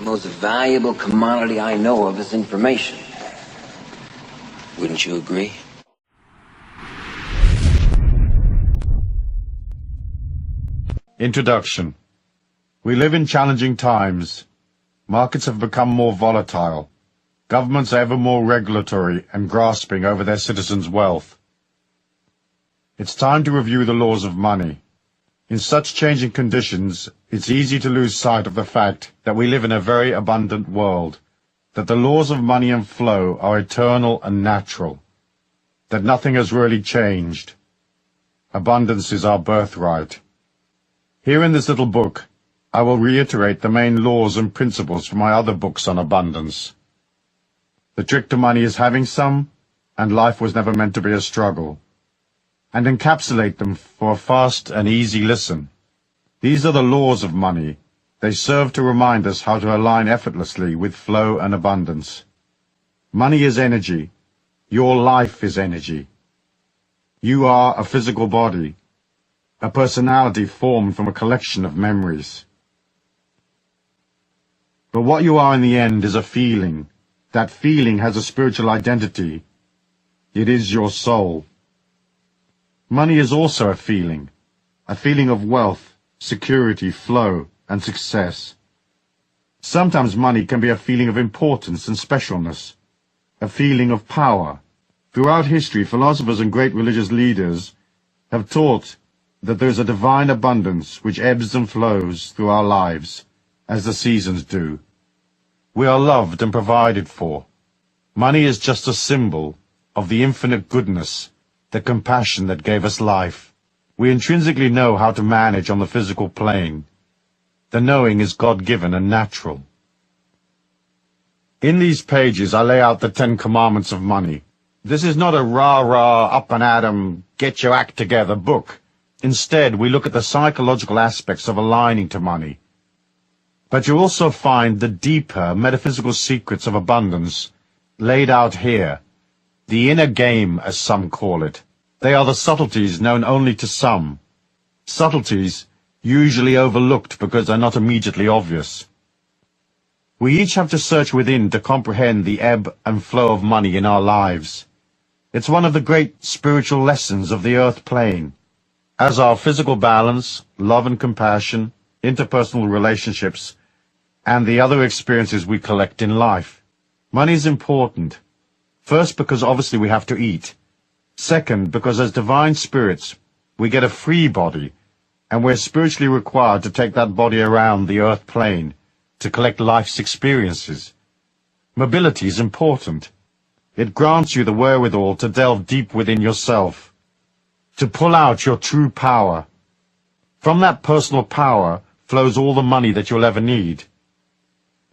The most valuable commodity I know of is information. Wouldn't you agree? Introduction. We live in challenging times. Markets have become more volatile. Governments are ever more regulatory and grasping over their citizens' wealth. It's time to review the laws of money. In such changing conditions, it's easy to lose sight of the fact that we live in a very abundant world, that the laws of money and flow are eternal and natural, that nothing has really changed. Abundance is our birthright. Here in this little book, I will reiterate the main laws and principles from my other books on abundance. The trick to money is having some, and life was never meant to be a struggle, and encapsulate them for a fast and easy listen. These are the laws of money. They serve to remind us how to align effortlessly with flow and abundance. Money is energy. Your life is energy. You are a physical body, a personality formed from a collection of memories. But what you are in the end is a feeling. That feeling has a spiritual identity. It is your soul. Money is also a feeling of wealth, security, flow, and success. Sometimes money can be a feeling of importance and specialness, a feeling of power. Throughout history, philosophers and great religious leaders have taught that there is a divine abundance which ebbs and flows through our lives, as the seasons do. We are loved and provided for. Money is just a symbol of the infinite goodness, the compassion that gave us life. We intrinsically know how to manage on the physical plane. The knowing is God-given and natural. In these pages, I lay out the 10 commandments of money. This is not a rah-rah, up-and-at-'em, get-your-act-together book. Instead, we look at the psychological aspects of aligning to money. But you also find the deeper metaphysical secrets of abundance laid out here. The inner game, as some call it. They are the subtleties known only to some. Subtleties usually overlooked because they're not immediately obvious. We each have to search within to comprehend the ebb and flow of money in our lives. It's one of the great spiritual lessons of the earth plane. As our physical balance, love and compassion, interpersonal relationships, and the other experiences we collect in life. Money is important. First, because obviously we have to eat. Second, because as divine spirits, we get a free body, and we're spiritually required to take that body around the earth plane to collect life's experiences. Mobility is important. It grants you the wherewithal to delve deep within yourself, to pull out your true power. From that personal power flows all the money that you'll ever need.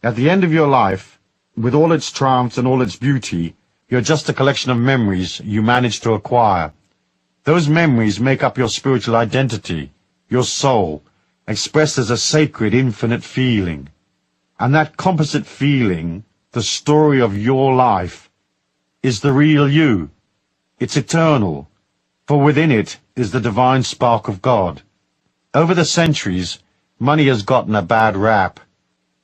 At the end of your life, with all its triumphs and all its beauty, you're just a collection of memories you managed to acquire. Those memories make up your spiritual identity, your soul, expressed as a sacred, infinite feeling. And that composite feeling, the story of your life, is the real you. It's eternal, for within it is the divine spark of God. Over the centuries, money has gotten a bad rap.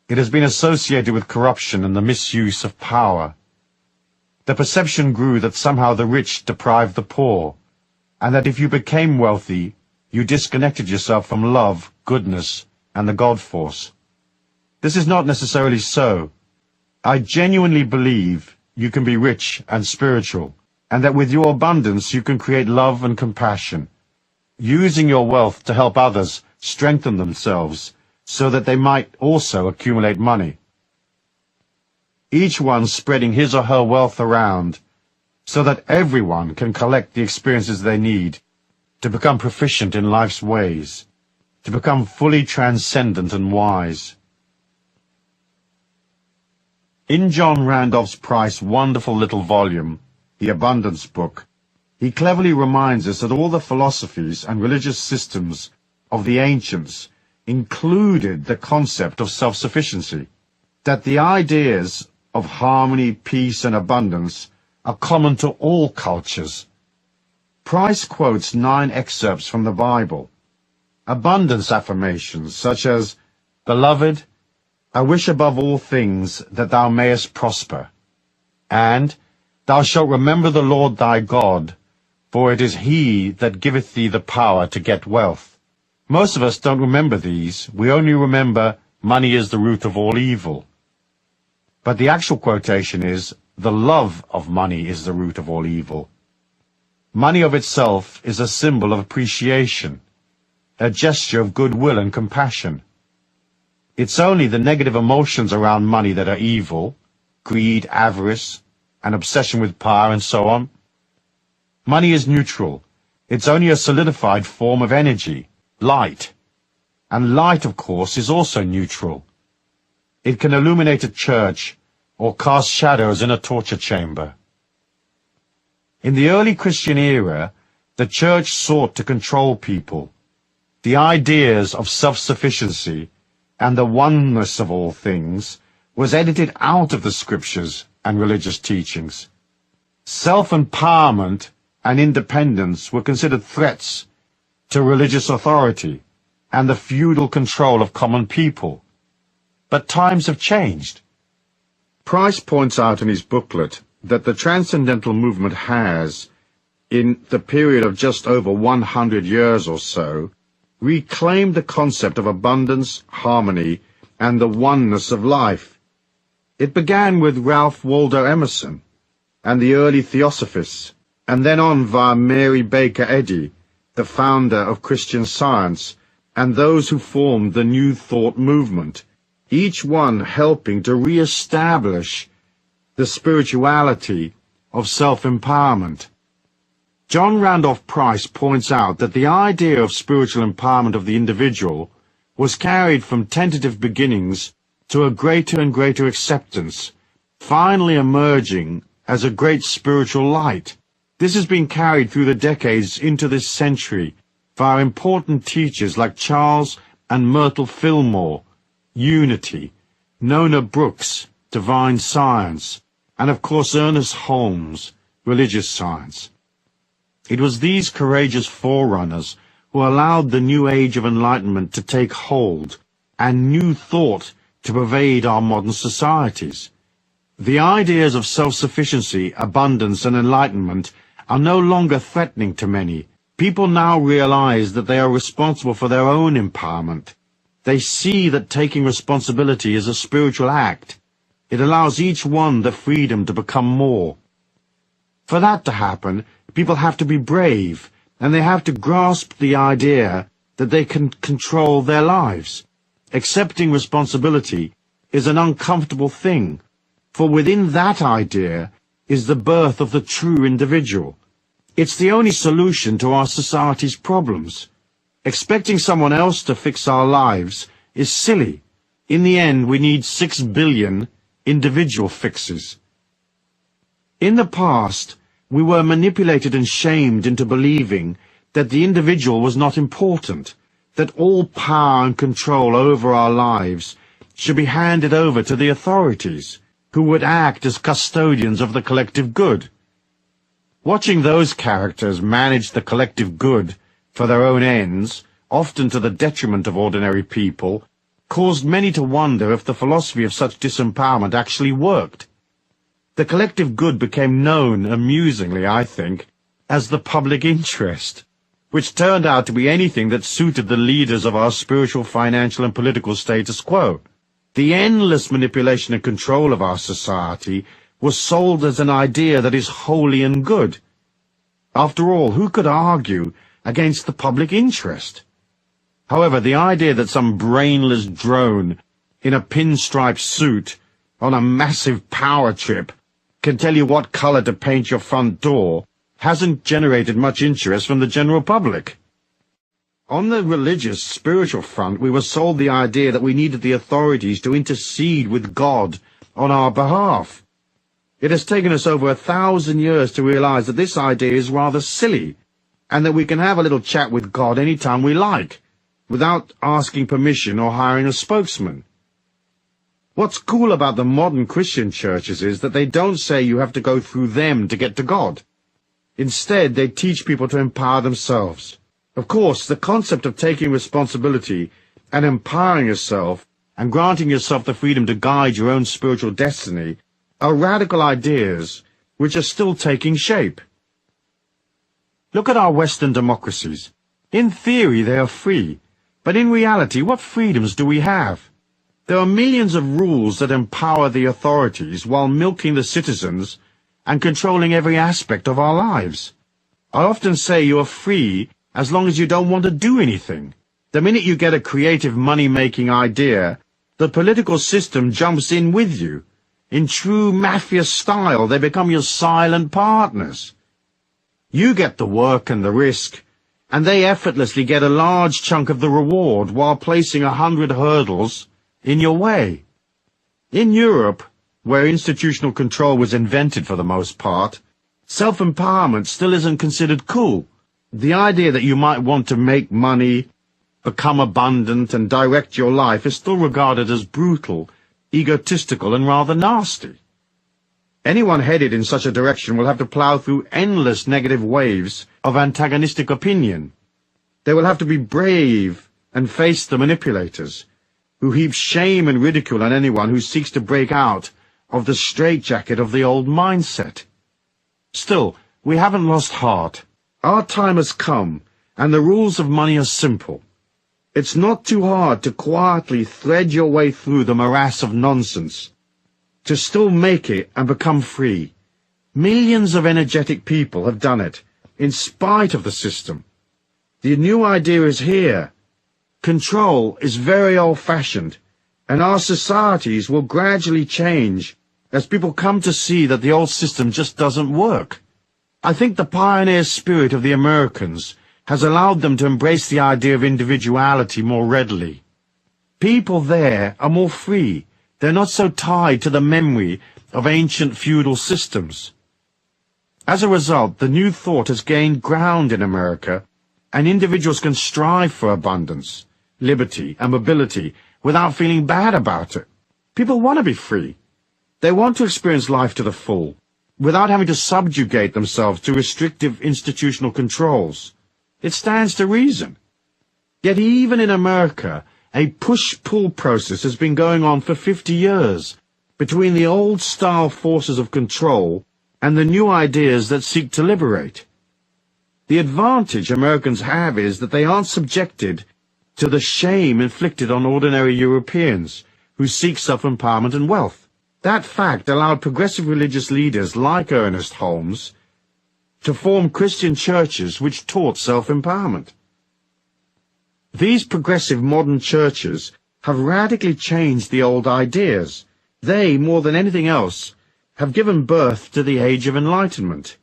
It has been associated with corruption and the misuse of power. The perception grew that somehow the rich deprived the poor, and that if you became wealthy, you disconnected yourself from love, goodness, and the God force. This is not necessarily so. I genuinely believe you can be rich and spiritual, and that with your abundance you can create love and compassion, using your wealth to help others strengthen themselves, so that they might also accumulate money. Each one spreading his or her wealth around, so that everyone can collect the experiences they need to become proficient in life's ways, to become fully transcendent and wise. In John Randolph Price's wonderful little volume, The Abundance Book, he cleverly reminds us that all the philosophies and religious systems of the ancients included the concept of self-sufficiency, that the ideas of harmony, peace, and abundance are common to all cultures. Price quotes 9 excerpts from the Bible. Abundance affirmations such as, "Beloved, I wish above all things that thou mayest prosper, and thou shalt remember the Lord thy God, for it is he that giveth thee the power to get wealth. Most of us don't remember these. We only remember money is the root of all evil. But the actual quotation is, the love of money is the root of all evil. Money of itself is a symbol of appreciation, a gesture of goodwill and compassion. It's only the negative emotions around money that are evil: greed, avarice, an obsession with power, and so on. Money is neutral. It's only a solidified form of energy, light. And light, of course, is also neutral. It can illuminate a church or cast shadows in a torture chamber. In the early Christian era, the church sought to control people. The ideas of self-sufficiency and the oneness of all things was edited out of the scriptures and religious teachings. Self-empowerment and independence were considered threats to religious authority and the feudal control of common people. But times have changed. Price points out in his booklet that the Transcendental Movement has, in the period of just over 100 years or so, reclaimed the concept of abundance, harmony, and the oneness of life. It began with Ralph Waldo Emerson and the early Theosophists, and then on via Mary Baker Eddy, the founder of Christian Science, and those who formed the New Thought movement, each one helping to re-establish the spirituality of self-empowerment. John Randolph Price points out that the idea of spiritual empowerment of the individual was carried from tentative beginnings to a greater and greater acceptance, finally emerging as a great spiritual light. This has been carried through the decades into this century via important teachers like Charles and Myrtle Fillmore, Unity, Nona Brooks, Divine Science, and of course Ernest Holmes, Religious Science. It was these courageous forerunners who allowed the new age of enlightenment to take hold and new thought to pervade our modern societies. The ideas of self-sufficiency, abundance, and enlightenment are no longer threatening to many. People now realize that they are responsible for their own empowerment. They see that taking responsibility is a spiritual act. It allows each one the freedom to become more. For that to happen, people have to be brave, and they have to grasp the idea that they can control their lives. Accepting responsibility is an uncomfortable thing, for within that idea is the birth of the true individual. It's the only solution to our society's problems. Expecting someone else to fix our lives is silly. In the end, we need 6 billion individual fixes. In the past, we were manipulated and shamed into believing that the individual was not important, that all power and control over our lives should be handed over to the authorities, who would act as custodians of the collective good. Watching those characters manage the collective good for their own ends, often to the detriment of ordinary people, caused many to wonder if the philosophy of such disempowerment actually worked. The collective good became known, amusingly, I think, as the public interest, which turned out to be anything that suited the leaders of our spiritual, financial, and political status quo. The endless manipulation and control of our society was sold as an idea that is holy and good. After all, who could argue against the public interest? However, the idea that some brainless drone in a pinstripe suit on a massive power trip can tell you what color to paint your front door hasn't generated much interest from the general public. On the religious, spiritual front, we were sold the idea that we needed the authorities to intercede with God on our behalf. It has taken us over 1,000 years to realize that this idea is rather silly, and that we can have a little chat with God any time we like, without asking permission or hiring a spokesman. What's cool about the modern Christian churches is that they don't say you have to go through them to get to God. Instead, they teach people to empower themselves. Of course, the concept of taking responsibility and empowering yourself and granting yourself the freedom to guide your own spiritual destiny are radical ideas which are still taking shape. Look at our Western democracies. In theory, they are free, but in reality, what freedoms do we have? There are millions of rules that empower the authorities while milking the citizens and controlling every aspect of our lives. I often say you are free as long as you don't want to do anything. The minute you get a creative money-making idea, the political system jumps in with you. In true mafia style, they become your silent partners. You get the work and the risk, and they effortlessly get a large chunk of the reward while placing 100 hurdles in your way. In Europe, where institutional control was invented for the most part, self-empowerment still isn't considered cool. The idea that you might want to make money, become abundant, and direct your life is still regarded as brutal, egotistical, and rather nasty. Anyone headed in such a direction will have to plow through endless negative waves of antagonistic opinion. They will have to be brave and face the manipulators, who heap shame and ridicule on anyone who seeks to break out of the straitjacket of the old mindset. Still, we haven't lost heart. Our time has come, and the rules of money are simple. It's not too hard to quietly thread your way through the morass of nonsense, to still make it and become free. Millions of energetic people have done it, in spite of the system. The new idea is here. Control is very old-fashioned, and our societies will gradually change as people come to see that the old system just doesn't work. I think the pioneer spirit of the Americans has allowed them to embrace the idea of individuality more readily. People there are more free. They're not so tied to the memory of ancient feudal systems. As a result, the new thought has gained ground in America, and individuals can strive for abundance, liberty, and mobility without feeling bad about it. People want to be free. They want to experience life to the full, without having to subjugate themselves to restrictive institutional controls. It stands to reason. Yet even in America, a push-pull process has been going on for 50 years between the old-style forces of control and the new ideas that seek to liberate. The advantage Americans have is that they aren't subjected to the shame inflicted on ordinary Europeans who seek self-empowerment and wealth. That fact allowed progressive religious leaders like Ernest Holmes to form Christian churches which taught self-empowerment. These progressive modern churches have radically changed the old ideas. They, more than anything else, have given birth to the Age of Enlightenment.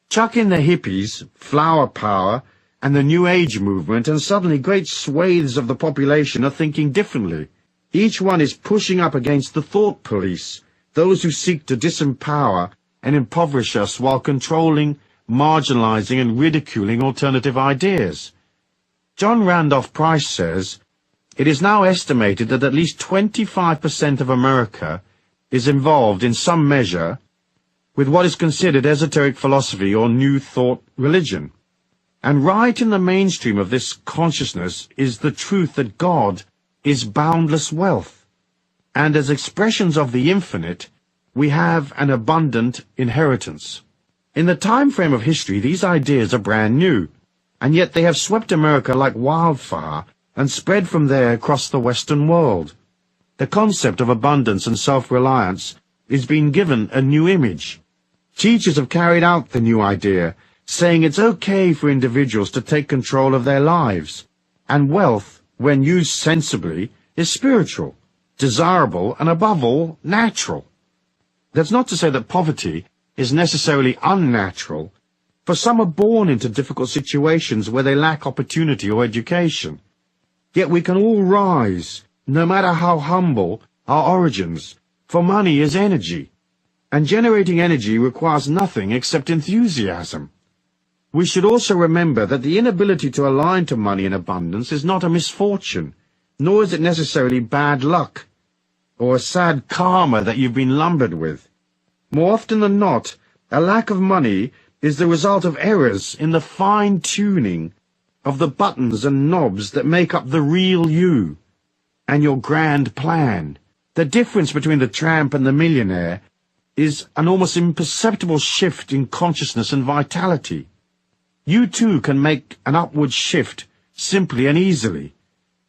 Chuck in the hippies, flower power, and the New Age movement, and suddenly great swathes of the population are thinking differently. Each one is pushing up against the thought police, those who seek to disempower and impoverish us while controlling, marginalizing, and ridiculing alternative ideas. John Randolph Price says, "It is now estimated that at least 25% of America is involved in some measure with what is considered esoteric philosophy or New Thought religion. And right in the mainstream of this consciousness is the truth that God is boundless wealth, and as expressions of the infinite, we have an abundant inheritance." In the time frame of history, these ideas are brand new, and yet they have swept America like wildfire and spread from there across the Western world. The concept of abundance and self-reliance is being given a new image. Teachers have carried out the new idea, saying it's okay for individuals to take control of their lives, and wealth, when used sensibly, is spiritual, desirable, and above all, natural. That's not to say that poverty is necessarily unnatural, for some are born into difficult situations where they lack opportunity or education. Yet we can all rise, no matter how humble our origins, for money is energy, and generating energy requires nothing except enthusiasm. We should also remember that the inability to align to money in abundance is not a misfortune, nor is it necessarily bad luck, or a sad karma that you've been lumbered with. More often than not, a lack of money is the result of errors in the fine-tuning of the buttons and knobs that make up the real you. and your grand plan. The difference between the tramp and the millionaire is an almost imperceptible shift in consciousness and vitality. You too can make an upward shift simply and easily.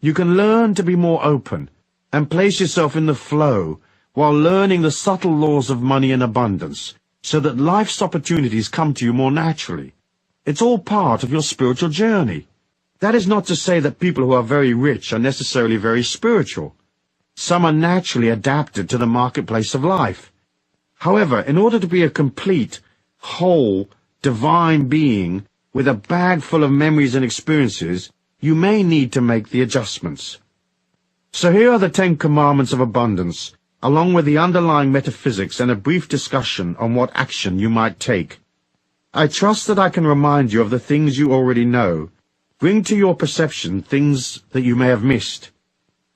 You can learn to be more open and place yourself in the flow while learning the subtle laws of money and abundance so that life's opportunities come to you more naturally. It's all part of your spiritual journey. That is not to say that people who are very rich are necessarily very spiritual. Some are naturally adapted to the marketplace of life. However, in order to be a complete, whole, divine being with a bag full of memories and experiences, you may need to make the adjustments. So here are the 10 Commandments of Abundance, along with the underlying metaphysics and a brief discussion on what action you might take. I trust that I can remind you of the things you already know, bring to your perception things that you may have missed,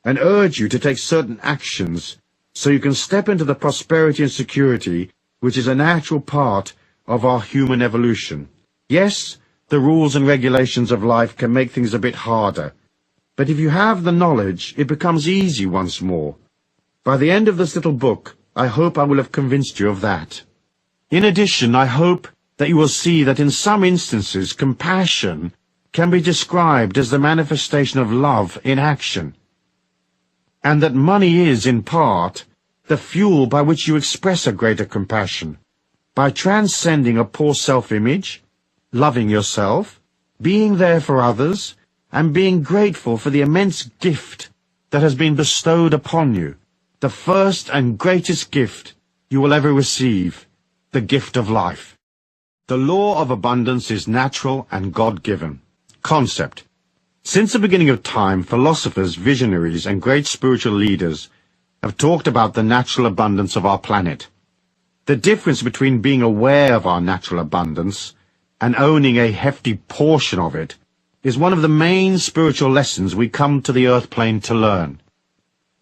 and urge you to take certain actions so you can step into the prosperity and security which is a natural part of our human evolution. Yes, the rules and regulations of life can make things a bit harder, but if you have the knowledge, it becomes easy once more. By the end of this little book, I hope I will have convinced you of that. In addition, I hope that you will see that in some instances compassion can be described as the manifestation of love in action, and that money is, in part, the fuel by which you express a greater compassion, by transcending a poor self-image, loving yourself, being there for others, and being grateful for the immense gift that has been bestowed upon you, the first and greatest gift you will ever receive, the gift of life. The law of abundance is natural and God-given. Concept. Since the beginning of time, philosophers, visionaries, and great spiritual leaders have talked about the natural abundance of our planet. The difference between being aware of our natural abundance and owning a hefty portion of it is one of the main spiritual lessons we come to the earth plane to learn.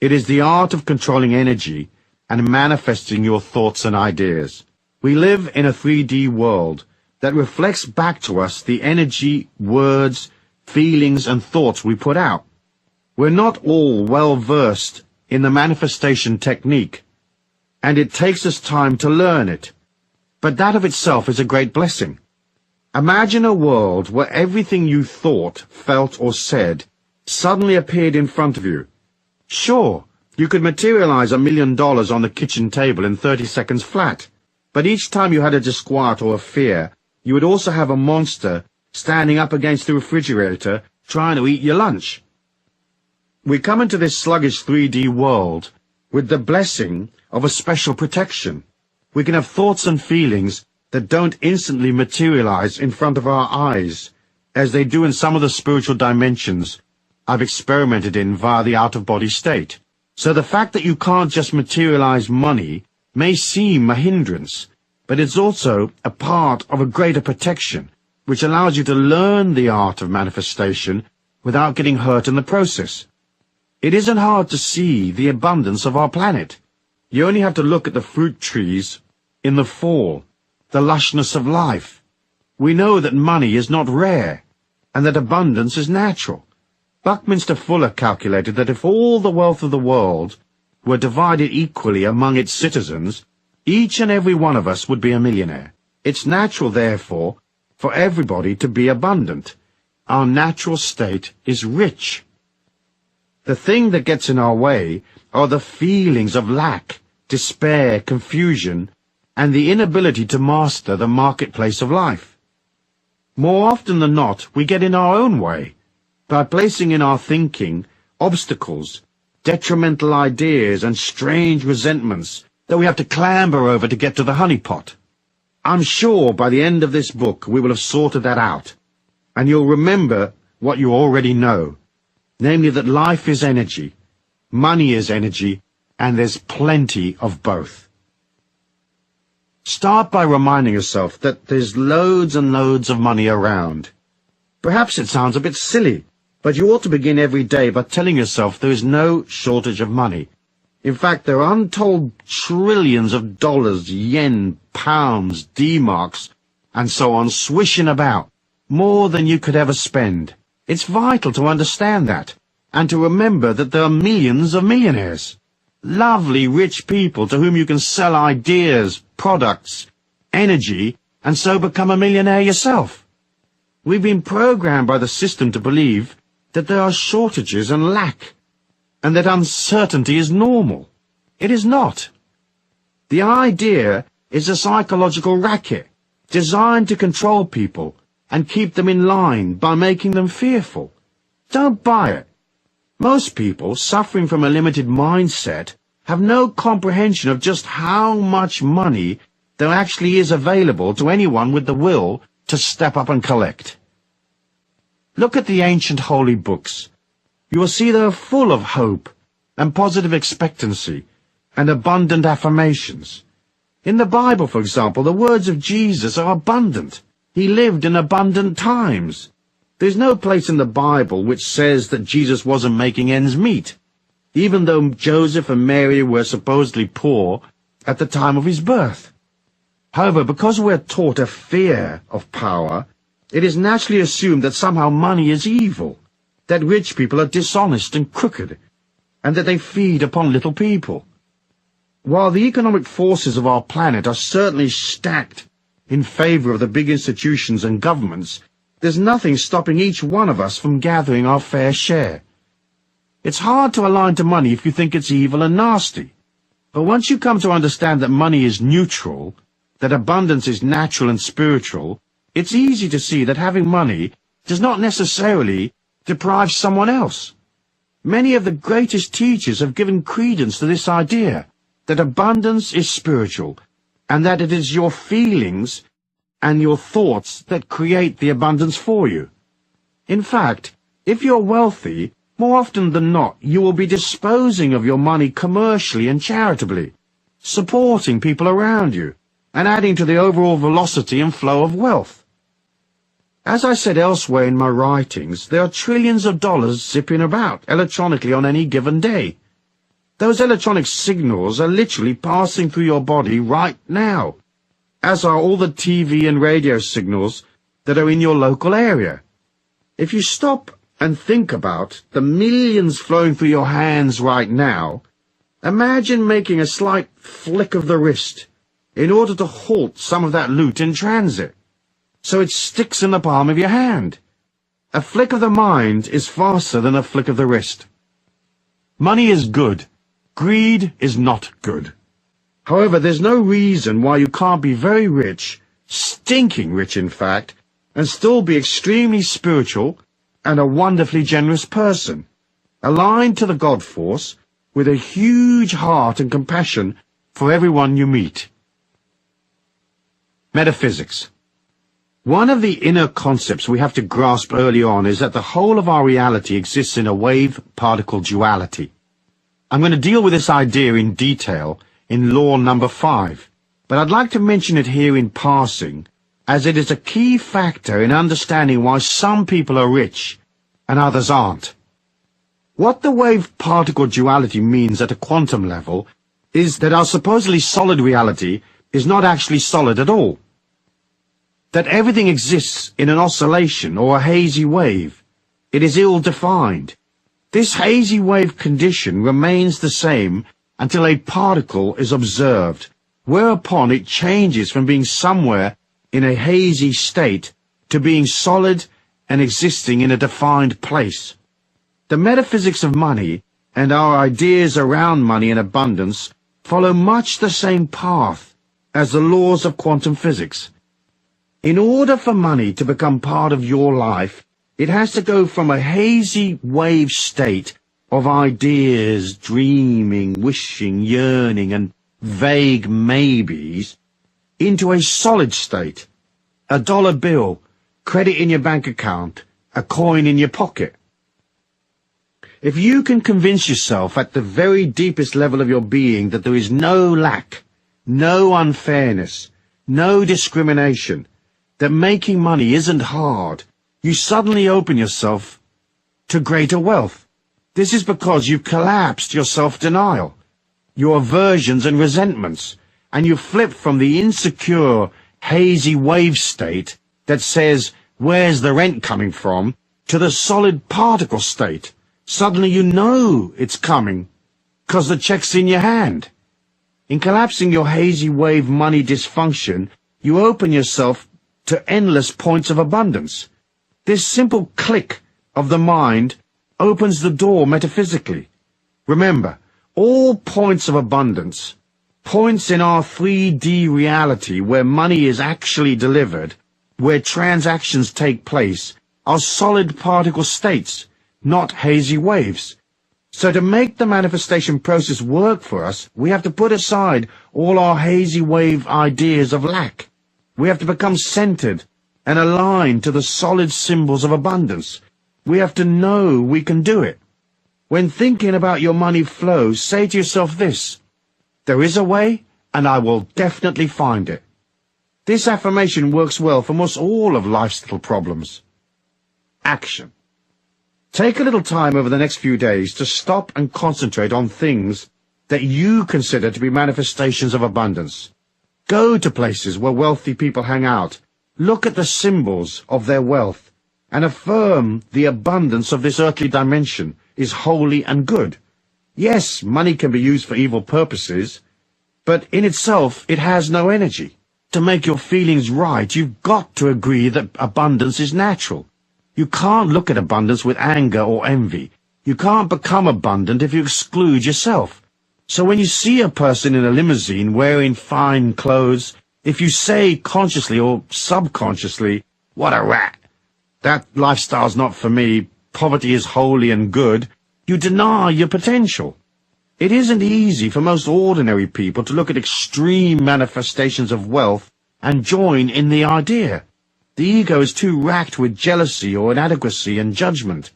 It is the art of controlling energy and manifesting your thoughts and ideas. We live in a 3D world that reflects back to us the energy, words, feelings, and thoughts we put out. We're not all well versed in the manifestation technique, and it takes us time to learn it. But that of itself is a great blessing. Imagine a world where everything you thought, felt, or said suddenly appeared in front of you. Sure, you could materialize $1 million on the kitchen table in 30 seconds flat. But each time you had a disquiet or a fear, you would also have a monster standing up against the refrigerator trying to eat your lunch. We come into this sluggish 3D world with the blessing of a special protection. We can have thoughts and feelings that don't instantly materialize in front of our eyes, as they do in some of the spiritual dimensions I've experimented in via the out-of-body state. So the fact that you can't just materialize money may seem a hindrance, but it's also a part of a greater protection, which allows you to learn the art of manifestation without getting hurt in the process. It isn't hard to see the abundance of our planet. You only have to look at the fruit trees in the fall, the lushness of life. We know that money is not rare, and that abundance is natural. Buckminster Fuller calculated that if all the wealth of the world were divided equally among its citizens, each and every one of us would be a millionaire. It's natural, therefore, for everybody to be abundant. Our natural state is rich. The thing that gets in our way are the feelings of lack, despair, confusion, and the inability to master the marketplace of life. More often than not, we get in our own way by placing in our thinking obstacles, detrimental ideas, and strange resentments that we have to clamber over to get to the honeypot. I'm sure by the end of this book we will have sorted that out, and you'll remember what you already know, namely that life is energy, money is energy, and there's plenty of both. Start by reminding yourself that there's loads and loads of money around. Perhaps it sounds a bit silly, but you ought to begin every day by telling yourself there is no shortage of money. In fact, there are untold trillions of dollars, yen, pounds, D-marks, and so on swishing about, more than you could ever spend. It's vital to understand that, and to remember that there are millions of millionaires. Lovely, rich people to whom you can sell ideas, products, energy, and so become a millionaire yourself. We've been programmed by the system to believe that there are shortages and lack, and that uncertainty is normal. It is not. The idea is a psychological racket designed to control people and keep them in line by making them fearful. Don't buy it. Most people suffering from a limited mindset have no comprehension of just how much money there actually is available to anyone with the will to step up and collect. Look at the ancient holy books. You will see they are full of hope and positive expectancy and abundant affirmations. In the Bible, for example, the words of Jesus are abundant. He lived in abundant times. There's no place in the Bible which says that Jesus wasn't making ends meet, even though Joseph and Mary were supposedly poor at the time of his birth. However, because we're taught a fear of power, it is naturally assumed that somehow money is evil, that rich people are dishonest and crooked, and that they feed upon little people. While the economic forces of our planet are certainly stacked in favor of the big institutions and governments, there's nothing stopping each one of us from gathering our fair share. It's hard to align to money if you think it's evil and nasty. But once you come to understand that money is neutral, that abundance is natural and spiritual, it's easy to see that having money does not necessarily deprive someone else. Many of the greatest teachers have given credence to this idea, that abundance is spiritual, and that it is your feelings and your thoughts that create the abundance for you. In fact, if you're wealthy, more often than not, you will be disposing of your money commercially and charitably, supporting people around you, and adding to the overall velocity and flow of wealth. As I said elsewhere in my writings, there are trillions of dollars zipping about electronically on any given day. Those electronic signals are literally passing through your body right now, as are all the TV and radio signals that are in your local area. If you stop and think about the millions flowing through your hands right now, imagine making a slight flick of the wrist in order to halt some of that loot in transit, so it sticks in the palm of your hand. A flick of the mind is faster than a flick of the wrist. Money is good. Greed is not good. However, there's no reason why you can't be very rich, stinking rich in fact, and still be extremely spiritual and a wonderfully generous person, aligned to the God force, with a huge heart and compassion for everyone you meet. Metaphysics. One of the inner concepts we have to grasp early on is that the whole of our reality exists in a wave-particle duality. I'm going to deal with this idea in detail in law number 5, but I'd like to mention it here in passing, as it is a key factor in understanding why some people are rich and others aren't. What the wave-particle duality means at a quantum level is that our supposedly solid reality is not actually solid at all. That everything exists in an oscillation or a hazy wave. It is ill-defined. This hazy wave condition remains the same until a particle is observed, whereupon it changes from being somewhere in a hazy state to being solid and existing in a defined place. The metaphysics of money and our ideas around money and abundance follow much the same path as the laws of quantum physics. In order for money to become part of your life, it has to go from a hazy wave state of ideas, dreaming, wishing, yearning, and vague maybes into a solid state, a dollar bill, credit in your bank account, a coin in your pocket. If you can convince yourself at the very deepest level of your being that there is no lack, no unfairness, no discrimination, that making money isn't hard, you suddenly open yourself to greater wealth. This is because you've collapsed your self-denial, your aversions and resentments, and you've flipped from the insecure, hazy wave state that says, where's the rent coming from, to the solid particle state, Suddenly you know it's coming, 'cause the check's in your hand. In collapsing your hazy wave money dysfunction, you open yourself to endless points of abundance. This simple click of the mind opens the door metaphysically. Remember, all points of abundance, points in our 3D reality where money is actually delivered, where transactions take place, are solid particle states, not hazy waves. So to make the manifestation process work for us, we have to put aside all our hazy wave ideas of lack. We have to become centered and aligned to the solid symbols of abundance. We have to know we can do it. When thinking about your money flow, say to yourself this: there is a way, and I will definitely find it. This affirmation works well for most all of life's little problems. Action. Take a little time over the next few days to stop and concentrate on things that you consider to be manifestations of abundance. Go to places where wealthy people hang out. Look at the symbols of their wealth and affirm the abundance of this earthly dimension is holy and good. Yes, money can be used for evil purposes, but in itself it has no energy. To make your feelings right, you've got to agree that abundance is natural. You can't look at abundance with anger or envy. You can't become abundant if you exclude yourself. So when you see a person in a limousine wearing fine clothes, if you say consciously or subconsciously, "What a rat! That lifestyle's not for me. Poverty is holy and good," you deny your potential. It isn't easy for most ordinary people to look at extreme manifestations of wealth and join in the idea. The ego is too racked with jealousy or inadequacy and judgment.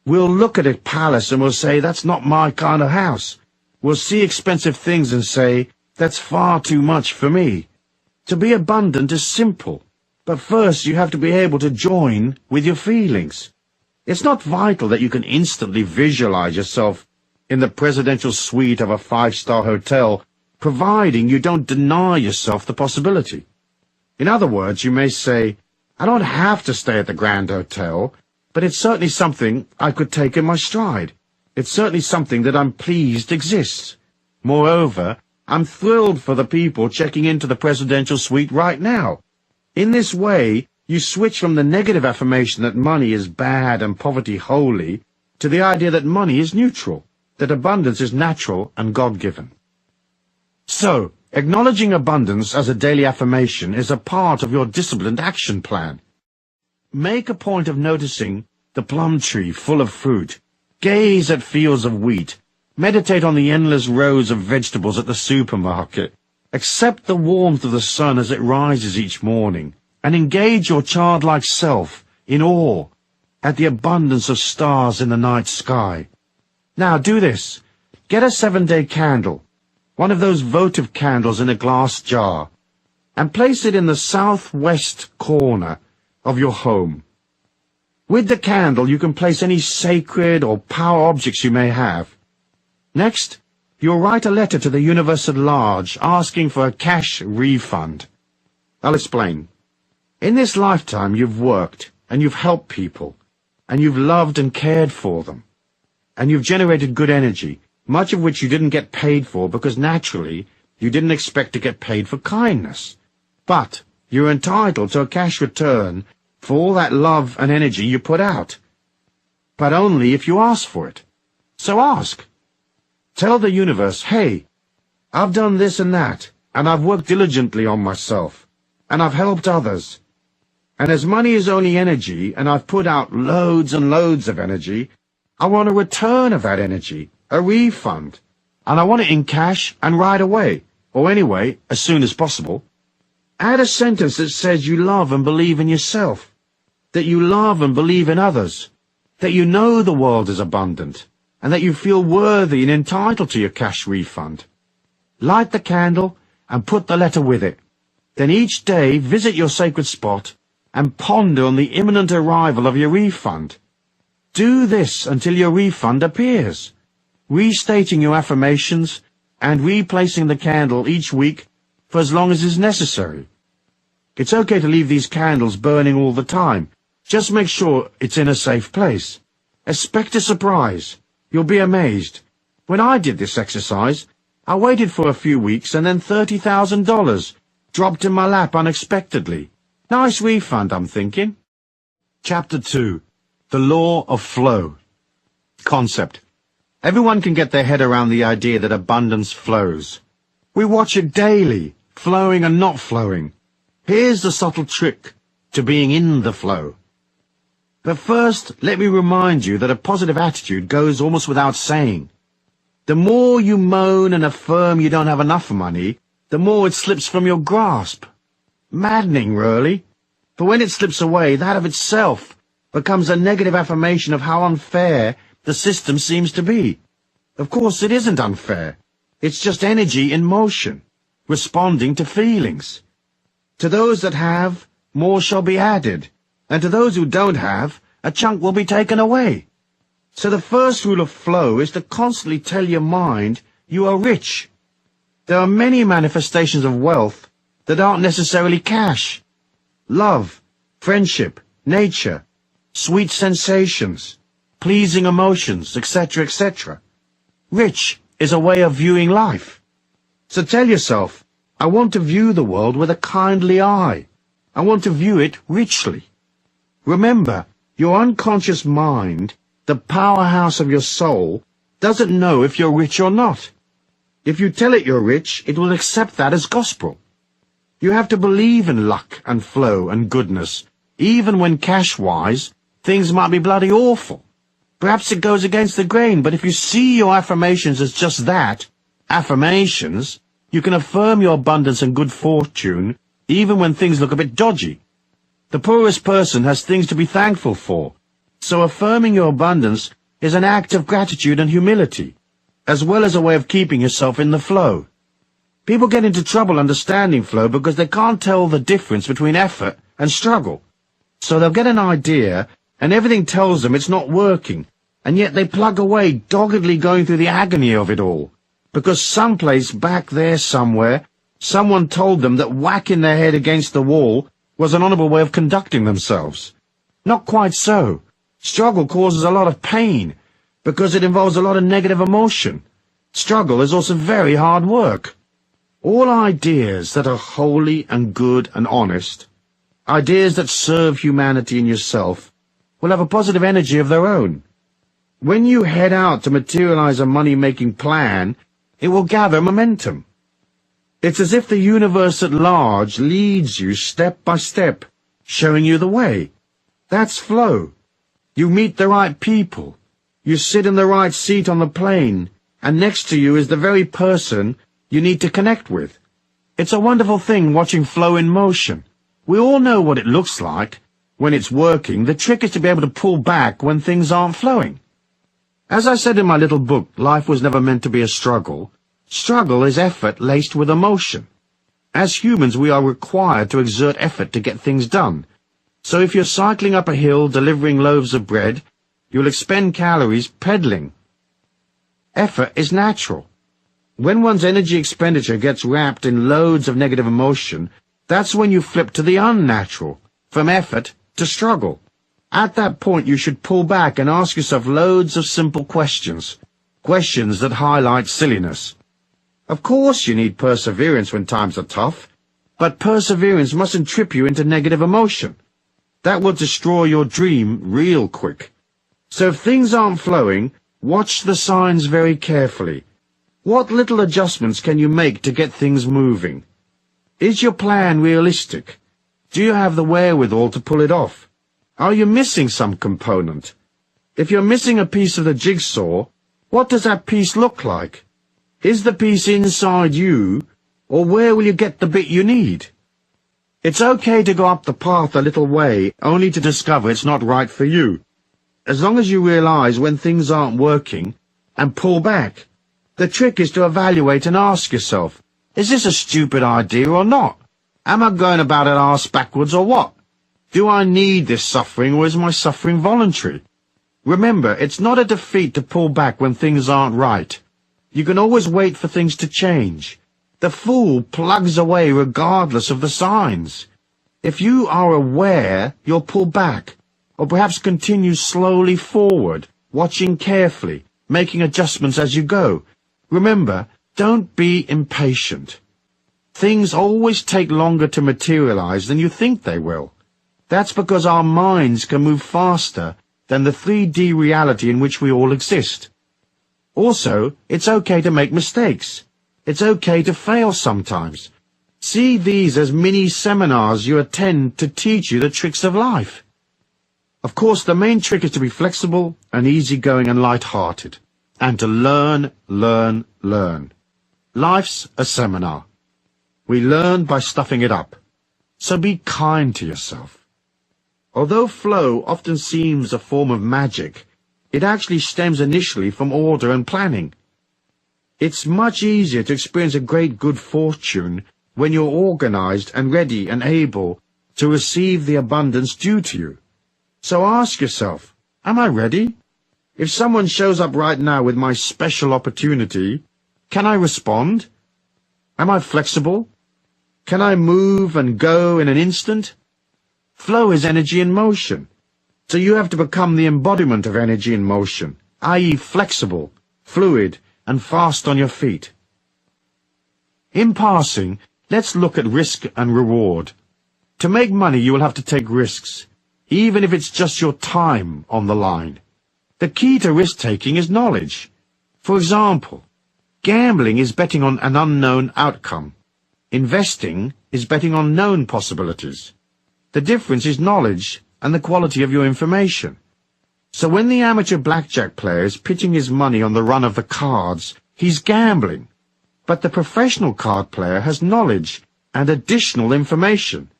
We'll look at a palace and we'll say, "That's not my kind of house." We'll see expensive things and say, "That's far too much for me." To be abundant is simple, but first you have to be able to join with your feelings. It's not vital that you can instantly visualize yourself in the presidential suite of a 5-star hotel, providing you don't deny yourself the possibility. In other words, you may say, "I don't have to stay at the Grand Hotel, but it's certainly something I could take in my stride. It's certainly something that I'm pleased exists. Moreover, I'm thrilled for the people checking into the presidential suite right now." In this way, you switch from the negative affirmation that money is bad and poverty holy to the idea that money is neutral, that abundance is natural and God-given. So, acknowledging abundance as a daily affirmation is a part of your disciplined action plan. Make a point of noticing the plum tree full of fruit. Gaze at fields of wheat. Meditate on the endless rows of vegetables at the supermarket. Accept the warmth of the sun as it rises each morning, and engage your childlike self in awe at the abundance of stars in the night sky. Now do this. Get a 7-day candle, one of those votive candles in a glass jar, and place it in the southwest corner of your home. With the candle you can place any sacred or power objects you may have. Next, you'll write a letter to the universe at large asking for a cash refund. I'll explain. In this lifetime you've worked, and you've helped people, and you've loved and cared for them, and you've generated good energy, much of which you didn't get paid for because naturally you didn't expect to get paid for kindness. But you're entitled to a cash return for all that love and energy you put out. But only if you ask for it. So ask. Tell the universe, "Hey, I've done this and that, and I've worked diligently on myself, and I've helped others. And as money is only energy, and I've put out loads and loads of energy, I want a return of that energy, a refund, and I want it in cash and right away, or anyway, as soon as possible." Add a sentence that says you love and believe in yourself, that you love and believe in others, that you know the world is abundant, and that you feel worthy and entitled to your cash refund. Light the candle and put the letter with it. Then each day visit your sacred spot and ponder on the imminent arrival of your refund. Do this until your refund appears, restating your affirmations and replacing the candle each week for as long as is necessary. It's okay to leave these candles burning all the time. Just make sure it's in a safe place. Expect a surprise. You'll be amazed. When I did this exercise, I waited for a few weeks and then $30,000 dropped in my lap unexpectedly. Nice refund, I'm thinking. Chapter 2. The Law of Flow. Concept. Everyone can get their head around the idea that abundance flows. We watch it daily, flowing and not flowing. Here's the subtle trick to being in the flow. But first, let me remind you that a positive attitude goes almost without saying. The more you moan and affirm you don't have enough money, the more it slips from your grasp. Maddening, really. But when it slips away, that of itself becomes a negative affirmation of how unfair the system seems to be. Of course, it isn't unfair. It's just energy in motion, responding to feelings. To those that have, more shall be added, and to those who don't have, a chunk will be taken away. So the first rule of flow is to constantly tell your mind you are rich. There are many manifestations of wealth that aren't necessarily cash. Love, friendship, nature, sweet sensations, pleasing emotions, etc., etc. Rich is a way of viewing life. So tell yourself, I want to view the world with a kindly eye. I want to view it richly. Remember, your unconscious mind, the powerhouse of your soul, doesn't know if you're rich or not. If you tell it you're rich, it will accept that as gospel. You have to believe in luck and flow and goodness, even when cash-wise, things might be bloody awful. Perhaps it goes against the grain, but if you see your affirmations as just that, affirmations, you can affirm your abundance and good fortune even when things look a bit dodgy. The poorest person has things to be thankful for, so affirming your abundance is an act of gratitude and humility, as well as a way of keeping yourself in the flow. People get into trouble understanding flow because they can't tell the difference between effort and struggle. So they'll get an idea, and everything tells them it's not working, and yet they plug away, doggedly going through the agony of it all, because someplace back there somewhere, someone told them that whacking their head against the wall was an honorable way of conducting themselves. Not quite so. Struggle causes a lot of pain, because it involves a lot of negative emotion. Struggle is also very hard work. All ideas that are holy and good and honest, ideas that serve humanity and yourself, will have a positive energy of their own. When you head out to materialize a money-making plan, it will gather momentum. It's as if the universe at large leads you step by step, showing you the way. That's flow. You meet the right people. You sit in the right seat on the plane, and next to you is the very person you need to connect with. It's a wonderful thing watching flow in motion. We all know what it looks like. When it's working, the trick is to be able to pull back when things aren't flowing. As I said in my little book, Life Was Never Meant to Be a Struggle, struggle is effort laced with emotion. As humans, we are required to exert effort to get things done. So if you're cycling up a hill delivering loaves of bread, you'll expend calories pedaling. Effort is natural. When one's energy expenditure gets wrapped in loads of negative emotion, that's when you flip to the unnatural, from effort to struggle. At that point, you should pull back and ask yourself loads of simple questions. Questions that highlight silliness. Of course you need perseverance when times are tough, but perseverance mustn't trip you into negative emotion. That will destroy your dream real quick. So if things aren't flowing, watch the signs very carefully. What little adjustments can you make to get things moving? Is your plan realistic? Do you have the wherewithal to pull it off? Are you missing some component? If you're missing a piece of the jigsaw, what does that piece look like? Is the piece inside you, or where will you get the bit you need? It's okay to go up the path a little way, only to discover it's not right for you. As long as you realize when things aren't working, and pull back. The trick is to evaluate and ask yourself, is this a stupid idea or not? Am I going about it arse backwards or what? Do I need this suffering, or is my suffering voluntary? Remember, it's not a defeat to pull back when things aren't right. You can always wait for things to change. The fool plugs away regardless of the signs. If you are aware, you'll pull back, or perhaps continue slowly forward, watching carefully, making adjustments as you go. Remember, don't be impatient. Things always take longer to materialize than you think they will. That's because our minds can move faster than the 3D reality in which we all exist. Also, it's okay to make mistakes. It's okay to fail sometimes. See these as mini seminars you attend to teach you the tricks of life. Of course, the main trick is to be flexible and easygoing and light-hearted, and to learn, learn, learn. Life's a seminar. We learn by stuffing it up. So be kind to yourself. Although flow often seems a form of magic, it actually stems initially from order and planning. It's much easier to experience a great good fortune when you're organized and ready and able to receive the abundance due to you. So ask yourself, am I ready? If someone shows up right now with my special opportunity, can I respond? Am I flexible? Can I move and go in an instant? Flow is energy in motion. So you have to become the embodiment of energy in motion, i.e. flexible, fluid, and fast on your feet. In passing, let's look at risk and reward. To make money, you will have to take risks, even if it's just your time on the line. The key to risk-taking is knowledge. For example, gambling is betting on an unknown outcome. Investing is betting on known possibilities. The difference is knowledge and the quality of your information. So when the amateur blackjack player is pitching his money on the run of the cards, he's gambling. But the professional card player has knowledge and additional information.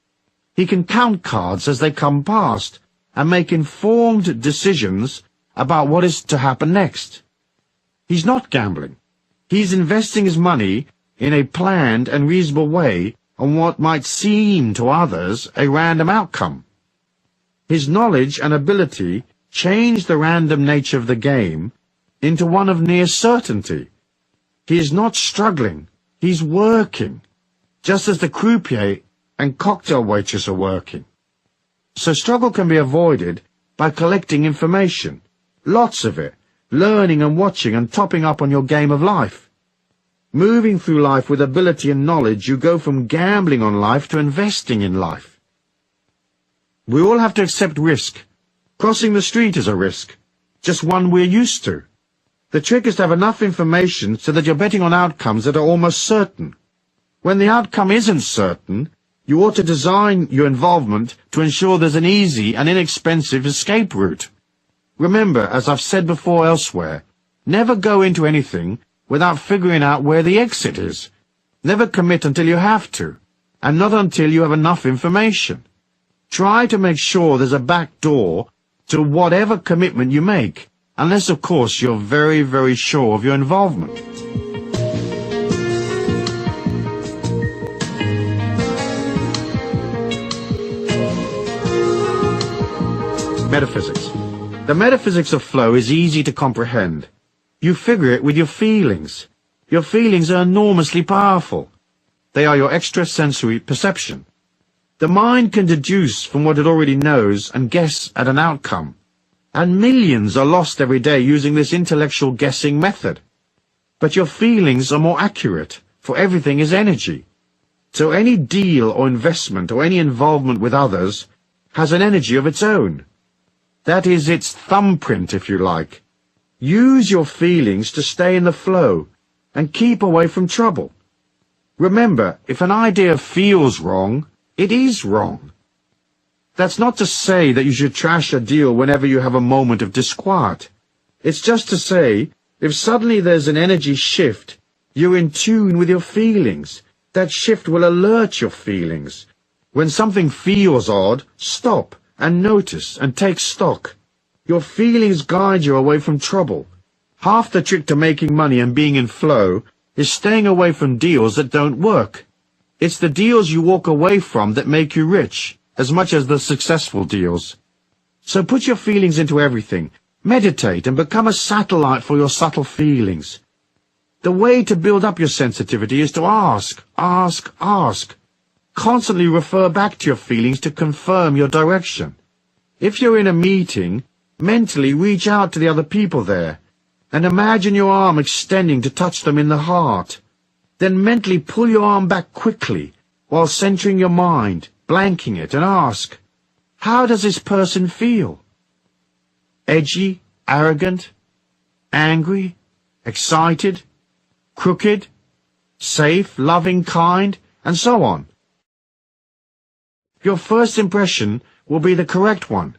He can count cards as they come past and make informed decisions about what is to happen next. He's not gambling. He's investing his money in a planned and reasonable way on what might seem to others a random outcome. His knowledge and ability change the random nature of the game into one of near certainty. He is not struggling, he's working, just as the croupier and cocktail waitress are working. So struggle can be avoided by collecting information, lots of it, learning and watching and topping up on your game of life. Moving through life with ability and knowledge, you go from gambling on life to investing in life. We all have to accept risk. Crossing the street is a risk, just one we're used to. The trick is to have enough information so that you're betting on outcomes that are almost certain. When the outcome isn't certain, you ought to design your involvement to ensure there's an easy and inexpensive escape route. Remember, as I've said before elsewhere, never go into anything without figuring out where the exit is. Never commit until you have to, and not until you have enough information. Try to make sure there's a back door to whatever commitment you make, unless, of course, you're very, very sure of your involvement. Metaphysics. The metaphysics of flow is easy to comprehend. You figure it with your feelings. Your feelings are enormously powerful. They are your extrasensory perception. The mind can deduce from what it already knows and guess at an outcome. And millions are lost every day using this intellectual guessing method. But your feelings are more accurate, for everything is energy. So any deal or investment or any involvement with others has an energy of its own. That is its thumbprint, if you like. Use your feelings to stay in the flow and keep away from trouble. Remember, if an idea feels wrong, it is wrong. That's not to say that you should trash a deal whenever you have a moment of disquiet. It's just to say, if suddenly there's an energy shift, you're in tune with your feelings. That shift will alert your feelings. When something feels odd, stop and notice and take stock. Your feelings guide you away from trouble. Half the trick to making money and being in flow is staying away from deals that don't work. It's the deals you walk away from that make you rich, as much as the successful deals. So put your feelings into everything. Meditate and become a satellite for your subtle feelings. The way to build up your sensitivity is to ask. Constantly refer back to your feelings to confirm your direction. If you're in a meeting, Mentally reach out to the other people there, and imagine your arm extending to touch them in the heart. Then mentally pull your arm back quickly, while centering your mind, blanking it, and ask, how does this person feel? Edgy, arrogant, angry, excited, crooked, safe, loving, kind, and so on. Your first impression will be the correct one.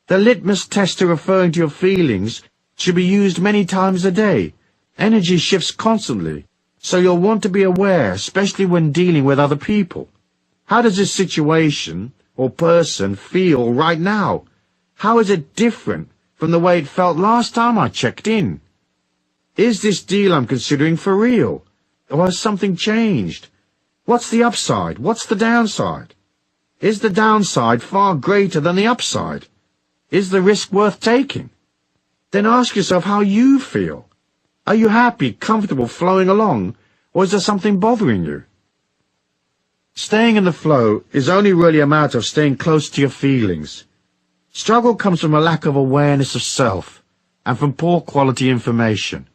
The litmus test to referring to your feelings should be used many times a day. Energy shifts constantly, so you'll want to be aware, especially when dealing with other people. How does this situation or person feel right now? How is it different from the way it felt last time I checked in? Is this deal I'm considering for real? Or has something changed? What's the upside? What's the downside? Is the downside far greater than the upside? Is the risk worth taking? Then ask yourself how you feel. Are you happy, comfortable, flowing along, or is there something bothering you? Staying in the flow is only really a matter of staying close to your feelings. Struggle comes from a lack of awareness of self and from poor quality information.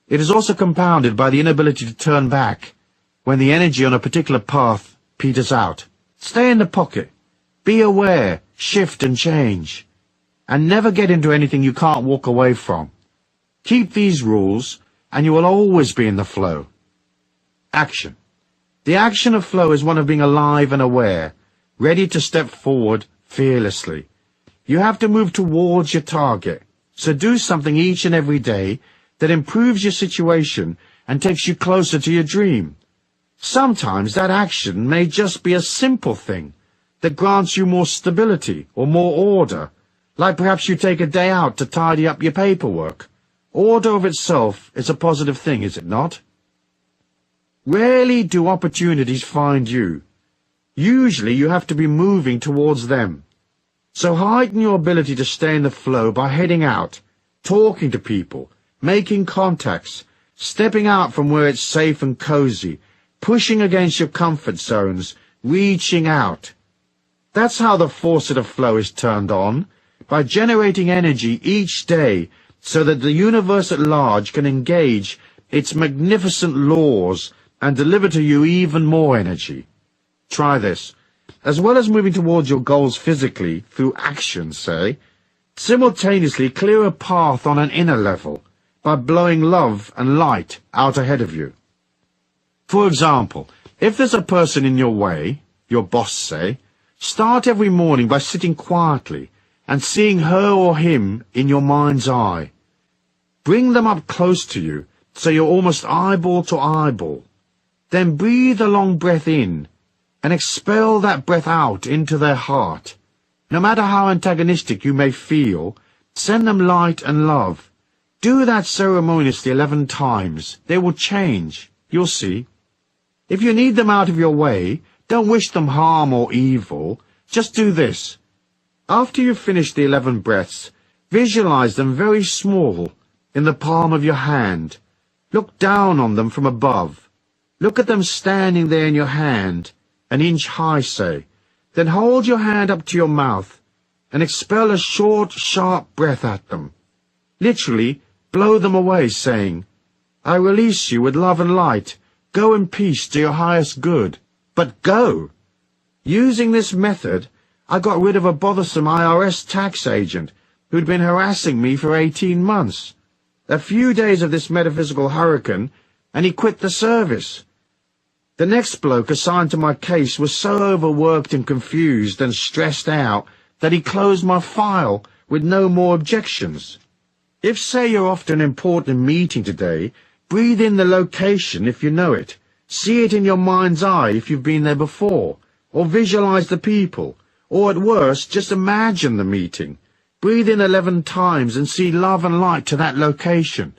It is also compounded by the inability to turn back when the energy on a particular path peters out. Stay in the pocket. Be aware, shift and change. And never get into anything you can't walk away from. Keep these rules, and you will always be in the flow. Action. The action of flow is one of being alive and aware, ready to step forward fearlessly. You have to move towards your target, so do something each and every day that improves your situation and takes you closer to your dream. Sometimes that action may just be a simple thing that grants you more stability or more order, like perhaps you take a day out to tidy up your paperwork. Order of itself is a positive thing, is it not? Rarely do opportunities find you. Usually you have to be moving towards them. So heighten your ability to stay in the flow by heading out, talking to people, making contacts, stepping out from where it's safe and cozy, pushing against your comfort zones, reaching out. That's how the faucet of flow is turned on, by generating energy each day so that the universe at large can engage its magnificent laws and deliver to you even more energy. Try this. As well as moving towards your goals physically, through action, say, simultaneously clear a path on an inner level by blowing love and light out ahead of you. For example, if there's a person in your way, your boss say, start every morning by sitting quietly and seeing her or him in your mind's eye. Bring them up close to you so you're almost eyeball to eyeball. Then breathe a long breath in and expel that breath out into their heart. No matter how antagonistic you may feel, send them light and love. Do that ceremoniously 11 times. They will change. You'll see. If you need them out of your way, don't wish them harm or evil. Just do this. After you finish the 11 breaths, visualize them very small, in the palm of your hand. Look down on them from above. Look at them standing there in your hand, an inch high, say. Then hold your hand up to your mouth and expel a short, sharp breath at them. Literally, blow them away, saying, I release you with love and light. Go in peace to your highest good. But go! Using this method, I got rid of a bothersome IRS tax agent who'd been harassing me for 18 months. A few days of this metaphysical hurricane, and he quit the service. The next bloke assigned to my case was so overworked and confused and stressed out that he closed my file with no more objections. If, say, you're off to an important meeting today, breathe in the location if you know it. See it in your mind's eye if you've been there before, or visualize the people. Or at worst, just imagine the meeting. Breathe in 11 times and see love and light to that location.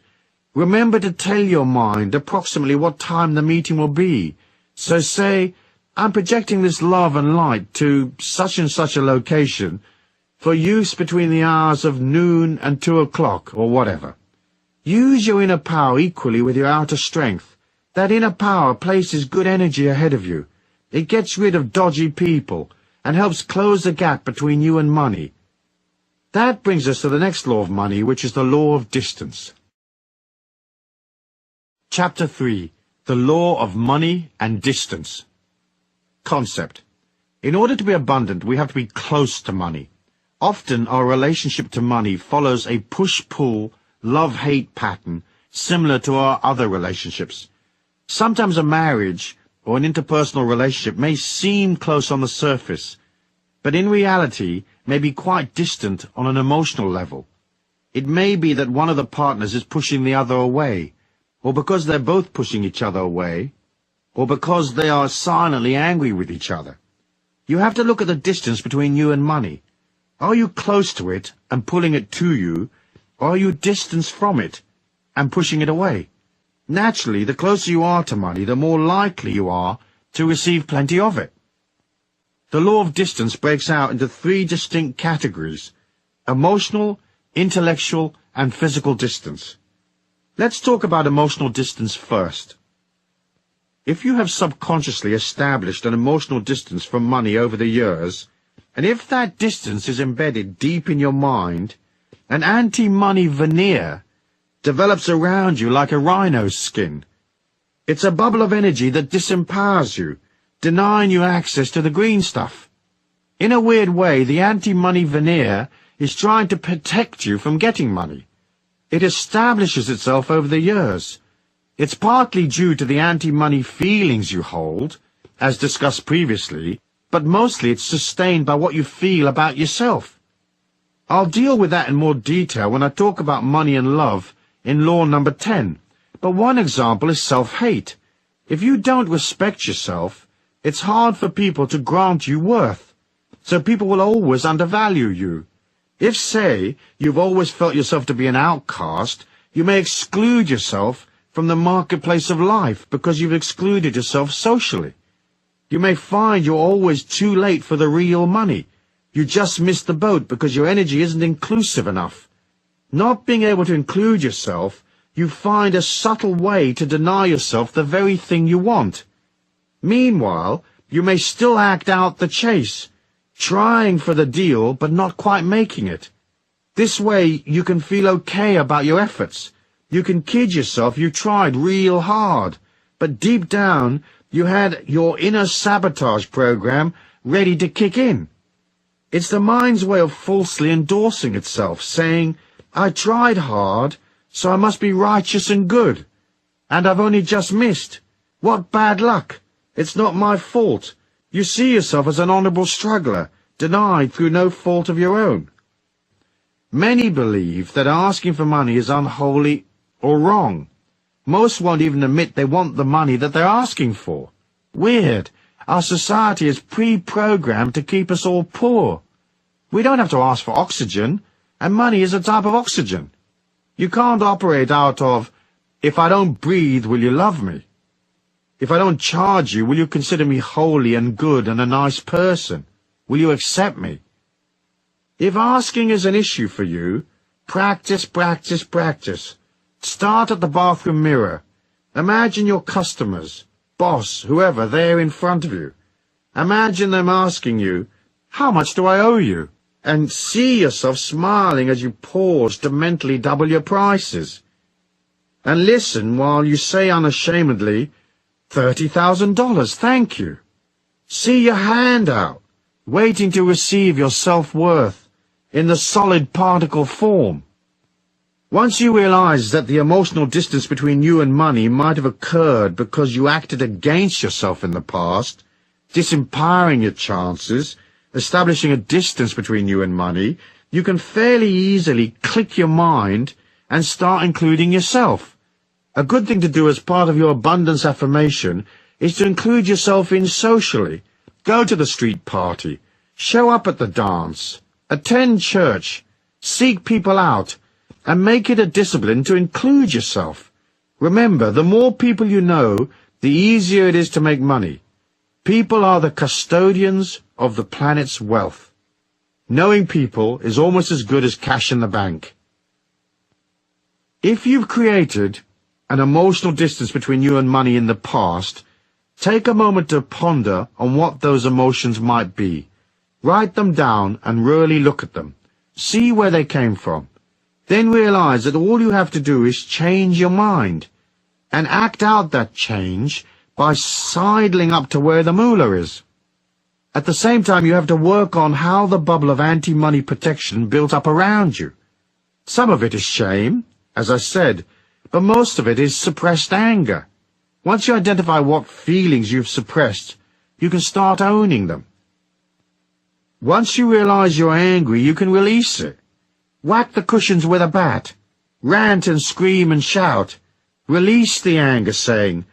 Remember to tell your mind approximately what time the meeting will be. So say, I'm projecting this love and light to such and such a location for use between the hours of noon and 2 o'clock or whatever. Use your inner power equally with your outer strength. That inner power places good energy ahead of you. It gets rid of dodgy people and helps close the gap between you and money. That brings us to the next law of money, which is the law of distance. Chapter 3. The law of money and distance. Concept. In order to be abundant, we have to be close to money. Often our relationship to money follows a push-pull, love-hate pattern similar to our other relationships. Sometimes a marriage or an interpersonal relationship may seem close on the surface, but in reality may be quite distant on an emotional level. It may be that one of the partners is pushing the other away, or because they're both pushing each other away, or because they are silently angry with each other. You have to look at the distance between you and money. Are you close to it and pulling it to you, or are you distant from it and pushing it away? Naturally, the closer you are to money, the more likely you are to receive plenty of it. The law of distance breaks out into 3 distinct categories: emotional, intellectual, and physical distance. Let's talk about emotional distance first. If you have subconsciously established an emotional distance from money over the years, and if that distance is embedded deep in your mind, an anti-money veneer develops around you like a rhino's skin. It's a bubble of energy that disempowers you, denying you access to the green stuff. In a weird way, the anti-money veneer is trying to protect you from getting money. It establishes itself over the years. It's partly due to the anti-money feelings you hold, as discussed previously, but mostly it's sustained by what you feel about yourself. I'll deal with that in more detail when I talk about money and love in law number 10, but one example is self-hate. If you don't respect yourself, it's hard for people to grant you worth, so people will always undervalue you. If, say, you've always felt yourself to be an outcast, you may exclude yourself from the marketplace of life because you've excluded yourself socially. You may find you're always too late for the real money. You just missed the boat because your energy isn't inclusive enough. Not being able to include yourself, you find a subtle way to deny yourself the very thing you want. Meanwhile, you may still act out the chase, trying for the deal but not quite making it. This way you can feel okay about your efforts. You can kid yourself you tried real hard, but deep down you had your inner sabotage program ready to kick in. It's the mind's way of falsely endorsing itself, saying, I tried hard, so I must be righteous and good. And I've only just missed. What bad luck. It's not my fault. You see yourself as an honorable struggler, denied through no fault of your own. Many believe that asking for money is unholy or wrong. Most won't even admit they want the money that they're asking for. Weird. Our society is pre-programmed to keep us all poor. We don't have to ask for oxygen, and money is a type of oxygen. You can't operate out of, if I don't breathe, will you love me? If I don't charge you, will you consider me holy and good and a nice person? Will you accept me? If asking is an issue for you, practice, practice, practice. Start at the bathroom mirror. Imagine your customers, boss, whoever, there in front of you. Imagine them asking you, how much do I owe you? And see yourself smiling as you pause to mentally double your prices. And listen while you say unashamedly, $30,000, thank you. See your hand out, waiting to receive your self-worth in the solid particle form. Once you realize that the emotional distance between you and money might have occurred because you acted against yourself in the past, disempowering your chances, establishing a distance between you and money, you can fairly easily click your mind and start including yourself. A good thing to do as part of your abundance affirmation is to include yourself in socially. Go to the street party, show up at the dance, attend church, seek people out, and make it a discipline to include yourself. Remember, the more people you know, the easier it is to make money. People are the custodians of the planet's wealth. Knowing people is almost as good as cash in the bank. If you've created an emotional distance between you and money in the past, take a moment to ponder on what those emotions might be. Write them down and really look at them. See where they came from. Then realize that all you have to do is change your mind and act out that change by sidling up to where the moolah is. At the same time, you have to work on how the bubble of anti-money protection built up around you. Some of it is shame, as I said, but most of it is suppressed anger. Once you identify what feelings you've suppressed, you can start owning them. Once you realize you're angry, you can release it. Whack the cushions with a bat. Rant and scream and shout. Release the anger, saying,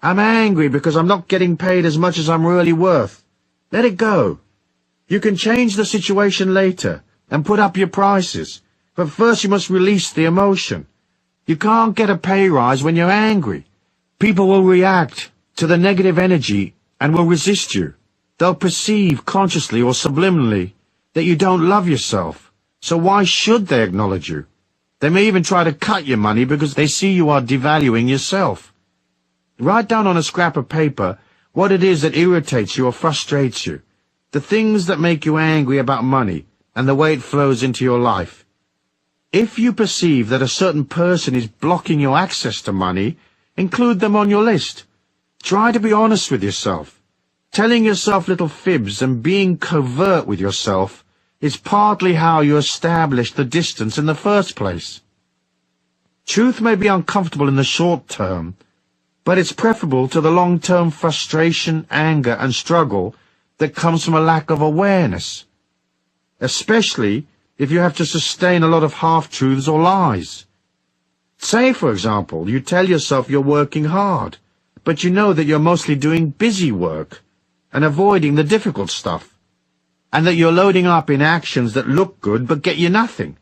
I'm angry because I'm not getting paid as much as I'm really worth. Let it go. You can change the situation later and put up your prices, but first you must release the emotion. You can't get a pay rise when you're angry. People will react to the negative energy and will resist you. They'll perceive consciously or subliminally that you don't love yourself. So why should they acknowledge you? They may even try to cut your money because they see you are devaluing yourself. Write down on a scrap of paper what it is that irritates you or frustrates you, the things that make you angry about money and the way it flows into your life. If you perceive that a certain person is blocking your access to money, include them on your list. Try to be honest with yourself. Telling yourself little fibs and being covert with yourself is partly how you establish the distance in the first place. Truth may be uncomfortable in the short term, but it's preferable to the long-term frustration, anger, and struggle that comes from a lack of awareness, especially if you have to sustain a lot of half-truths or lies. Say, for example, you tell yourself you're working hard, but you know that you're mostly doing busy work and avoiding the difficult stuff, and that you're loading up in actions that look good but get you nothing.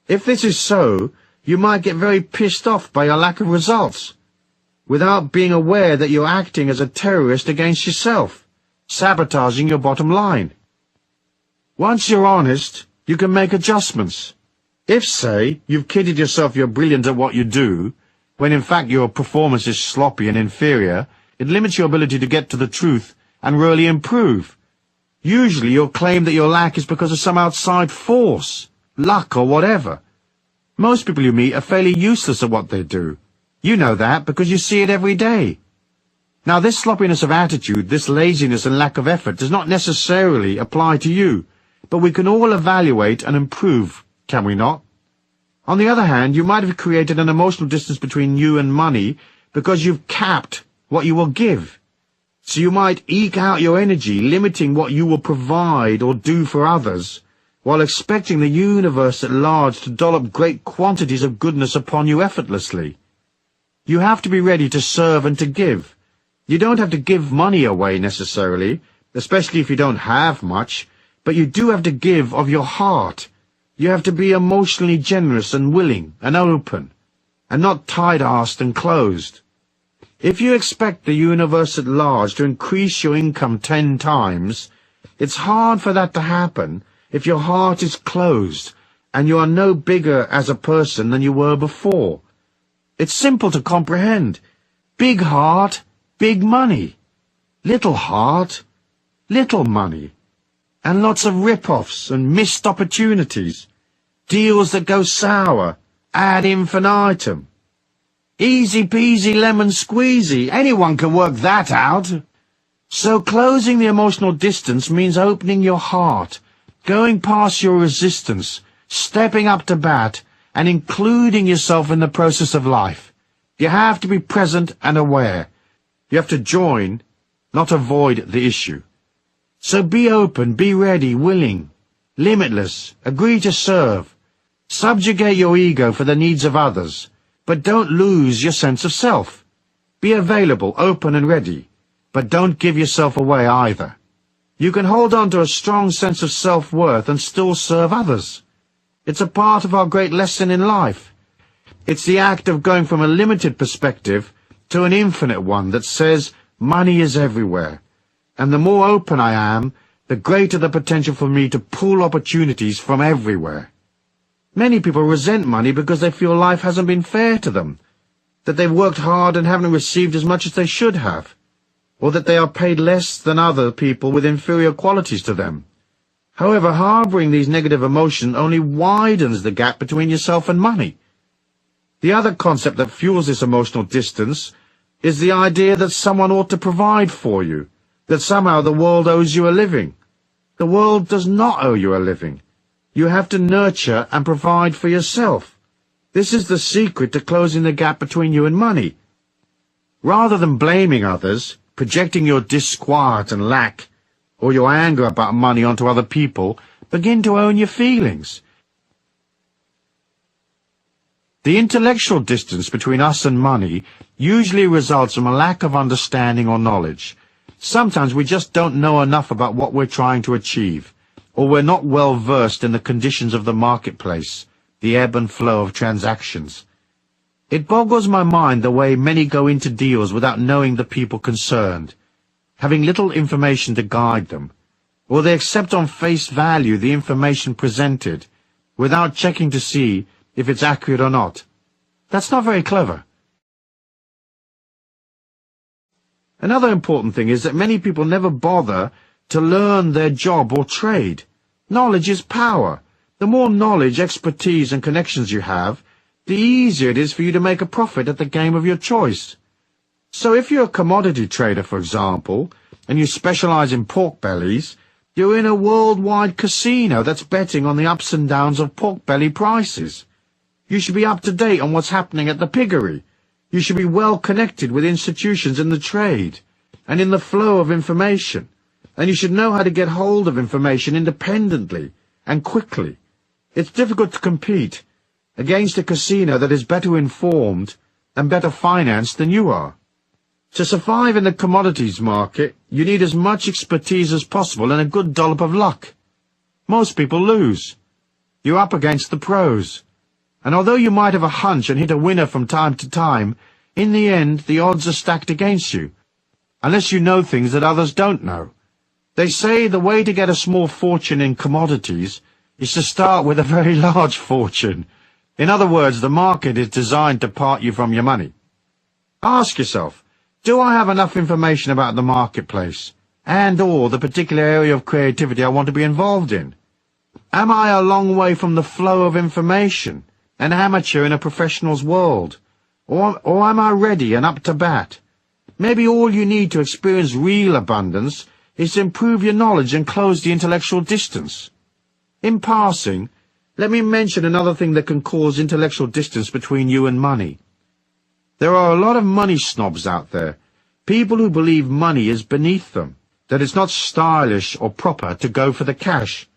If this is so, you might get very pissed off by your lack of results, without being aware that you're acting as a terrorist against yourself, sabotaging your bottom line. Once you're honest, you can make adjustments. If, say, you've kidded yourself you're brilliant at what you do, when in fact your performance is sloppy and inferior, it limits your ability to get to the truth and really improve. Usually you'll claim that your lack is because of some outside force, luck or whatever. Most people you meet are fairly useless at what they do. You know that because you see it every day. Now this sloppiness of attitude, this laziness and lack of effort does not necessarily apply to you, but we can all evaluate and improve, can we not? On the other hand, you might have created an emotional distance between you and money because you've capped what you will give. So you might eke out your energy, limiting what you will provide or do for others, while expecting the universe at large to dollop great quantities of goodness upon you effortlessly. You have to be ready to serve and to give. You don't have to give money away necessarily, especially if you don't have much, but you do have to give of your heart. You have to be emotionally generous and willing and open, and not tight-assed and closed. If you expect the universe at large to increase your income 10 times, it's hard for that to happen if your heart is closed and you are no bigger as a person than you were before. It's simple to comprehend. Big heart, big money. Little heart, little money. And lots of rip-offs and missed opportunities. Deals that go sour, ad infinitum. Easy peasy lemon squeezy. Anyone can work that out. So closing the emotional distance means opening your heart, going past your resistance, stepping up to bat, and including yourself in the process of life. You have to be present and aware. You have to join, not avoid the issue. So be open, be ready, willing, limitless, agree to serve. Subjugate your ego for the needs of others, but don't lose your sense of self. Be available, open and ready, but don't give yourself away either. You can hold on to a strong sense of self-worth and still serve others. It's a part of our great lesson in life. It's the act of going from a limited perspective to an infinite one that says money is everywhere. And the more open I am, the greater the potential for me to pull opportunities from everywhere. Many people resent money because they feel life hasn't been fair to them, that they've worked hard and haven't received as much as they should have, or that they are paid less than other people with inferior qualities to them. However, harboring these negative emotions only widens the gap between yourself and money. The other concept that fuels this emotional distance is the idea that someone ought to provide for you, that somehow the world owes you a living. The world does not owe you a living. You have to nurture and provide for yourself. This is the secret to closing the gap between you and money. Rather than blaming others, projecting your disquiet and lack, or your anger about money onto other people, begin to own your feelings. The intellectual distance between us and money usually results from a lack of understanding or knowledge. Sometimes we just don't know enough about what we're trying to achieve, or we're not well versed in the conditions of the marketplace, the ebb and flow of transactions. It boggles my mind the way many go into deals without knowing the people concerned, having little information to guide them, or they accept on face value the information presented without checking to see if it's accurate or not. That's not very clever. Another important thing is that many people never bother to learn their job or trade. Knowledge is power. The more knowledge, expertise, and connections you have, the easier it is for you to make a profit at the game of your choice. So if you're a commodity trader, for example, and you specialize in pork bellies, you're in a worldwide casino that's betting on the ups and downs of pork belly prices. You should be up to date on what's happening at the piggery. You should be well connected with institutions in the trade and in the flow of information. And you should know how to get hold of information independently and quickly. It's difficult to compete against a casino that is better informed and better financed than you are. To survive in the commodities market, you need as much expertise as possible and a good dollop of luck. Most people lose. You're up against the pros. And although you might have a hunch and hit a winner from time to time, in the end the odds are stacked against you, unless you know things that others don't know. They say the way to get a small fortune in commodities is to start with a very large fortune. In other words, the market is designed to part you from your money. Ask yourself, do I have enough information about the marketplace and/or the particular area of creativity I want to be involved in? Am I a long way from the flow of information, an amateur in a professional's world? Or am I ready and up to bat? Maybe all you need to experience real abundance is to improve your knowledge and close the intellectual distance. In passing, let me mention another thing that can cause intellectual distance between you and money. There are a lot of money snobs out there, people who believe money is beneath them, that it's not stylish or proper to go for the cash.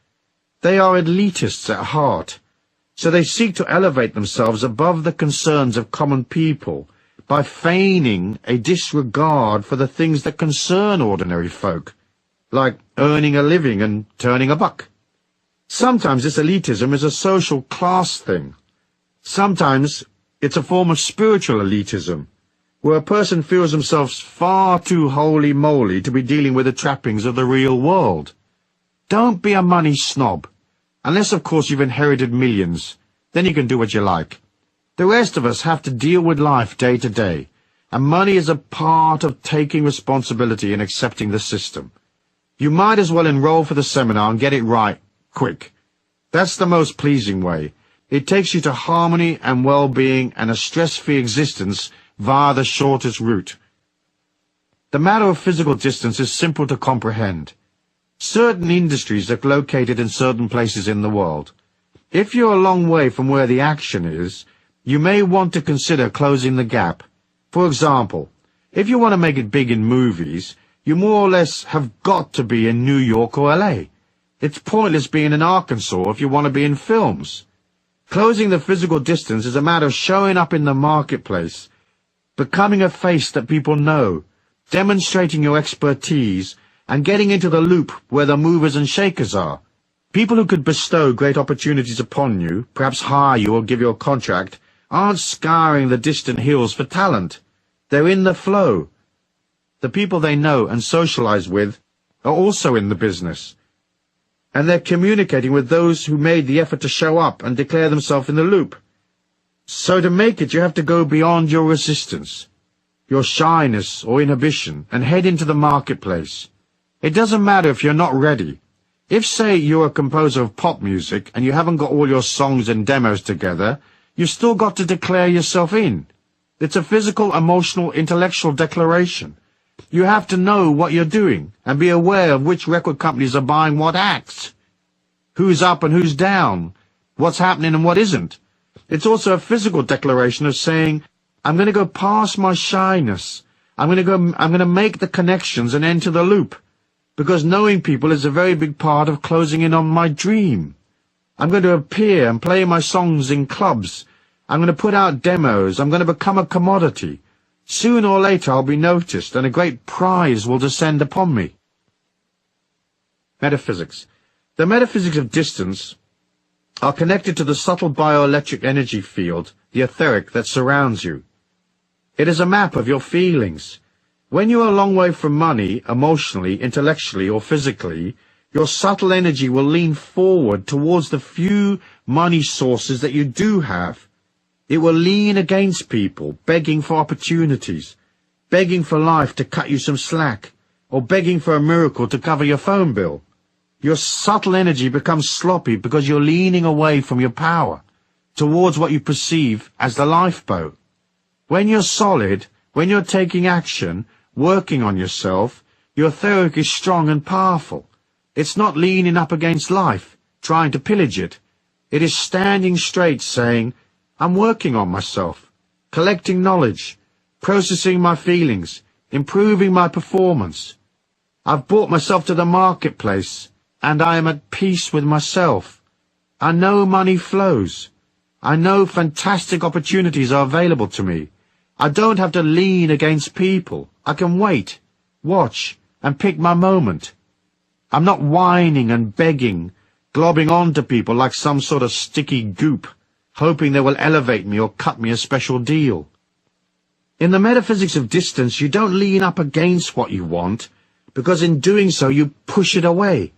They are elitists at heart, so they seek to elevate themselves above the concerns of common people by feigning a disregard for the things that concern ordinary folk, like earning a living and turning a buck. Sometimes this elitism is a social class thing. Sometimes it's a form of spiritual elitism, where a person feels themselves far too holy-moly to be dealing with the trappings of the real world. Don't be a money snob, unless of course you've inherited millions. Then you can do what you like. The rest of us have to deal with life day to day, and money is a part of taking responsibility and accepting the system. You might as well enroll for the seminar and get it right, quick. That's the most pleasing way. It takes you to harmony and well-being and a stress-free existence via the shortest route. The matter of physical distance is simple to comprehend. Certain industries are located in certain places in the world. If you're a long way from where the action is, you may want to consider closing the gap. For example, if you want to make it big in movies, you more or less have got to be in New York or LA. It's pointless being in Arkansas if you want to be in films. Closing the physical distance is a matter of showing up in the marketplace, becoming a face that people know, demonstrating your expertise, and getting into the loop where the movers and shakers are. People who could bestow great opportunities upon you, perhaps hire you or give you a contract, aren't scouring the distant hills for talent. They're in the flow. The people they know and socialize with are also in the business, and they're communicating with those who made the effort to show up and declare themselves in the loop. So to make it, you have to go beyond your resistance, your shyness or inhibition, and head into the marketplace. It doesn't matter if you're not ready. If, say, you're a composer of pop music and you haven't got all your songs and demos together, you've still got to declare yourself in. It's a physical, emotional, intellectual declaration. You have to know what you're doing and be aware of which record companies are buying what acts, who's up and who's down, what's happening and what isn't. It's also a physical declaration of saying, I'm going to go past my shyness. I'm going to make the connections and enter the loop. Because knowing people is a very big part of closing in on my dream. I'm going to appear and play my songs in clubs. I'm going to put out demos. I'm going to become a commodity. Sooner or later I'll be noticed and a great prize will descend upon me. Metaphysics. The metaphysics of distance are connected to the subtle bioelectric energy field, the etheric, that surrounds you. It is a map of your feelings. When you are a long way from money, emotionally, intellectually, or physically, your subtle energy will lean forward towards the few money sources that you do have. It will lean against people, begging for opportunities, begging for life to cut you some slack, or begging for a miracle to cover your phone bill. Your subtle energy becomes sloppy because you're leaning away from your power, towards what you perceive as the lifeboat. When you're solid, when you're taking action, working on yourself, your etheric is strong and powerful. It's not leaning up against life, trying to pillage it. It is standing straight, saying, I'm working on myself, collecting knowledge, processing my feelings, improving my performance. I've brought myself to the marketplace, and I am at peace with myself. I know money flows. I know fantastic opportunities are available to me. I don't have to lean against people. I can wait, watch, and pick my moment. I'm not whining and begging, globbing onto people like some sort of sticky goop, hoping they will elevate me or cut me a special deal. In the metaphysics of distance, you don't lean up against what you want, because in doing so you push it away.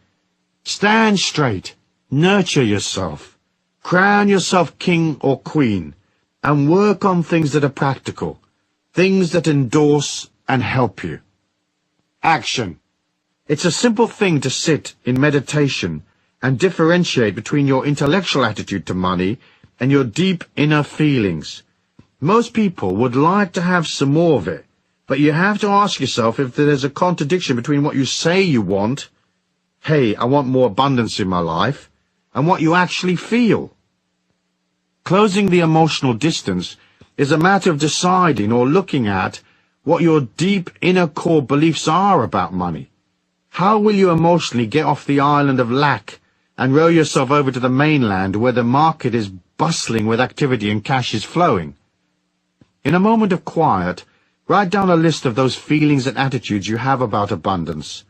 Stand straight, nurture yourself, crown yourself king or queen, and work on things that are practical, things that endorse and help you. Action. It's a simple thing to sit in meditation and differentiate between your intellectual attitude to money and your deep inner feelings. Most people would like to have some more of it, but you have to ask yourself if there's a contradiction between what you say you want, hey, I want more abundance in my life, and what you actually feel. Closing the emotional distance is a matter of deciding or looking at what your deep inner core beliefs are about money. How will you emotionally get off the island of lack and row yourself over to the mainland where the market is bustling with activity and cash is flowing? In a moment of quiet, write down a list of those feelings and attitudes you have about abundance.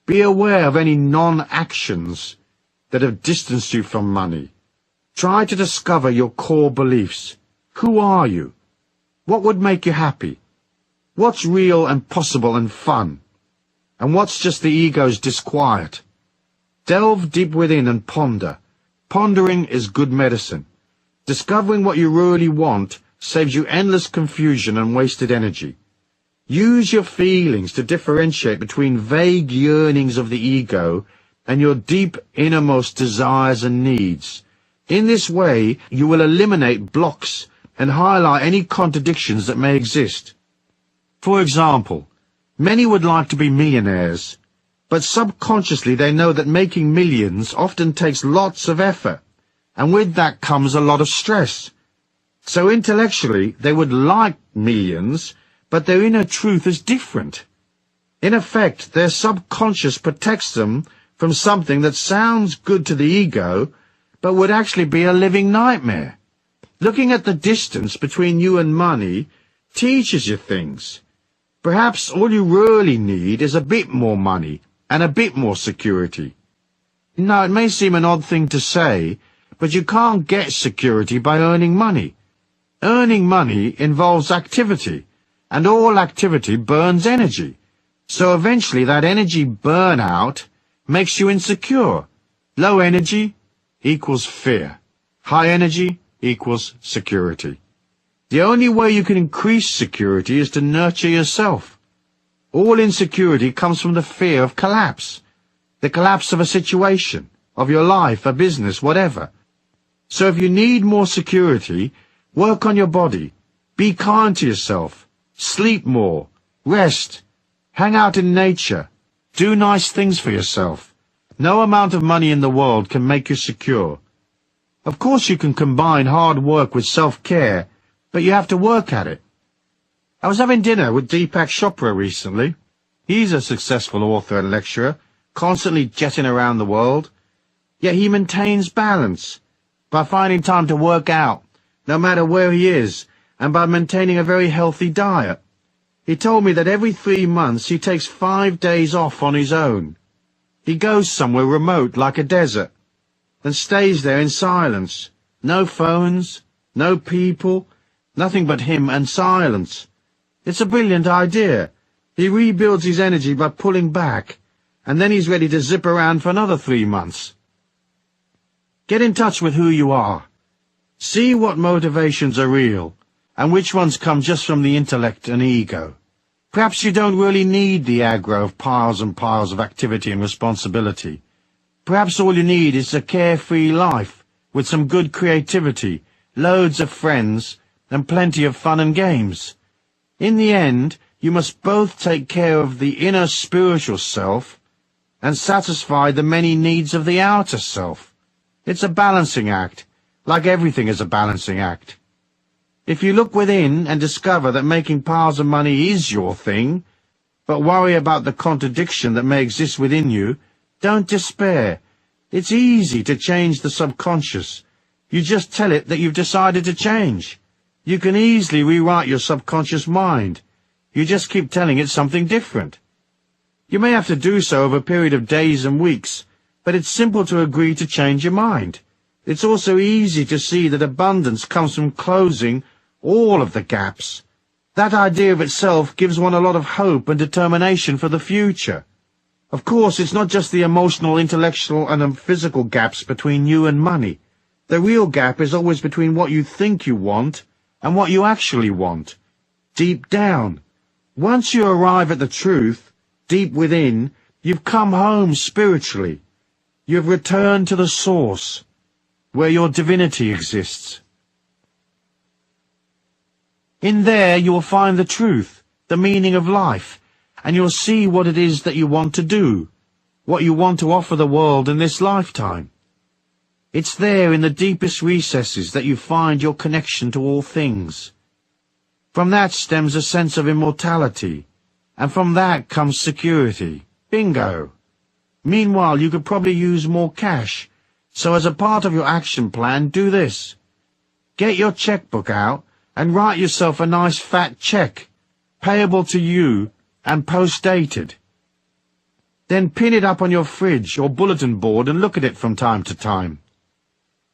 Be aware of any non-actions that have distanced you from money. Try to discover your core beliefs. Who are you? What would make you happy? What's real and possible and fun? And what's just the ego's disquiet? Delve deep within and ponder. Pondering is good medicine. Discovering what you really want saves you endless confusion and wasted energy. Use your feelings to differentiate between vague yearnings of the ego and your deep innermost desires and needs. In this way, you will eliminate blocks and highlight any contradictions that may exist. For example, many would like to be millionaires, but subconsciously they know that making millions often takes lots of effort, and with that comes a lot of stress. So intellectually, they would like millions, but their inner truth is different. In effect, their subconscious protects them from something that sounds good to the ego, but would actually be a living nightmare. Looking at the distance between you and money teaches you things. Perhaps all you really need is a bit more money and a bit more security. Now, it may seem an odd thing to say, but you can't get security by earning money. Earning money involves activity, and all activity burns energy. So eventually that energy burnout makes you insecure. Low energy equals fear. High energy equals security. The only way you can increase security is to nurture yourself. All insecurity comes from the fear of collapse. the collapse of a situation, of your life, a business, whatever. So if you need more security, work on your body, be kind to yourself, sleep more, rest, hang out in nature, do nice things for yourself. No amount of money in the world can make you secure. Of course you can combine hard work with self-care, but you have to work at it. I was having dinner with Deepak Chopra recently. He's a successful author and lecturer, constantly jetting around the world. Yet he maintains balance by finding time to work out, no matter where he is, and by maintaining a very healthy diet. He told me that every 3 months he takes 5 days off on his own. He goes somewhere remote like a desert and stays there in silence. No phones, no people, nothing but him and silence. It's a brilliant idea. He rebuilds his energy by pulling back, and then he's ready to zip around for another 3 months. Get in touch with who you are. See what motivations are real, and which ones come just from the intellect and ego. Perhaps you don't really need the aggro of piles and piles of activity and responsibility. Perhaps all you need is a carefree life, with some good creativity, loads of friends, and plenty of fun and games. In the end, you must both take care of the inner spiritual self and satisfy the many needs of the outer self. It's a balancing act, like everything is a balancing act. If you look within and discover that making piles of money is your thing, but worry about the contradiction that may exist within you, don't despair. It's easy to change the subconscious. You just tell it that you've decided to change. You can easily rewrite your subconscious mind. You just keep telling it something different. You may have to do so over a period of days and weeks, but it's simple to agree to change your mind. It's also easy to see that abundance comes from closing all of the gaps. That idea of itself gives one a lot of hope and determination for the future. Of course, it's not just the emotional, intellectual, and physical gaps between you and money. The real gap is always between what you think you want and what you actually want. Deep down. Once you arrive at the truth, deep within, you've come home spiritually. You've returned to the source, where your divinity exists. In there you will find the truth, the meaning of life, and you'll see what it is that you want to do, what you want to offer the world in this lifetime. It's there in the deepest recesses that you find your connection to all things. From that stems a sense of immortality, and from that comes security. Bingo! Meanwhile, you could probably use more cash, so as a part of your action plan, do this. Get your checkbook out and write yourself a nice fat check, payable to you and post-dated. Then pin it up on your fridge or bulletin board and look at it from time to time.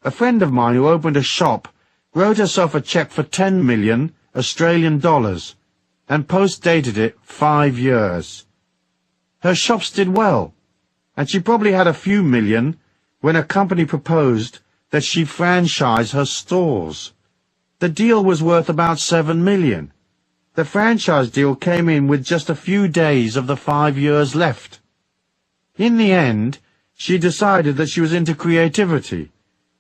A friend of mine who opened a shop wrote herself a check for 10 million Australian dollars and post-dated it 5 years. Her shops did well, and she probably had a few million when a company proposed that she franchise her stores. The deal was worth about 7 million. The franchise deal came in with just a few days of the 5 years left. In the end, she decided that she was into creativity,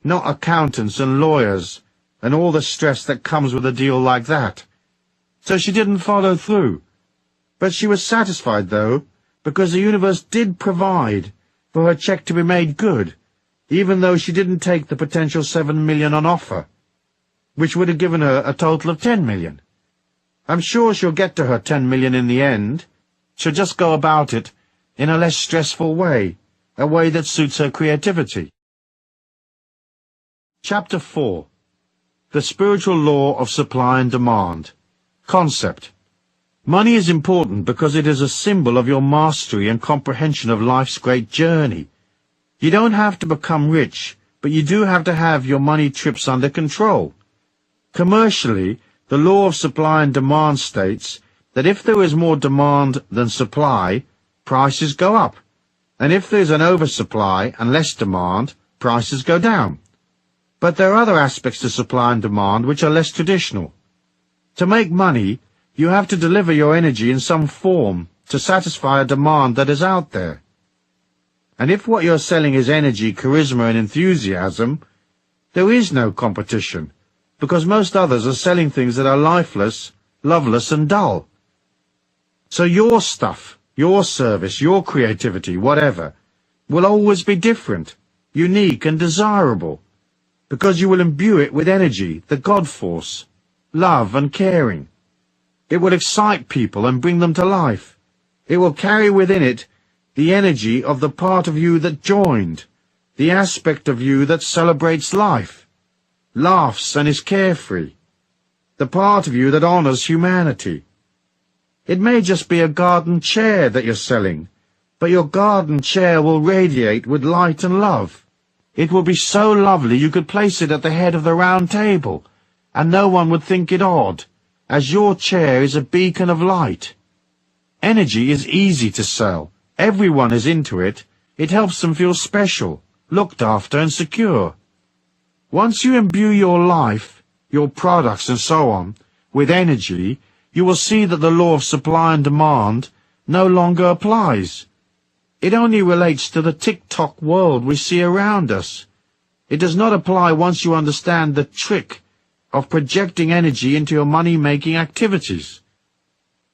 not accountants and lawyers and all the stress that comes with a deal like that. So she didn't follow through. But she was satisfied, though, because the universe did provide for her check to be made good, even though she didn't take the potential 7 million on offer, which would have given her a total of 10 million. I'm sure she'll get to her 10 million in the end. She'll just go about it in a less stressful way, a way that suits her creativity. Chapter 4. The Spiritual Law of Supply and Demand. Concept. Money is important because it is a symbol of your mastery and comprehension of life's great journey. You don't have to become rich, but you do have to have your money trips under control. Commercially, the law of supply and demand states that if there is more demand than supply, prices go up, and if there is an oversupply and less demand, prices go down. But there are other aspects to supply and demand which are less traditional. To make money, you have to deliver your energy in some form to satisfy a demand that is out there. And if what you're selling is energy, charisma, and enthusiasm, there is no competition, because most others are selling things that are lifeless, loveless, and dull. So your stuff, your service, your creativity, whatever, will always be different, unique, and desirable, because you will imbue it with energy, the God force, love, and caring. It will excite people and bring them to life. It will carry within it the energy of the part of you that joined, the aspect of you that celebrates life, laughs and is carefree, the part of you that honors humanity. It may just be a garden chair that you're selling, but your garden chair will radiate with light and love. It will be so lovely you could place it at the head of the round table, and no one would think it odd, as your chair is a beacon of light. Energy is easy to sell. Everyone is into it. It helps them feel special, looked after, and secure. Once you imbue your life, your products and so on, with energy, you will see that the law of supply and demand no longer applies. It only relates to the tick-tock world we see around us. It does not apply once you understand the trick of projecting energy into your money-making activities.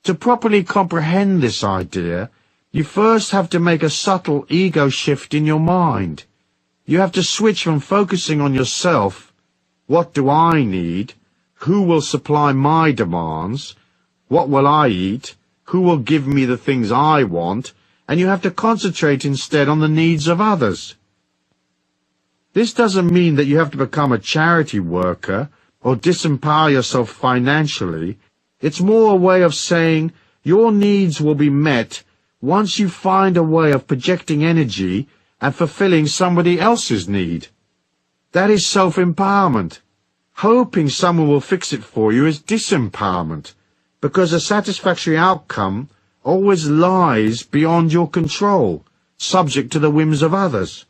To properly comprehend this idea, you first have to make a subtle ego shift in your mind. You have to switch from focusing on yourself, what do I need, who will supply my demands, what will I eat, who will give me the things I want, and you have to concentrate instead on the needs of others. This doesn't mean that you have to become a charity worker or disempower yourself financially. It's more a way of saying your needs will be met once you find a way of projecting energy and fulfilling somebody else's need. That is self-empowerment. Hoping someone will fix it for you is disempowerment, because a satisfactory outcome always lies beyond your control, subject to the whims of others.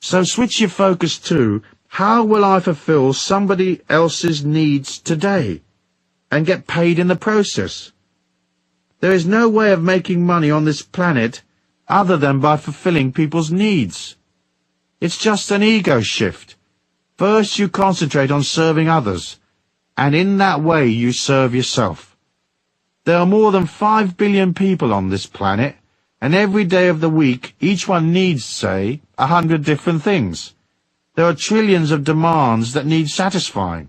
So switch your focus to, how will I fulfill somebody else's needs today, and get paid in the process? There is no way of making money on this planet other than by fulfilling people's needs. It's just an ego shift. First you concentrate on serving others, and in that way you serve yourself. There are more than 5 billion people on this planet, and every day of the week each one needs, say, 100 different things. There are trillions of demands that need satisfying.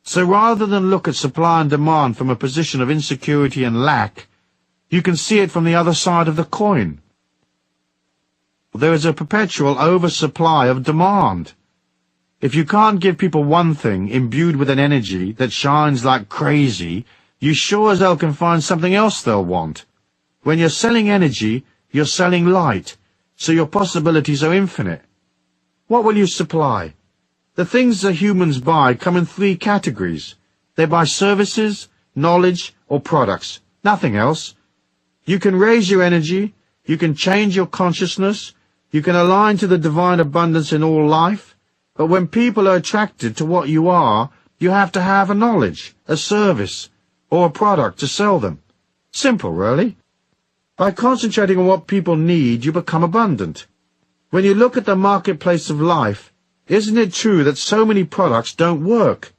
So rather than look at supply and demand from a position of insecurity and lack, you can see it from the other side of the coin. There is a perpetual oversupply of demand. If you can't give people one thing imbued with an energy that shines like crazy, you sure as hell can find something else they'll want. When you're selling energy, you're selling light, so your possibilities are infinite. What will you supply? The things that humans buy come in 3 categories. They buy services, knowledge, or products. Nothing else. You can raise your energy, you can change your consciousness, you can align to the divine abundance in all life, but when people are attracted to what you are, you have to have a knowledge, a service, or a product to sell them. Simple, really. By concentrating on what people need, you become abundant. When you look at the marketplace of life, isn't it true that so many products don't work?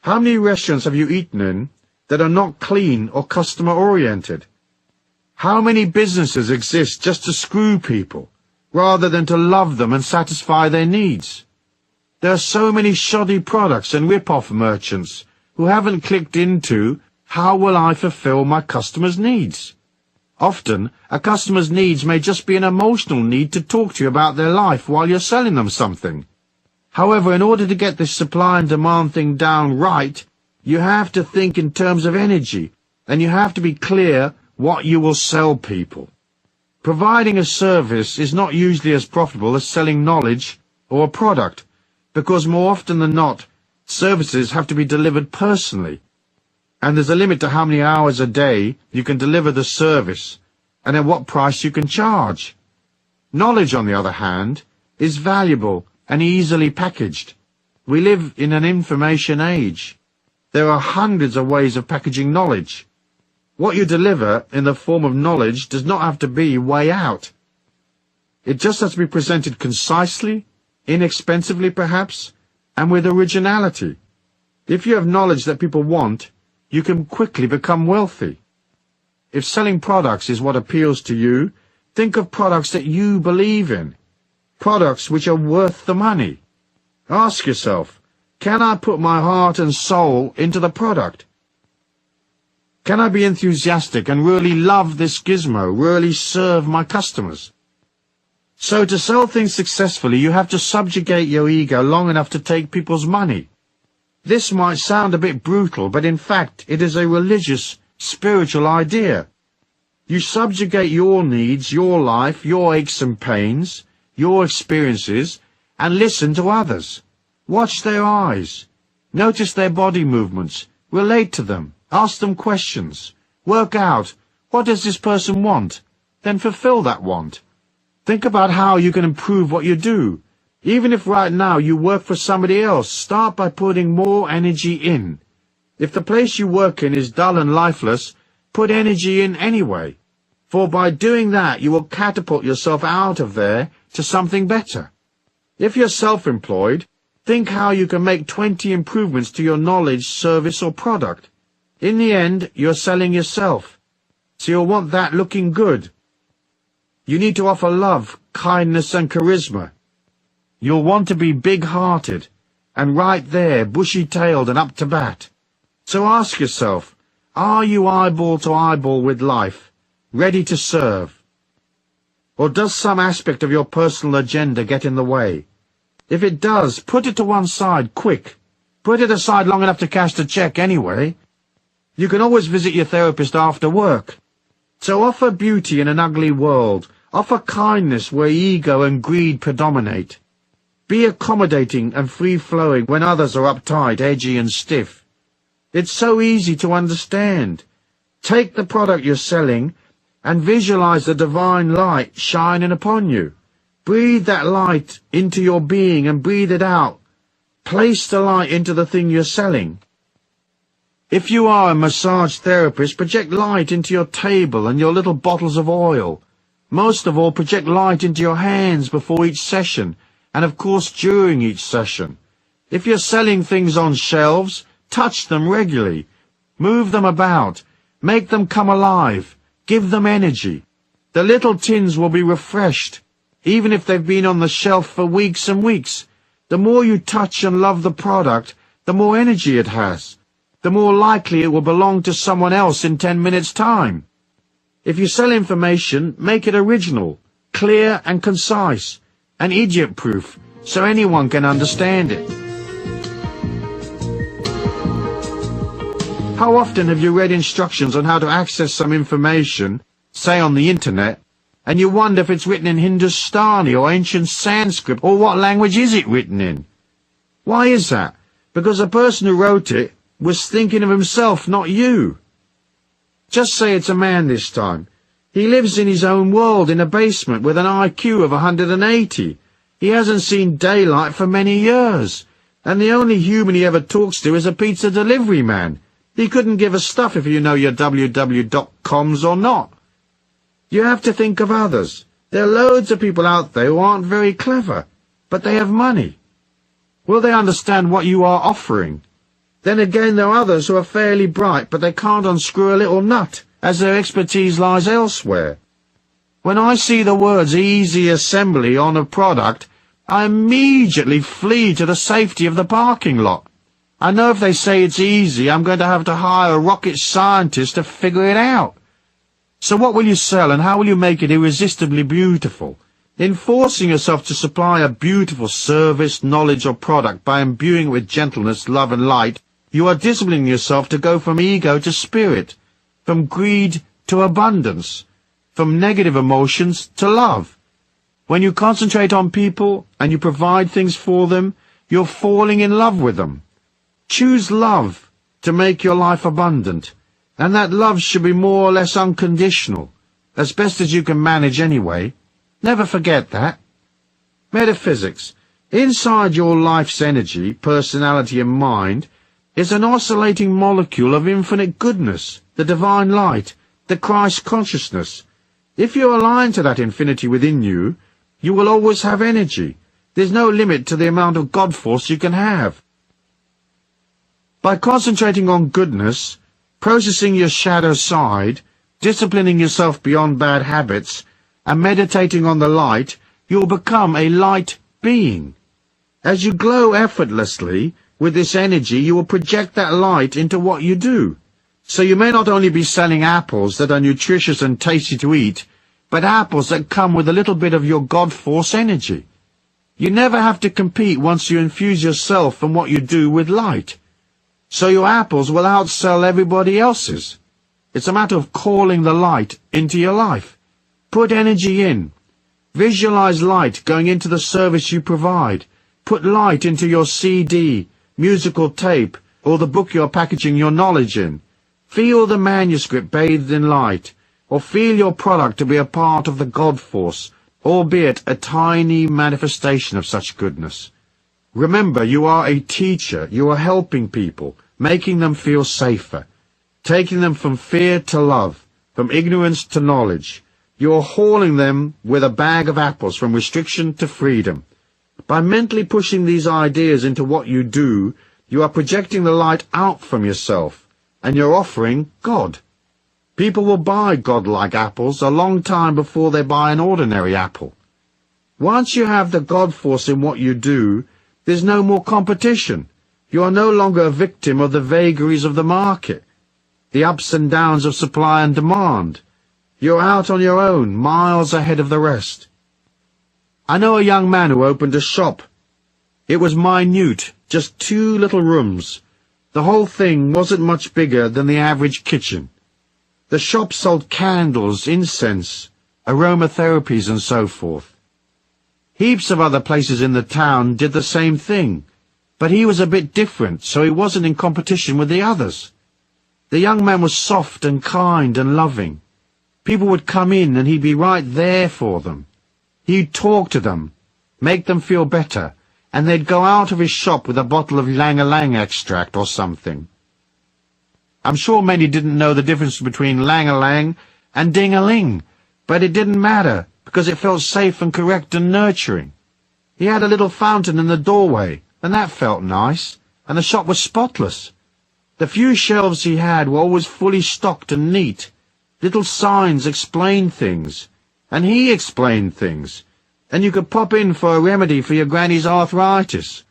How many restaurants have you eaten in that are not clean or customer-oriented? How many businesses exist just to screw people, rather than to love them and satisfy their needs? There are so many shoddy products and rip-off merchants who haven't clicked into, how will I fulfill my customers' needs? Often, a customer's needs may just be an emotional need to talk to you about their life while you're selling them something. However, in order to get this supply and demand thing down right, you have to think in terms of energy, and you have to be clear what you will sell people. Providing a service is not usually as profitable as selling knowledge or a product, because more often than not, services have to be delivered personally, and there's a limit to how many hours a day you can deliver the service, and at what price you can charge. Knowledge, on the other hand, is valuable and easily packaged. We live in an information age. There are hundreds of ways of packaging knowledge. What you deliver in the form of knowledge does not have to be way out. It just has to be presented concisely, inexpensively perhaps, and with originality. If you have knowledge that people want, you can quickly become wealthy. If selling products is what appeals to you, think of products that you believe in. Products which are worth the money. Ask yourself, can I put my heart and soul into the product? Can I be enthusiastic and really love this gizmo, really serve my customers? So to sell things successfully, you have to subjugate your ego long enough to take people's money. This might sound a bit brutal, but in fact it is a religious, spiritual idea. You subjugate your needs, your life, your aches and pains, your experiences, and listen to others. Watch their eyes. Notice their body movements. Relate to them. Ask them questions. Work out, what does this person want? Then fulfill that want. Think about how you can improve what you do. Even if right now you work for somebody else, start by putting more energy in. If the place you work in is dull and lifeless, put energy in anyway. For by doing that, you will catapult yourself out of there to something better. If you're self-employed, think how you can make 20 improvements to your knowledge, service, or product. In the end, you're selling yourself. So you'll want that looking good. You need to offer love, kindness, and charisma. You'll want to be big-hearted, and right there, bushy-tailed and up to bat. So ask yourself, are you eyeball to eyeball with life, ready to serve? Or does some aspect of your personal agenda get in the way? If it does, put it to one side, quick. Put it aside long enough to cash the check anyway. You can always visit your therapist after work. So offer beauty in an ugly world. Offer kindness where ego and greed predominate. Be accommodating and free-flowing when others are uptight, edgy and stiff. It's so easy to understand. Take the product you're selling and visualize the divine light shining upon you. Breathe that light into your being and breathe it out. Place the light into the thing you're selling. If you are a massage therapist, project light into your table and your little bottles of oil. Most of all, project light into your hands before each session, and of course during each session. If you're selling things on shelves, touch them regularly. Move them about. Make them come alive. Give them energy. The little tins will be refreshed, even if they've been on the shelf for weeks and weeks. The more you touch and love the product, the more energy it has. The more likely it will belong to someone else in 10 minutes' time. If you sell information, make it original, clear and concise, and idiot-proof, so anyone can understand it. How often have you read instructions on how to access some information, say on the internet, and you wonder if it's written in Hindustani or ancient Sanskrit, or what language is it written in? Why is that? Because the person who wrote it was thinking of himself, not you. Just say it's a man this time. He lives in his own world in a basement with an IQ of 180. He hasn't seen daylight for many years, and the only human he ever talks to is a pizza delivery man. He couldn't give a stuff if you know your www.coms or not. You have to think of others. There are loads of people out there who aren't very clever, but they have money. Will they understand what you are offering? Then again, there are others who are fairly bright, but they can't unscrew a little nut, as their expertise lies elsewhere. When I see the words easy assembly on a product, I immediately flee to the safety of the parking lot. I know if they say it's easy, I'm going to have to hire a rocket scientist to figure it out. So what will you sell, and how will you make it irresistibly beautiful? In forcing yourself to supply a beautiful service, knowledge, or product by imbuing it with gentleness, love, and light, you are disciplining yourself to go from ego to spirit, from greed to abundance, from negative emotions to love. When you concentrate on people and you provide things for them, you're falling in love with them. Choose love to make your life abundant, and that love should be more or less unconditional, as best as you can manage anyway. Never forget that. Metaphysics. Inside your life's energy, personality, and mind is an oscillating molecule of infinite goodness, the divine light, the Christ consciousness. If you align to that infinity within you, You will always have energy. There's no limit to the amount of God force you can have. By concentrating on goodness, processing your shadow side, disciplining yourself beyond bad habits, and meditating on the light, you'll become a light being. As you glow effortlessly with this energy, you will project that light into what you do. So you may not only be selling apples that are nutritious and tasty to eat, but apples that come with a little bit of your God force energy. You never have to compete once you infuse yourself and what you do with light. So your apples will outsell everybody else's. It's a matter of calling the light into your life. Put energy in. Visualize light going into the service you provide. Put light into your CD, musical tape, or the book you're packaging your knowledge in. Feel the manuscript bathed in light, or feel your product to be a part of the God force, albeit a tiny manifestation of such goodness. Remember, you are a teacher. You are helping people, making them feel safer, taking them from fear to love, from ignorance to knowledge. You are hauling them with a bag of apples from restriction to freedom. By mentally pushing these ideas into what you do, you are projecting the light out from yourself, and you're offering God. People will buy God-like apples a long time before they buy an ordinary apple. Once you have the God force in what you do, there's no more competition. You are no longer a victim of the vagaries of the market, the ups and downs of supply and demand. You're out on your own, miles ahead of the rest. I know a young man who opened a shop. It was minute, just 2 little rooms. The whole thing wasn't much bigger than the average kitchen. The shop sold candles, incense, aromatherapies, and so forth. Heaps of other places in the town did the same thing, but he was a bit different, so he wasn't in competition with the others. The young man was soft and kind and loving. People would come in and he'd be right there for them. He'd talk to them, make them feel better, and they'd go out of his shop with a bottle of Lang-a-Lang extract or something. I'm sure many didn't know the difference between Lang-a-Lang and Ding-a-Ling, but it didn't matter because it felt safe and correct and nurturing. He had a little fountain in the doorway, and that felt nice, and the shop was spotless. The few shelves he had were always fully stocked and neat. Little signs explained things, and he explained things, and you could pop in for a remedy for your granny's arthritis.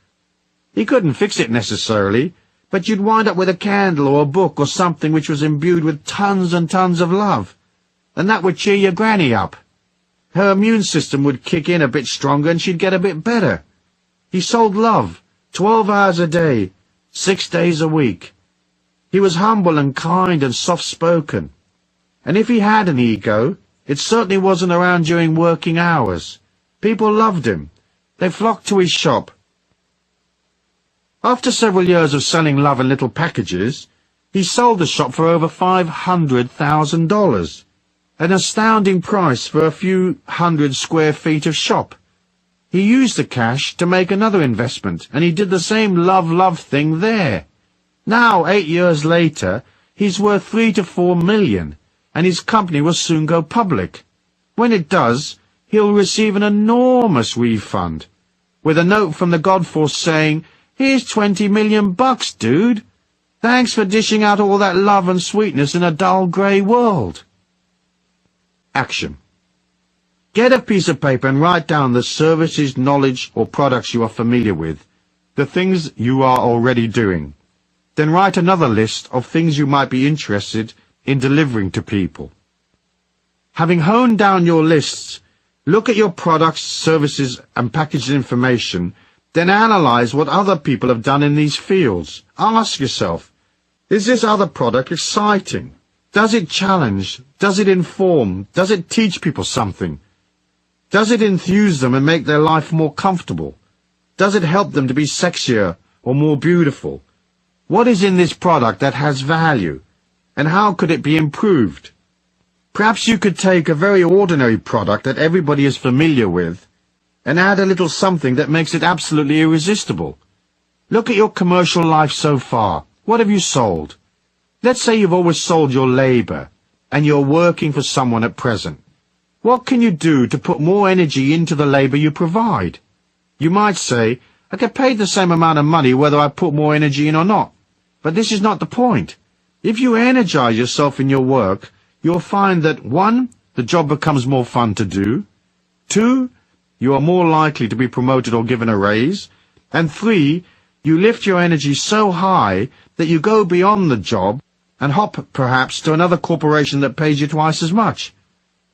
He couldn't fix it necessarily, but you'd wind up with a candle or a book or something which was imbued with tons and tons of love, and that would cheer your granny up. Her immune system would kick in a bit stronger and she'd get a bit better. He sold love, 12 hours a day, 6 days a week. He was humble and kind and soft-spoken. And if he had an ego, it certainly wasn't around during working hours. People loved him. They flocked to his shop. After several years of selling love in little packages, he sold the shop for over $500,000, an astounding price for a few hundred square feet of shop. He used the cash to make another investment, and he did the same love thing there. Now, 8 years later, he's worth 3 to 4 million. And his company will soon go public. When it does, he'll receive an enormous refund, with a note from the God force saying, "Here's $20 million, dude. Thanks for dishing out all that love and sweetness in a dull grey world." Action. Get a piece of paper and write down the services, knowledge, or products you are familiar with, the things you are already doing. Then write another list of things you might be interested in delivering to people. Having honed down your lists, look at your products, services, and packaged information, then analyze what other people have done in these fields. Ask yourself, is this other product exciting? Does it challenge? Does it inform? Does it teach people something? Does it enthuse them and make their life more comfortable? Does it help them to be sexier or more beautiful? What is in this product that has value? And how could it be improved? Perhaps you could take a very ordinary product that everybody is familiar with and add a little something that makes it absolutely irresistible. Look at your commercial life so far. What have you sold? Let's say you've always sold your labor and you're working for someone at present. What can you do to put more energy into the labor you provide? You might say, I get paid the same amount of money whether I put more energy in or not. But this is not the point. If you energize yourself in your work, you'll find that 1, the job becomes more fun to do, 2, you are more likely to be promoted or given a raise, and 3, you lift your energy so high that you go beyond the job and hop perhaps to another corporation that pays you twice as much.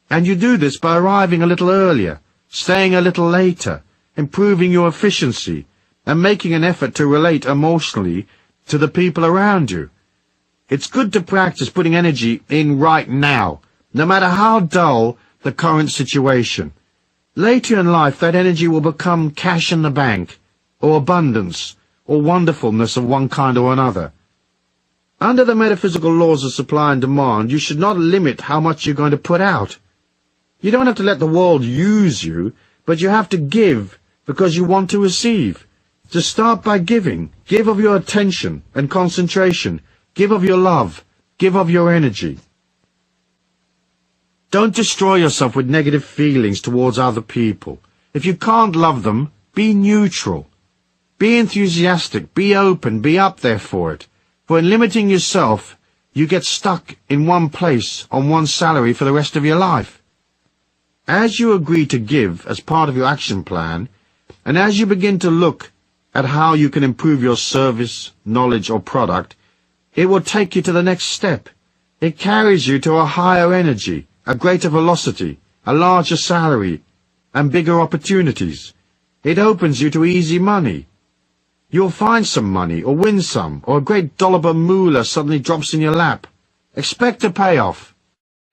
And you do this by arriving a little earlier, staying a little later, improving your efficiency, and making an effort to relate emotionally to the people around you. It's good to practice putting energy in right now, no matter how dull the current situation. Later in life, that energy will become cash in the bank, or abundance, or wonderfulness of one kind or another. Under the metaphysical laws of supply and demand, you should not limit how much you're going to put out. You don't have to let the world use you, but you have to give because you want to receive. To start by giving, give of your attention and concentration, give of your love, give of your energy. Don't destroy yourself with negative feelings towards other people. If you can't love them, be neutral. Be enthusiastic, be open, be up there for it. For in limiting yourself, you get stuck in one place on one salary for the rest of your life. As you agree to give as part of your action plan, and as you begin to look at how you can improve your service, knowledge, or product, it will take you to the next step. It carries you to a higher energy, a greater velocity, a larger salary, and bigger opportunities. It opens you to easy money. You'll find some money, or win some, or a great dollop of moolah suddenly drops in your lap. Expect a payoff.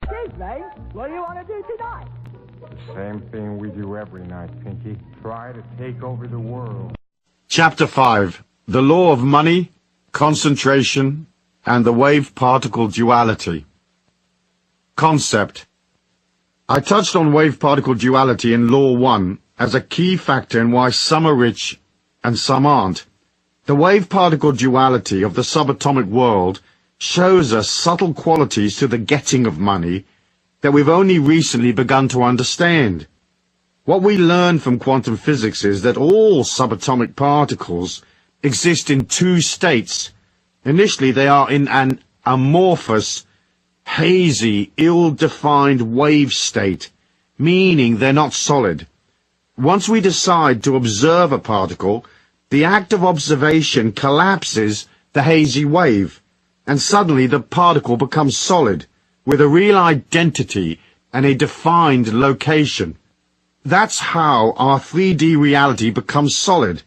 Excuse me, what do you want to do tonight? Same thing we do every night, Pinky. Try to take over the world. Chapter 5. The Law of Money, Concentration, and the Wave-Particle Duality. Concept. I touched on wave-particle duality in Law 1 as a key factor in why some are rich and some aren't. The wave-particle duality of the subatomic world shows us subtle qualities to the getting of money that we've only recently begun to understand. What we learn from quantum physics is that all subatomic particles exist in 2 states. Initially, they are in an amorphous, hazy, ill-defined wave state, meaning they're not solid. Once we decide to observe a particle, the act of observation collapses the hazy wave, and suddenly the particle becomes solid, with a real identity and a defined location. That's how our 3D reality becomes solid.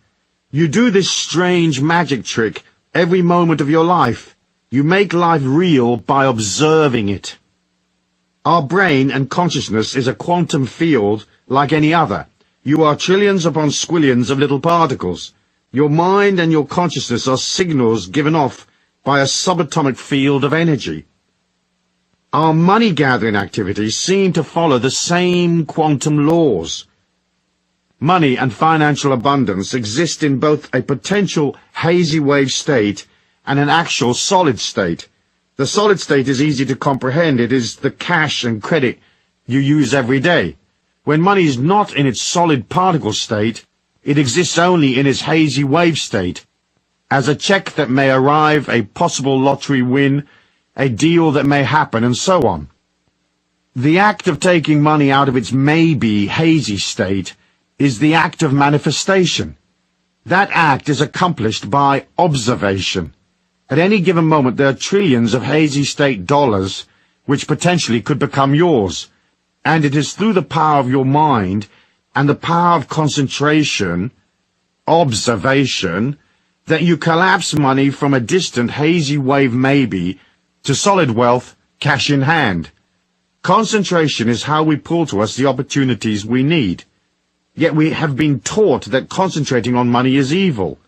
You do this strange magic trick every moment of your life. You make life real by observing it. Our brain and consciousness is a quantum field like any other. You are trillions upon squillions of little particles. Your mind and your consciousness are signals given off by a subatomic field of energy. Our money-gathering activities seem to follow the same quantum laws. Money and financial abundance exist in both a potential hazy wave state and an actual solid state. The solid state is easy to comprehend. It is the cash and credit you use every day. When money is not in its solid particle state, it exists only in its hazy wave state, as a check that may arrive, a possible lottery win, a deal that may happen, and so on. The act of taking money out of its maybe hazy state is the act of manifestation. That act is accomplished by observation. At any given moment there are trillions of hazy state dollars which potentially could become yours, and it is through the power of your mind and the power of concentration, observation, that you collapse money from a distant hazy wave maybe to solid wealth, cash in hand. Concentration is how we pull to us the opportunities we need. Yet we have been taught that concentrating on money is evil,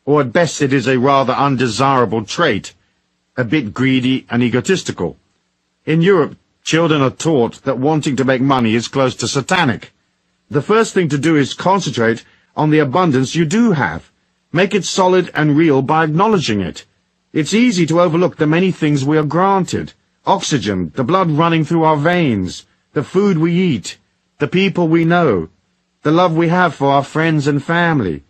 or at best it is a rather undesirable trait, a bit greedy and egotistical. In Europe, children are taught that wanting to make money is close to satanic. The first thing to do is concentrate on the abundance you do have. Make it solid and real by acknowledging it. It's easy to overlook the many things we are granted. Oxygen, the blood running through our veins, the food we eat, the people we know, the love we have for our friends and family,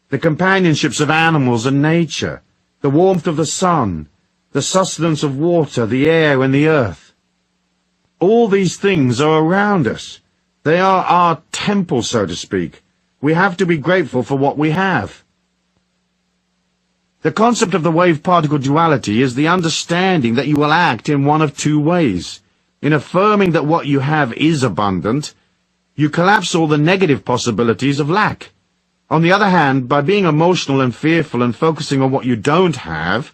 the companionships of animals and nature, the warmth of the sun, the sustenance of water, the air and the earth. All these things are around us. They are our temple, so to speak. We have to be grateful for what we have. The concept of the wave-particle duality is the understanding that you will act in one of two ways. In affirming that what you have is abundant, you collapse all the negative possibilities of lack. On the other hand, by being emotional and fearful and focusing on what you don't have,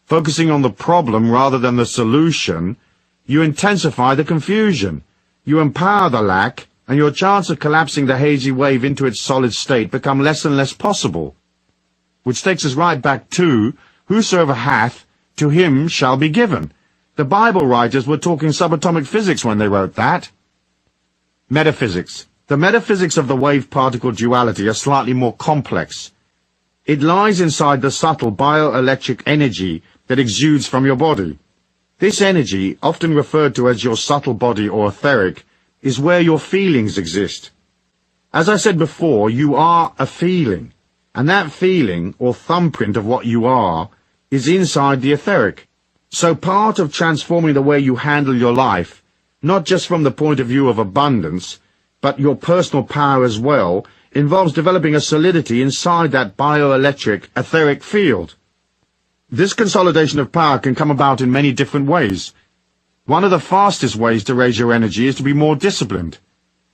focusing on the problem rather than the solution, you intensify the confusion. You empower the lack, and your chance of collapsing the hazy wave into its solid state become less and less possible. Which takes us right back to, whosoever hath, to him shall be given. The Bible writers were talking subatomic physics when they wrote that. Metaphysics. The metaphysics of the wave-particle duality are slightly more complex. It lies inside the subtle bioelectric energy that exudes from your body. This energy, often referred to as your subtle body or etheric, is where your feelings exist. As I said before, you are a feeling. And that feeling, or thumbprint of what you are, is inside the etheric. So part of transforming the way you handle your life, not just from the point of view of abundance, but your personal power as well, involves developing a solidity inside that bioelectric etheric field. This consolidation of power can come about in many different ways. One of the fastest ways to raise your energy is to be more disciplined,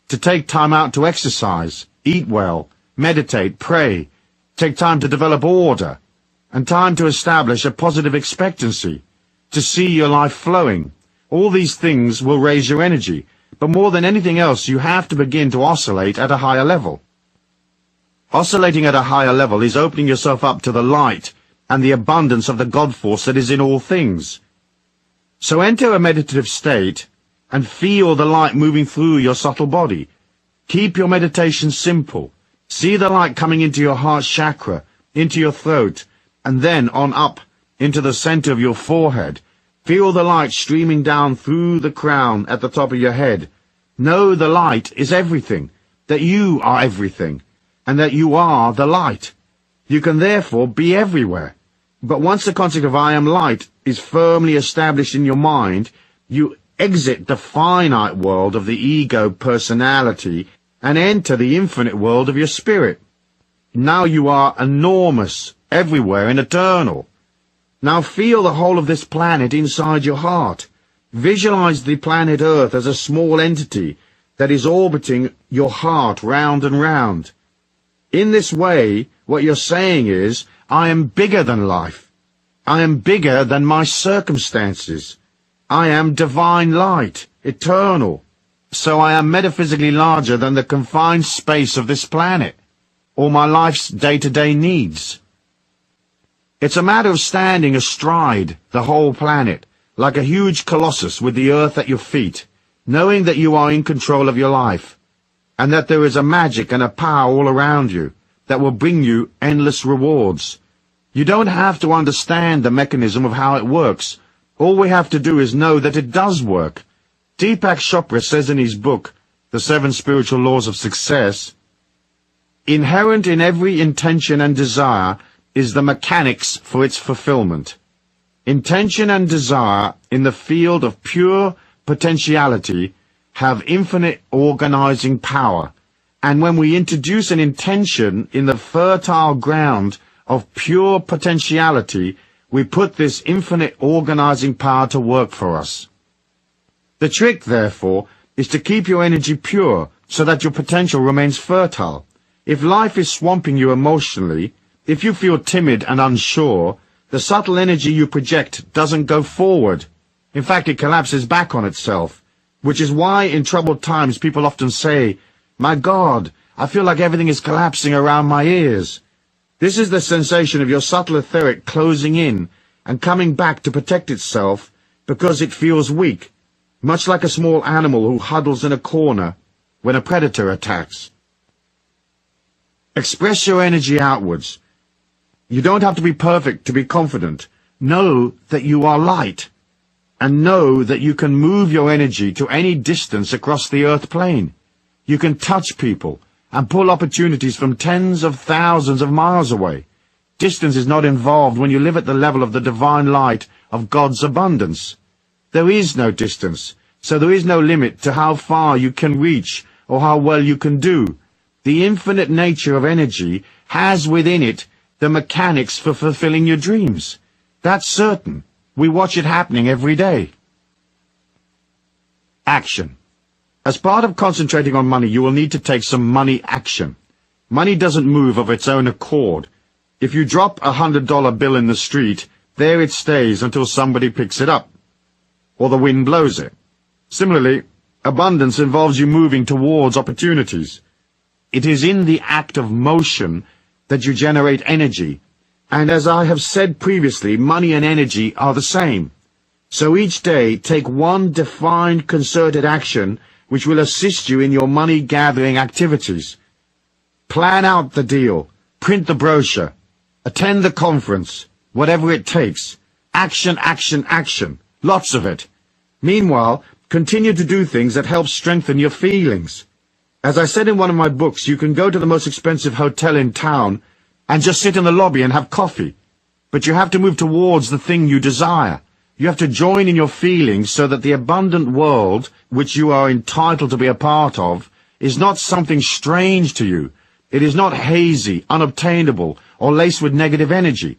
to take time out to exercise, eat well, meditate, pray, take time to develop order, and time to establish a positive expectancy, to see your life flowing. All these things will raise your energy, but more than anything else, you have to begin to oscillate at a higher level. Oscillating at a higher level is opening yourself up to the light and the abundance of the God force that is in all things. So enter a meditative state and feel the light moving through your subtle body. Keep your meditation simple. See the light coming into your heart chakra, into your throat, and then on up into the center of your forehead. Feel the light streaming down through the crown at the top of your head. Know the light is everything, that you are everything, and that you are the light. You can therefore be everywhere. But once the concept of I am light is firmly established in your mind, you exit the finite world of the ego personality and enter the infinite world of your spirit. Now you are enormous, everywhere and eternal. Now feel the whole of this planet inside your heart. Visualize the planet Earth as a small entity that is orbiting your heart round and round. In this way, what you're saying is, I am bigger than life. I am bigger than my circumstances. I am divine light, eternal. So I am metaphysically larger than the confined space of this planet, or my life's day-to-day needs. It's a matter of standing astride the whole planet, like a huge colossus with the earth at your feet, knowing that you are in control of your life, and that there is a magic and a power all around you that will bring you endless rewards. You don't have to understand the mechanism of how it works. All we have to do is know that it does work. Deepak Chopra says in his book, The 7 Spiritual Laws of Success, inherent in every intention and desire is the mechanics for its fulfillment. Intention and desire in the field of pure potentiality have infinite organizing power, and when we introduce an intention in the fertile ground of pure potentiality, we put this infinite organizing power to work for us. The trick, therefore, is to keep your energy pure so that your potential remains fertile. If life is swamping you emotionally, if you feel timid and unsure, the subtle energy you project doesn't go forward. In fact, it collapses back on itself, which is why in troubled times people often say, "My God, I feel like everything is collapsing around my ears." This is the sensation of your subtle etheric closing in and coming back to protect itself because it feels weak, much like a small animal who huddles in a corner when a predator attacks. Express your energy outwards. You don't have to be perfect to be confident. Know that you are light. and know that you can move your energy to any distance across the earth plane. You can touch people and pull opportunities from tens of thousands of miles away. Distance is not involved when you live at the level of the divine light of God's abundance. There is no distance, so there is no limit to how far you can reach or how well you can do. The infinite nature of energy has within it the mechanics for fulfilling your dreams. That's certain. We watch it happening every day. Action. As part of concentrating on money, you will need to take some money action. Money doesn't move of its own accord. If you drop $100 bill in the street, there it stays until somebody picks it up, or the wind blows it. Similarly, abundance involves you moving towards opportunities. It is in the act of motion that you generate energy, and as I have said previously, money and energy are the same. So each day, take one defined, concerted action which will assist you in your money-gathering activities. Plan out the deal, print the brochure, attend the conference, whatever it takes. Action, action, action. Lots of it. Meanwhile, continue to do things that help strengthen your feelings. As I said in one of my books, you can go to the most expensive hotel in town and just sit in the lobby and have coffee. But you have to move towards the thing you desire. You have to join in your feelings so that the abundant world, which you are entitled to be a part of, is not something strange to you. It is not hazy, unobtainable, or laced with negative energy.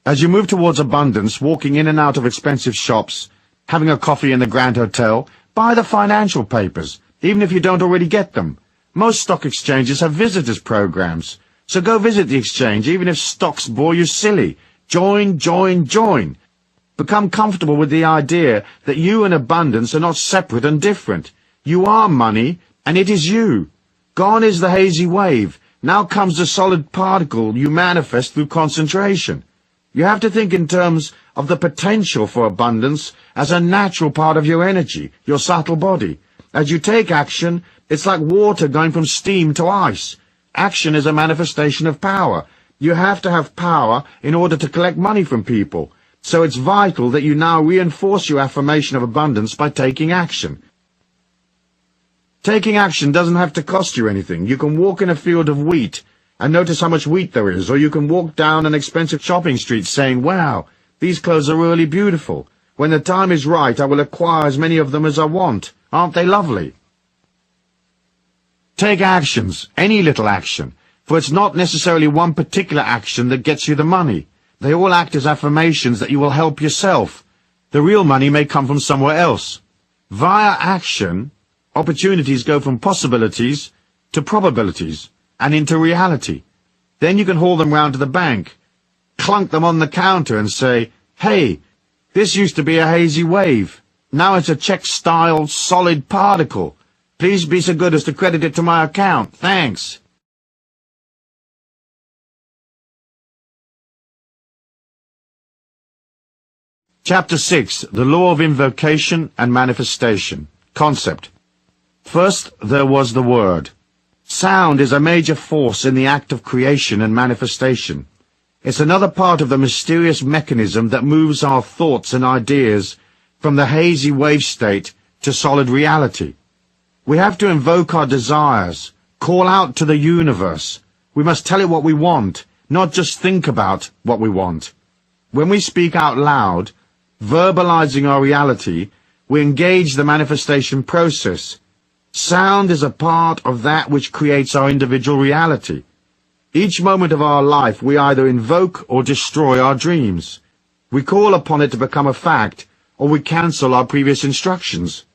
As you move towards abundance, walking in and out of expensive shops, having a coffee in the Grand Hotel, buy the financial papers, even if you don't already get them. Most stock exchanges have visitors programs, so go visit the exchange even if stocks bore you silly. Join, join, join. Become comfortable with the idea that you and abundance are not separate and different. You are money, and it is you. Gone is the hazy wave. Now comes the solid particle you manifest through concentration. You have to think in terms of the potential for abundance as a natural part of your energy, your subtle body. As you take action, it's like water going from steam to ice. Action is a manifestation of power. You have to have power in order to collect money from people. So it's vital that you now reinforce your affirmation of abundance by taking action. Taking action doesn't have to cost you anything. You can walk in a field of wheat and notice how much wheat there is, or you can walk down an expensive shopping street saying, "Wow, these clothes are really beautiful. When the time is right, I will acquire as many of them as I want. Aren't they lovely?" Take actions, any little action, for it's not necessarily one particular action that gets you the money. They all act as affirmations that you will help yourself. The real money may come from somewhere else. Via action, opportunities go from possibilities to probabilities and into reality. Then you can haul them round to the bank, clunk them on the counter and say, "Hey, this used to be a hazy wave. Now it's a check-style solid particle. Please be so good as to credit it to my account. Thanks." Chapter 6. The Law of Invocation and Manifestation. Concept. First, there was the Word. Sound is a major force in the act of creation and manifestation. It's another part of the mysterious mechanism that moves our thoughts and ideas from the hazy wave state to solid reality. We have to invoke our desires, call out to the universe. We must tell it what we want, not just think about what we want. When we speak out loud, verbalizing our reality, we engage the manifestation process. Sound is a part of that which creates our individual reality. Each moment of our life we either invoke or destroy our dreams. We call upon it to become a fact, or we cancel our previous instructions.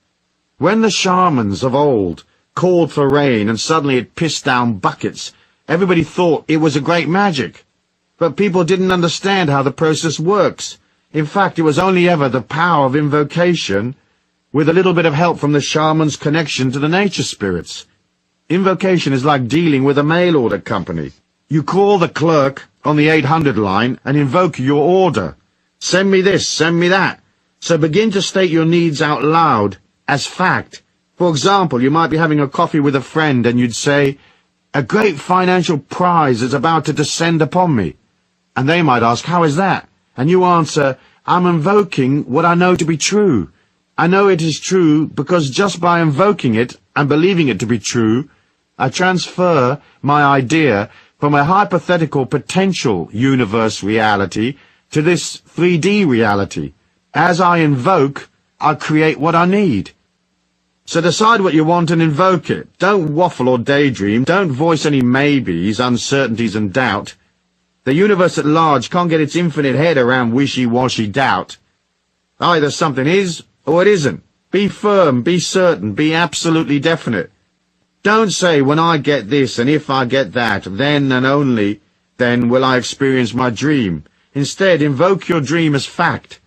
When the shamans of old called for rain and suddenly it pissed down buckets, everybody thought it was a great magic. But people didn't understand how the process works. In fact, it was only ever the power of invocation, with a little bit of help from the shaman's connection to the nature spirits. Invocation is like dealing with a mail order company. You call the clerk on the 800 line and invoke your order. Send me this, send me that. So begin to state your needs out loud as fact. For example, you might be having a coffee with a friend and you'd say, "A great financial prize is about to descend upon me." And they might ask, "How is that?" And you answer, I'm invoking what I know to be true. I know it is true because just by invoking it and believing it to be true, I transfer my idea from a hypothetical potential universe reality to this 3D reality. As I invoke, I create what I need. So decide what you want and invoke it. Don't waffle or daydream. Don't voice any maybes, uncertainties and doubt. The universe at large can't get its infinite head around wishy-washy doubt. Either something is or it isn't. Be firm, be certain, be absolutely definite. Don't say, when I get this and if I get that, then and only then will I experience my dream. Instead, invoke your dream as fact.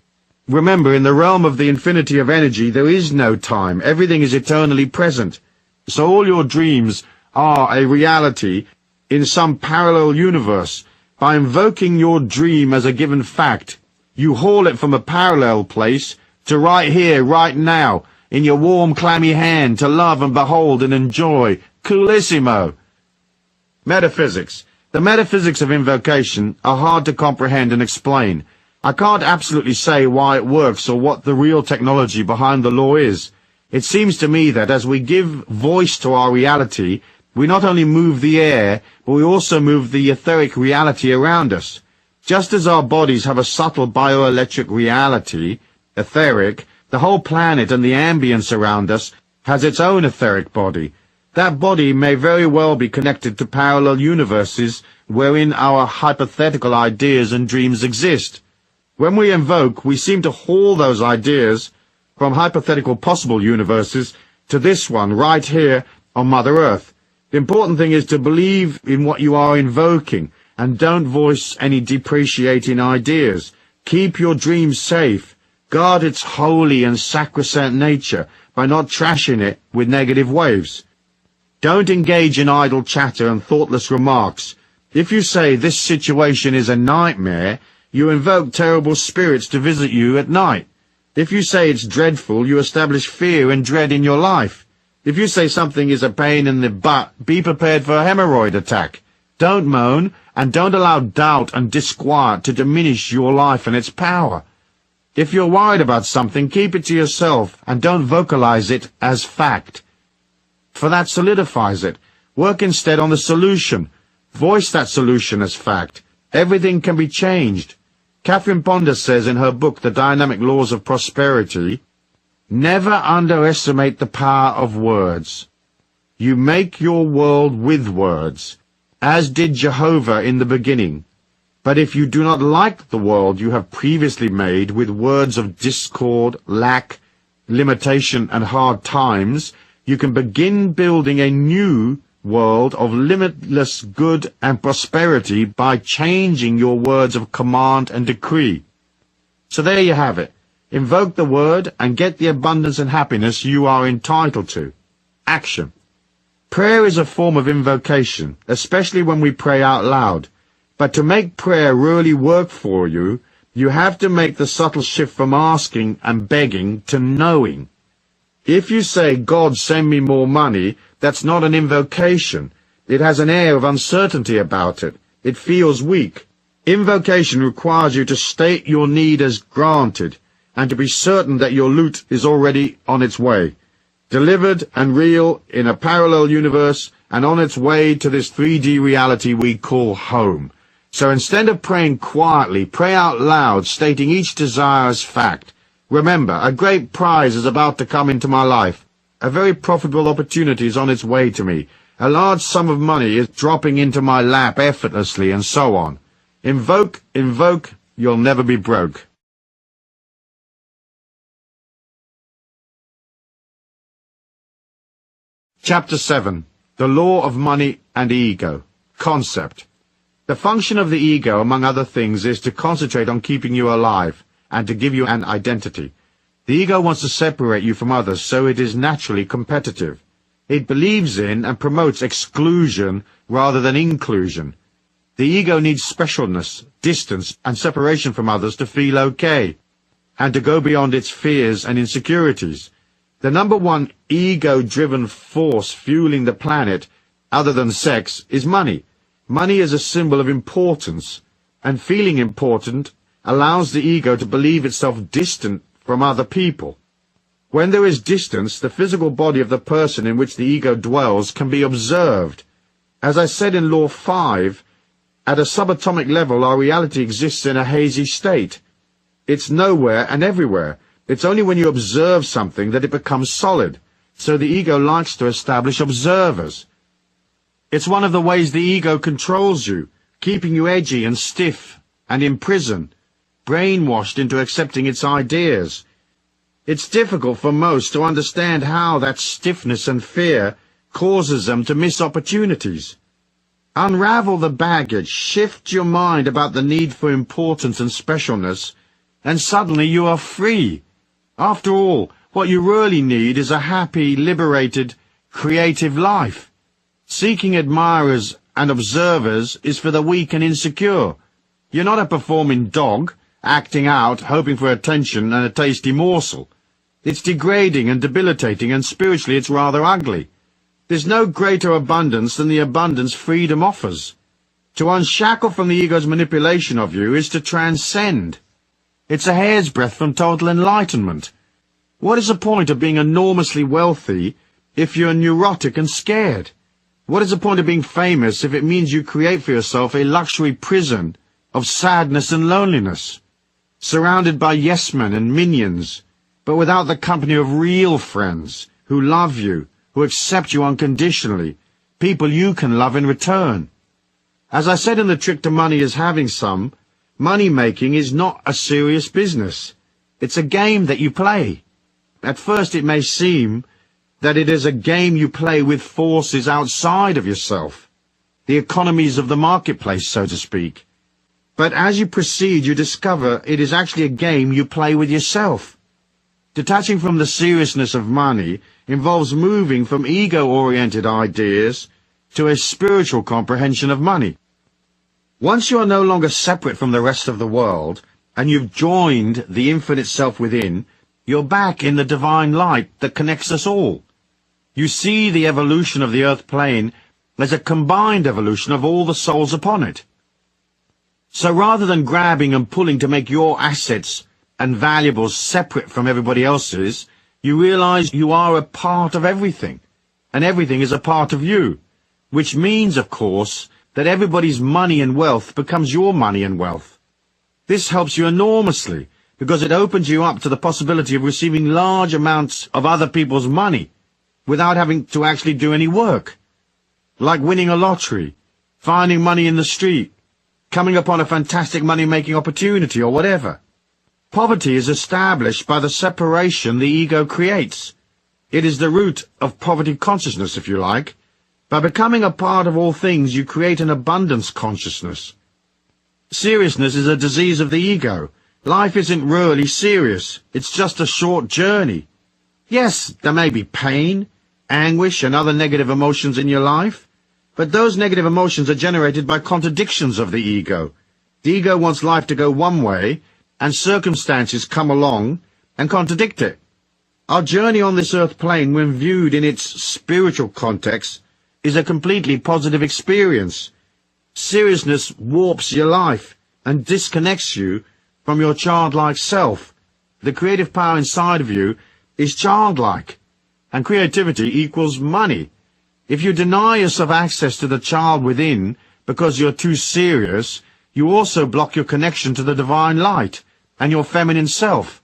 Remember, in the realm of the infinity of energy, there is no time. Everything is eternally present. So all your dreams are a reality in some parallel universe. By invoking your dream as a given fact, you haul it from a parallel place to right here, right now, in your warm, clammy hand, to love and behold and enjoy. Coolissimo. Metaphysics. The metaphysics of invocation are hard to comprehend and explain. I can't absolutely say why it works or what the real technology behind the law is. It seems to me that as we give voice to our reality, we not only move the air, but we also move the etheric reality around us. Just as our bodies have a subtle bioelectric reality, etheric, the whole planet and the ambience around us has its own etheric body. That body may very well be connected to parallel universes wherein our hypothetical ideas and dreams exist. When we invoke, we seem to haul those ideas from hypothetical possible universes to this one right here on Mother Earth. The important thing is to believe in what you are invoking and don't voice any depreciating ideas. Keep your dreams safe. Guard its holy and sacrosanct nature by not trashing it with negative waves. Don't engage in idle chatter and thoughtless remarks. If you say this situation is a nightmare, you invoke terrible spirits to visit you at night. If you say it's dreadful, you establish fear and dread in your life. If you say something is a pain in the butt, be prepared for a hemorrhoid attack. Don't moan, and don't allow doubt and disquiet to diminish your life and its power. If you're worried about something, keep it to yourself, and don't vocalize it as fact, for that solidifies it. Work instead on the solution. Voice that solution as fact. Everything can be changed. Catherine Ponder says in her book, The Dynamic Laws of Prosperity, never underestimate the power of words. You make your world with words, as did Jehovah in the beginning. But if you do not like the world you have previously made with words of discord, lack, limitation, and hard times, you can begin building a new world of limitless good and prosperity by changing your words of command and decree. So there you have it. Invoke the word and get the abundance and happiness you are entitled to. Action. Prayer is a form of invocation, especially when we pray out loud. But to make prayer really work for you, you have to make the subtle shift from asking and begging to knowing. If you say, God, send me more money, that's not an invocation. It has an air of uncertainty about it. It feels weak. Invocation requires you to state your need as granted, and to be certain that your loot is already on its way, delivered and real in a parallel universe, and on its way to this 3D reality we call home. So instead of praying quietly, pray out loud, stating each desire as fact. Remember, a great prize is about to come into my life. A very profitable opportunity is on its way to me. A large sum of money is dropping into my lap effortlessly, and so on. Invoke, invoke, you'll never be broke. Chapter 7. The Law of Money and Ego. Concept. The function of the ego, among other things, is to concentrate on keeping you alive, and to give you an identity. The ego wants to separate you from others, so it is naturally competitive. It believes in and promotes exclusion rather than inclusion. The ego needs specialness, distance, and separation from others to feel okay, and to go beyond its fears and insecurities. The number one ego-driven force fueling the planet, other than sex, is money. Money is a symbol of importance, and feeling important allows the ego to believe itself distant from other people. When there is distance, the physical body of the person in which the ego dwells can be observed. As I said in Law 5, at a subatomic level our reality exists in a hazy state. It's nowhere and everywhere. It's only when you observe something that it becomes solid. So the ego likes to establish observers. It's one of the ways the ego controls you, keeping you edgy and stiff and in prison, brainwashed into accepting its ideas. It's difficult for most to understand how that stiffness and fear causes them to miss opportunities. Unravel the baggage, shift your mind about the need for importance and specialness, and suddenly you are free. After all, what you really need is a happy, liberated, creative life. Seeking admirers and observers is for the weak and insecure. You're not a performing dog, acting out, hoping for attention and a tasty morsel. It's degrading and debilitating, and spiritually it's rather ugly. There's no greater abundance than the abundance freedom offers. To unshackle from the ego's manipulation of you is to transcend. It's a hair's breadth from total enlightenment. What is the point of being enormously wealthy if you're neurotic and scared? What is the point of being famous if it means you create for yourself a luxury prison of sadness and loneliness, surrounded by yes-men and minions, but without the company of real friends who love you, who accept you unconditionally, people you can love in return? As I said in The Trick to Money is Having Some, money-making is not a serious business. It's a game that you play. At first it may seem that it is a game you play with forces outside of yourself, the economies of the marketplace, so to speak. But as you proceed, you discover it is actually a game you play with yourself. Detaching from the seriousness of money involves moving from ego-oriented ideas to a spiritual comprehension of money. Once you are no longer separate from the rest of the world, and you've joined the infinite self within, you're back in the divine light that connects us all. You see the evolution of the earth plane as a combined evolution of all the souls upon it. So rather than grabbing and pulling to make your assets and valuables separate from everybody else's, you realize you are a part of everything, and everything is a part of you, which means, of course, that everybody's money and wealth becomes your money and wealth. This helps you enormously, because it opens you up to the possibility of receiving large amounts of other people's money without having to actually do any work. Like winning a lottery, finding money in the street, coming upon a fantastic money-making opportunity or whatever. Poverty is established by the separation the ego creates. It is the root of poverty consciousness, if you like. By becoming a part of all things, you create an abundance consciousness. Seriousness is a disease of the ego. Life isn't really serious. It's just a short journey. Yes, there may be pain, anguish, and other negative emotions in your life, but those negative emotions are generated by contradictions of the ego. The ego wants life to go one way, and circumstances come along and contradict it. Our journey on this earth plane, when viewed in its spiritual context, is a completely positive experience. Seriousness warps your life and disconnects you from your childlike self. The creative power inside of you is childlike, and creativity equals money. If you deny yourself access to the child within because you're too serious, you also block your connection to the divine light and your feminine self.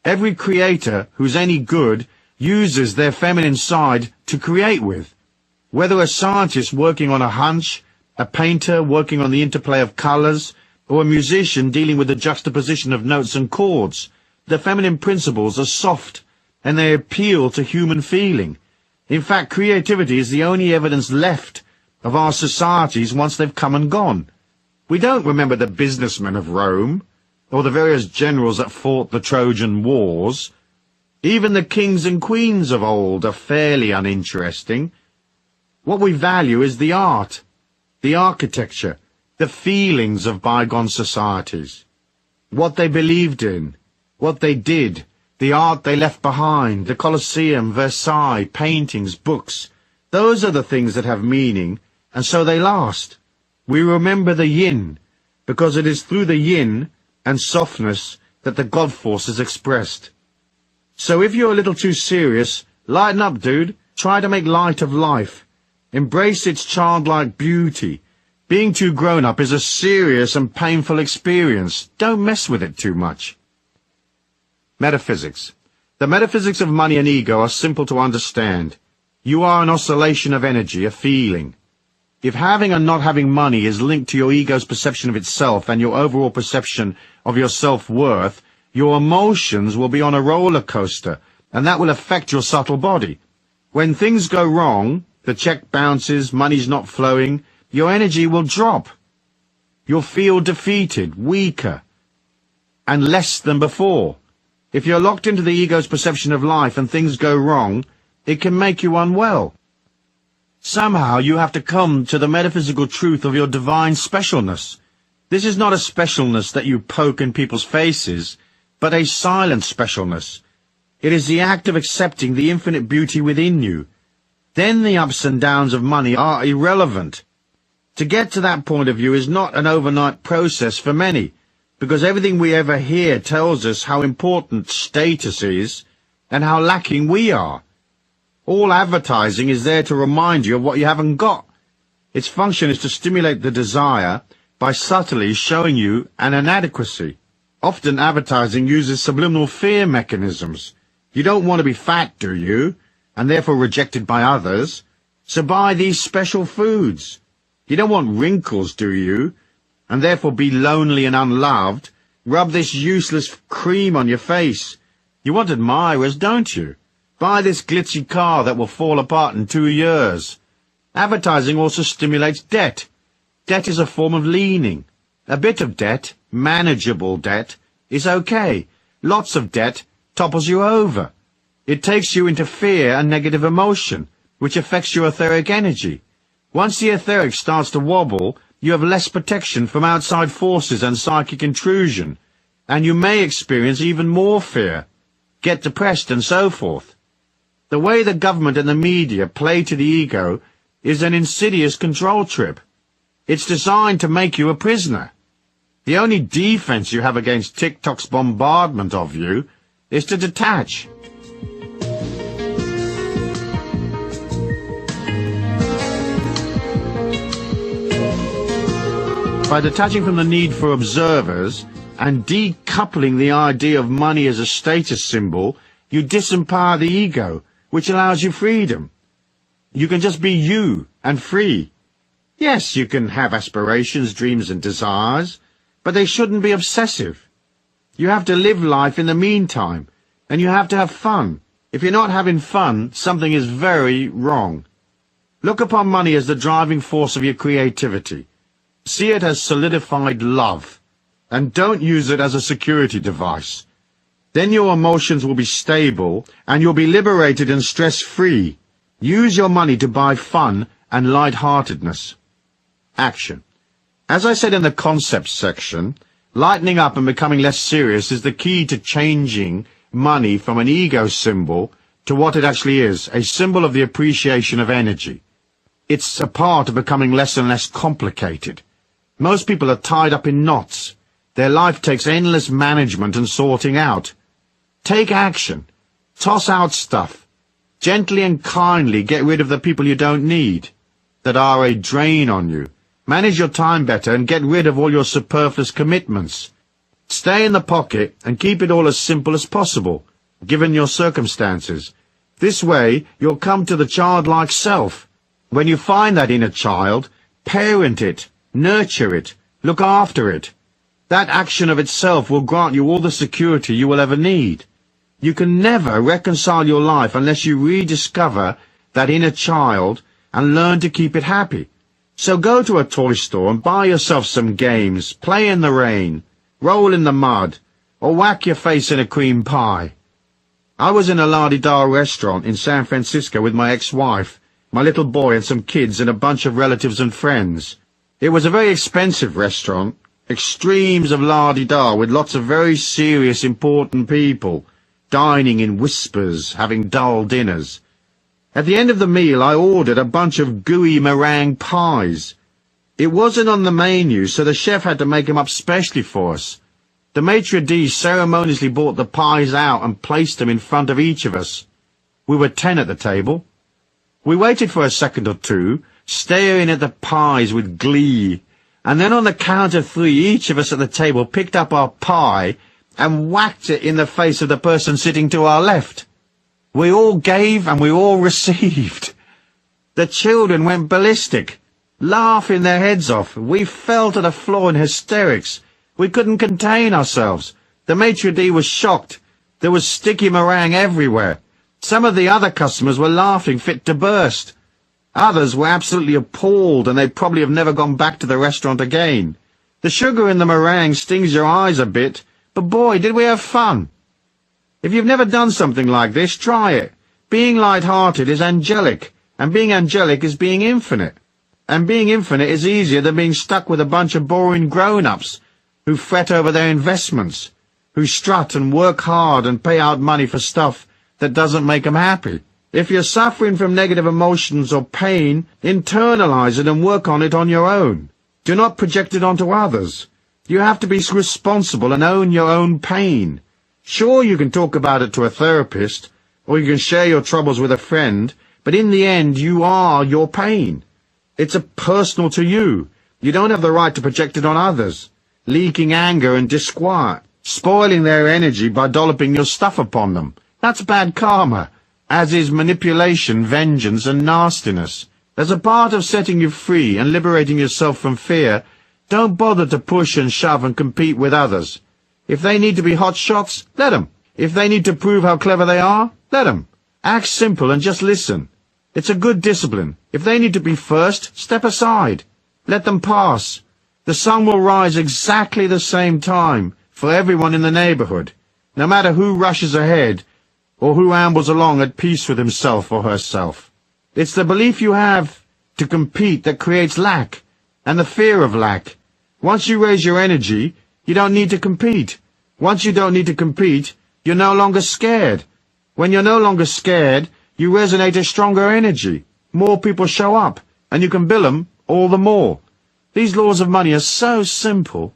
Every creator who's any good uses their feminine side to create with. Whether a scientist working on a hunch, a painter working on the interplay of colors, or a musician dealing with the juxtaposition of notes and chords, the feminine principles are soft, and they appeal to human feeling. In fact, creativity is the only evidence left of our societies once they've come and gone. We don't remember the businessmen of Rome, or the various generals that fought the Trojan Wars. Even the kings and queens of old are fairly uninteresting. What we value is the art, the architecture, the feelings of bygone societies, what they believed in, what they did, the art they left behind, the Colosseum, Versailles, paintings, books. Those are the things that have meaning, and so they last. We remember the yin, because it is through the yin and softness that the God force is expressed. So if you're a little too serious, lighten up, dude. Try to make light of life. Embrace its childlike beauty. Being too grown up is a serious and painful experience. Don't mess with it too much. Metaphysics. The metaphysics of money and ego are simple to understand. You are an oscillation of energy, a feeling. If having and not having money is linked to your ego's perception of itself and your overall perception of your self-worth, your emotions will be on a roller coaster, and that will affect your subtle body. When things go wrong, the check bounces, money's not flowing, your energy will drop. You'll feel defeated, weaker, and less than before. If you're locked into the ego's perception of life and things go wrong, it can make you unwell. Somehow you have to come to the metaphysical truth of your divine specialness. This is not a specialness that you poke in people's faces, but a silent specialness. It is the act of accepting the infinite beauty within you. Then the ups and downs of money are irrelevant. To get to that point of view is not an overnight process for many, because everything we ever hear tells us how important status is and how lacking we are. All advertising is there to remind you of what you haven't got. Its function is to stimulate the desire by subtly showing you an inadequacy. Often advertising uses subliminal fear mechanisms. You don't want to be fat, do you? And therefore rejected by others. So buy these special foods. You don't want wrinkles, do you? And therefore be lonely and unloved. Rub this useless cream on your face. You want admirers, don't you? Buy this glitzy car that will fall apart in 2 years. Advertising also stimulates debt. Debt is a form of leaning. A bit of debt, manageable debt, is okay. Lots of debt topples you over. It takes you into fear and negative emotion, which affects your etheric energy. Once the etheric starts to wobble, you have less protection from outside forces and psychic intrusion, and you may experience even more fear, get depressed and so forth. The way the government and the media play to the ego is an insidious control trip. It's designed to make you a prisoner. The only defense you have against TikTok's bombardment of you is to detach. By detaching from the need for observers and decoupling the idea of money as a status symbol, you disempower the ego, which allows you freedom. You can just be you and free. Yes, you can have aspirations, dreams and desires, but they shouldn't be obsessive. You have to live life in the meantime, and you have to have fun. If you're not having fun, something is very wrong. Look upon money as the driving force of your creativity. See it as solidified love, and don't use it as a security device. Then your emotions will be stable, and you'll be liberated and stress-free. Use your money to buy fun and light-heartedness. Action. As I said in the concepts section, lightening up and becoming less serious is the key to changing money from an ego symbol to what it actually is, a symbol of the appreciation of energy. It's a part of becoming less and less complicated. Most people are tied up in knots. Their life takes endless management and sorting out. Take action. Toss out stuff. Gently and kindly get rid of the people you don't need, that are a drain on you. Manage your time better and get rid of all your superfluous commitments. Stay in the pocket and keep it all as simple as possible, given your circumstances. This way, you'll come to the childlike self. When you find that inner child, parent it, nurture it, look after it. That action of itself will grant you all the security you will ever need. You can never reconcile your life unless you rediscover that inner child and learn to keep it happy. So go to a toy store and buy yourself some games, play in the rain, roll in the mud, or whack your face in a cream pie. I was in a la-di-da restaurant in San Francisco with my ex-wife, my little boy and some kids and a bunch of relatives and friends. It was a very expensive restaurant, extremes of la-di-da with lots of very serious, important people, dining in whispers, having dull dinners. At the end of the meal, I ordered a bunch of gooey meringue pies. It wasn't on the menu, so the chef had to make them up specially for us. The maitre d' ceremoniously brought the pies out and placed them in front of each of us. We were 10 at the table. We waited for a second or two, staring at the pies with glee, and then on the count of 3, each of us at the table picked up our pie and whacked it in the face of the person sitting to our left. We all gave and we all received. The children went ballistic, laughing their heads off. We fell to the floor in hysterics. We couldn't contain ourselves. The maitre d' was shocked. There was sticky meringue everywhere. Some of the other customers were laughing fit to burst. Others were absolutely appalled, and they'd probably have never gone back to the restaurant again. The sugar in the meringue stings your eyes a bit, but boy, did we have fun. If you've never done something like this, try it. Being light-hearted is angelic, and being angelic is being infinite. And being infinite is easier than being stuck with a bunch of boring grown-ups who fret over their investments, who strut and work hard and pay out money for stuff that doesn't make them happy. If you're suffering from negative emotions or pain, internalize it and work on it on your own. Do not project it onto others. You have to be responsible and own your own pain. Sure, you can talk about it to a therapist, or you can share your troubles with a friend, but in the end, you are your pain. It's personal to you. You don't have the right to project it on others, leaking anger and disquiet, spoiling their energy by dolloping your stuff upon them. That's bad karma, as is manipulation, vengeance, and nastiness. As a part of setting you free and liberating yourself from fear, don't bother to push and shove and compete with others. If they need to be hot shots, let them. If they need to prove how clever they are, let them. Act simple and just listen. It's a good discipline. If they need to be first, step aside. Let them pass. The sun will rise exactly the same time for everyone in the neighborhood, no matter who rushes ahead or who ambles along at peace with himself or herself. It's the belief you have to compete that creates lack, and the fear of lack. Once you raise your energy, you don't need to compete. Once you don't need to compete, you're no longer scared. When you're no longer scared, you resonate a stronger energy. More people show up, and you can bill them all the more. These laws of money are so simple.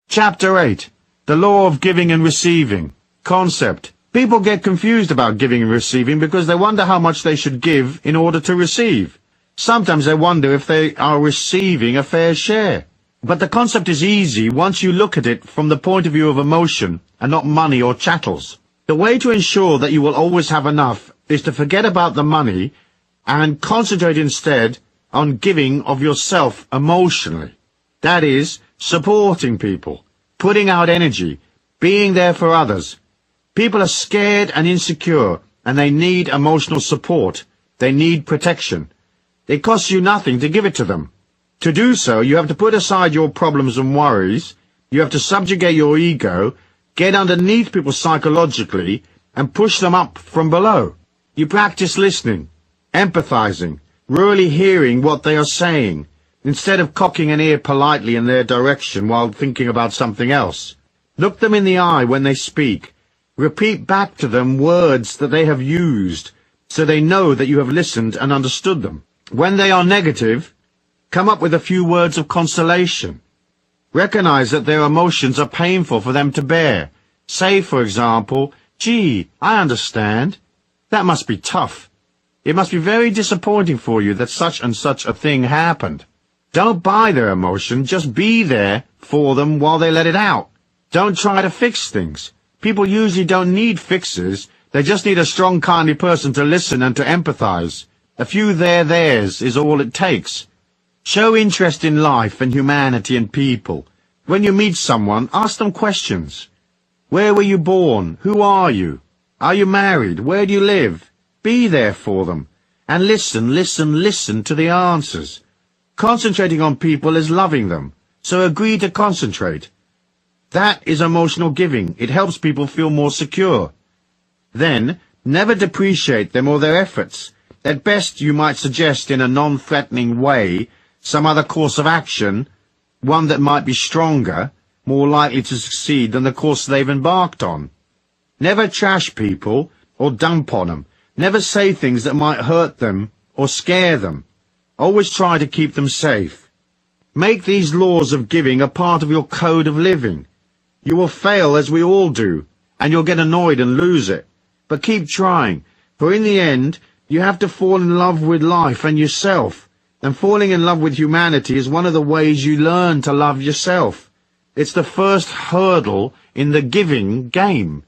Chapter 8. The Law of Giving and Receiving. Concept. People get confused about giving and receiving because they wonder how much they should give in order to receive. Sometimes they wonder if they are receiving a fair share. But the concept is easy once you look at it from the point of view of emotion and not money or chattels. The way to ensure that you will always have enough is to forget about the money and concentrate instead on giving of yourself emotionally. That is, supporting people, putting out energy, being there for others. People are scared and insecure, and they need emotional support. They need protection. It costs you nothing to give it to them. To do so, you have to put aside your problems and worries. You have to subjugate your ego, get underneath people psychologically, and push them up from below. You practice listening, empathizing, really hearing what they are saying, instead of cocking an ear politely in their direction while thinking about something else. Look them in the eye when they speak. Repeat back to them words that they have used, so they know that you have listened and understood them. When they are negative, come up with a few words of consolation. Recognize that their emotions are painful for them to bear. Say, for example, "Gee, I understand. That must be tough. It must be very disappointing for you that such and such a thing happened." Don't buy their emotion, just be there for them while they let it out. Don't try to fix things. People usually don't need fixes, they just need a strong, kindly person to listen and to empathize. A few theirs is all it takes. Show interest in life and humanity and people. When you meet someone, ask them questions. Where were you born? Who are you? Are you married? Where do you live? Be there for them. And listen to the answers. Concentrating on people is loving them, so agree to concentrate. That is emotional giving. It helps people feel more secure. Then, never depreciate them or their efforts. At best, you might suggest in a non-threatening way some other course of action, one that might be stronger, more likely to succeed than the course they've embarked on. Never trash people or dump on them. Never say things that might hurt them or scare them. Always try to keep them safe. Make these laws of giving a part of your code of living. You will fail, as we all do, and you'll get annoyed and lose it. But keep trying, for in the end, you have to fall in love with life and yourself. And falling in love with humanity is one of the ways you learn to love yourself. It's the first hurdle in the giving game.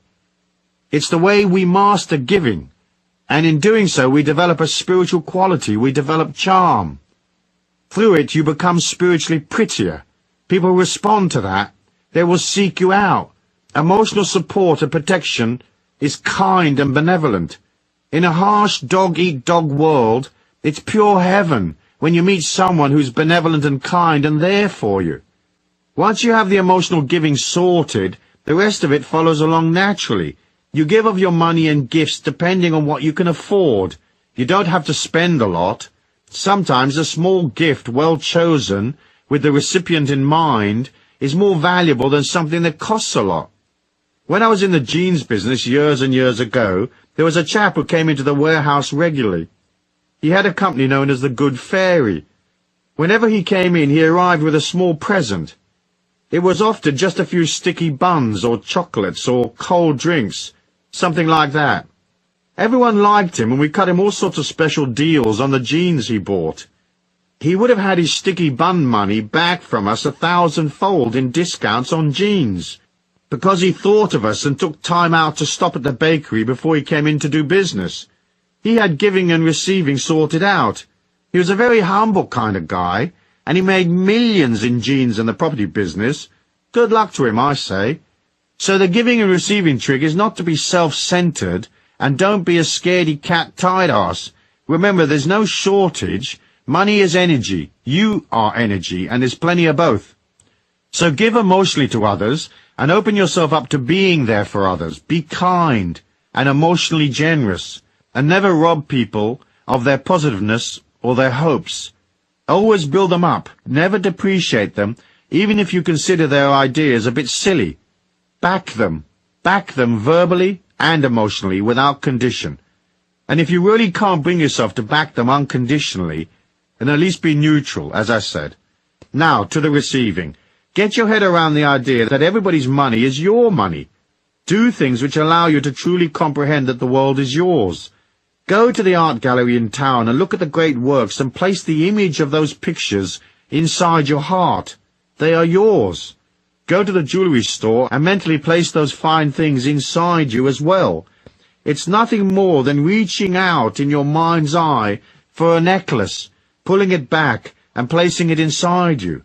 It's the way we master giving. And in doing so, we develop a spiritual quality. We develop charm. Through it, you become spiritually prettier. People respond to that. They will seek you out. Emotional support and protection is kind and benevolent. In a harsh dog-eat-dog world, it's pure heaven when you meet someone who's benevolent and kind and there for you. Once you have the emotional giving sorted, the rest of it follows along naturally. You give of your money and gifts depending on what you can afford. You don't have to spend a lot. Sometimes a small gift, well chosen, with the recipient in mind, is more valuable than something that costs a lot. When I was in the jeans business years and years ago, there was a chap who came into the warehouse regularly. He had a company known as the Good Fairy. Whenever he came in, he arrived with a small present. It was often just a few sticky buns or chocolates or cold drinks, something like that. Everyone liked him, and we cut him all sorts of special deals on the jeans he bought. He would have had his sticky bun money back from us 1,000-fold in discounts on jeans, because he thought of us and took time out to stop at the bakery before he came in to do business. He had giving and receiving sorted out. He was a very humble kind of guy, and he made millions in jeans and the property business. Good luck to him, I say. So the giving and receiving trick is not to be self-centered, and don't be a scaredy-cat tight-ass. Remember, there's no shortage. Money is energy. You are energy, and there's plenty of both. So give emotionally to others, and open yourself up to being there for others. Be kind and emotionally generous, and never rob people of their positiveness or their hopes. Always build them up. Never depreciate them, even if you consider their ideas a bit silly. Back them. Back them verbally and emotionally without condition. And if you really can't bring yourself to back them unconditionally, then at least be neutral, as I said. Now, to the receiving. Get your head around the idea that everybody's money is your money. Do things which allow you to truly comprehend that the world is yours. Go to the art gallery in town and look at the great works and place the image of those pictures inside your heart. They are yours. Go to the jewelry store and mentally place those fine things inside you as well. It's nothing more than reaching out in your mind's eye for a necklace, pulling it back and placing it inside you.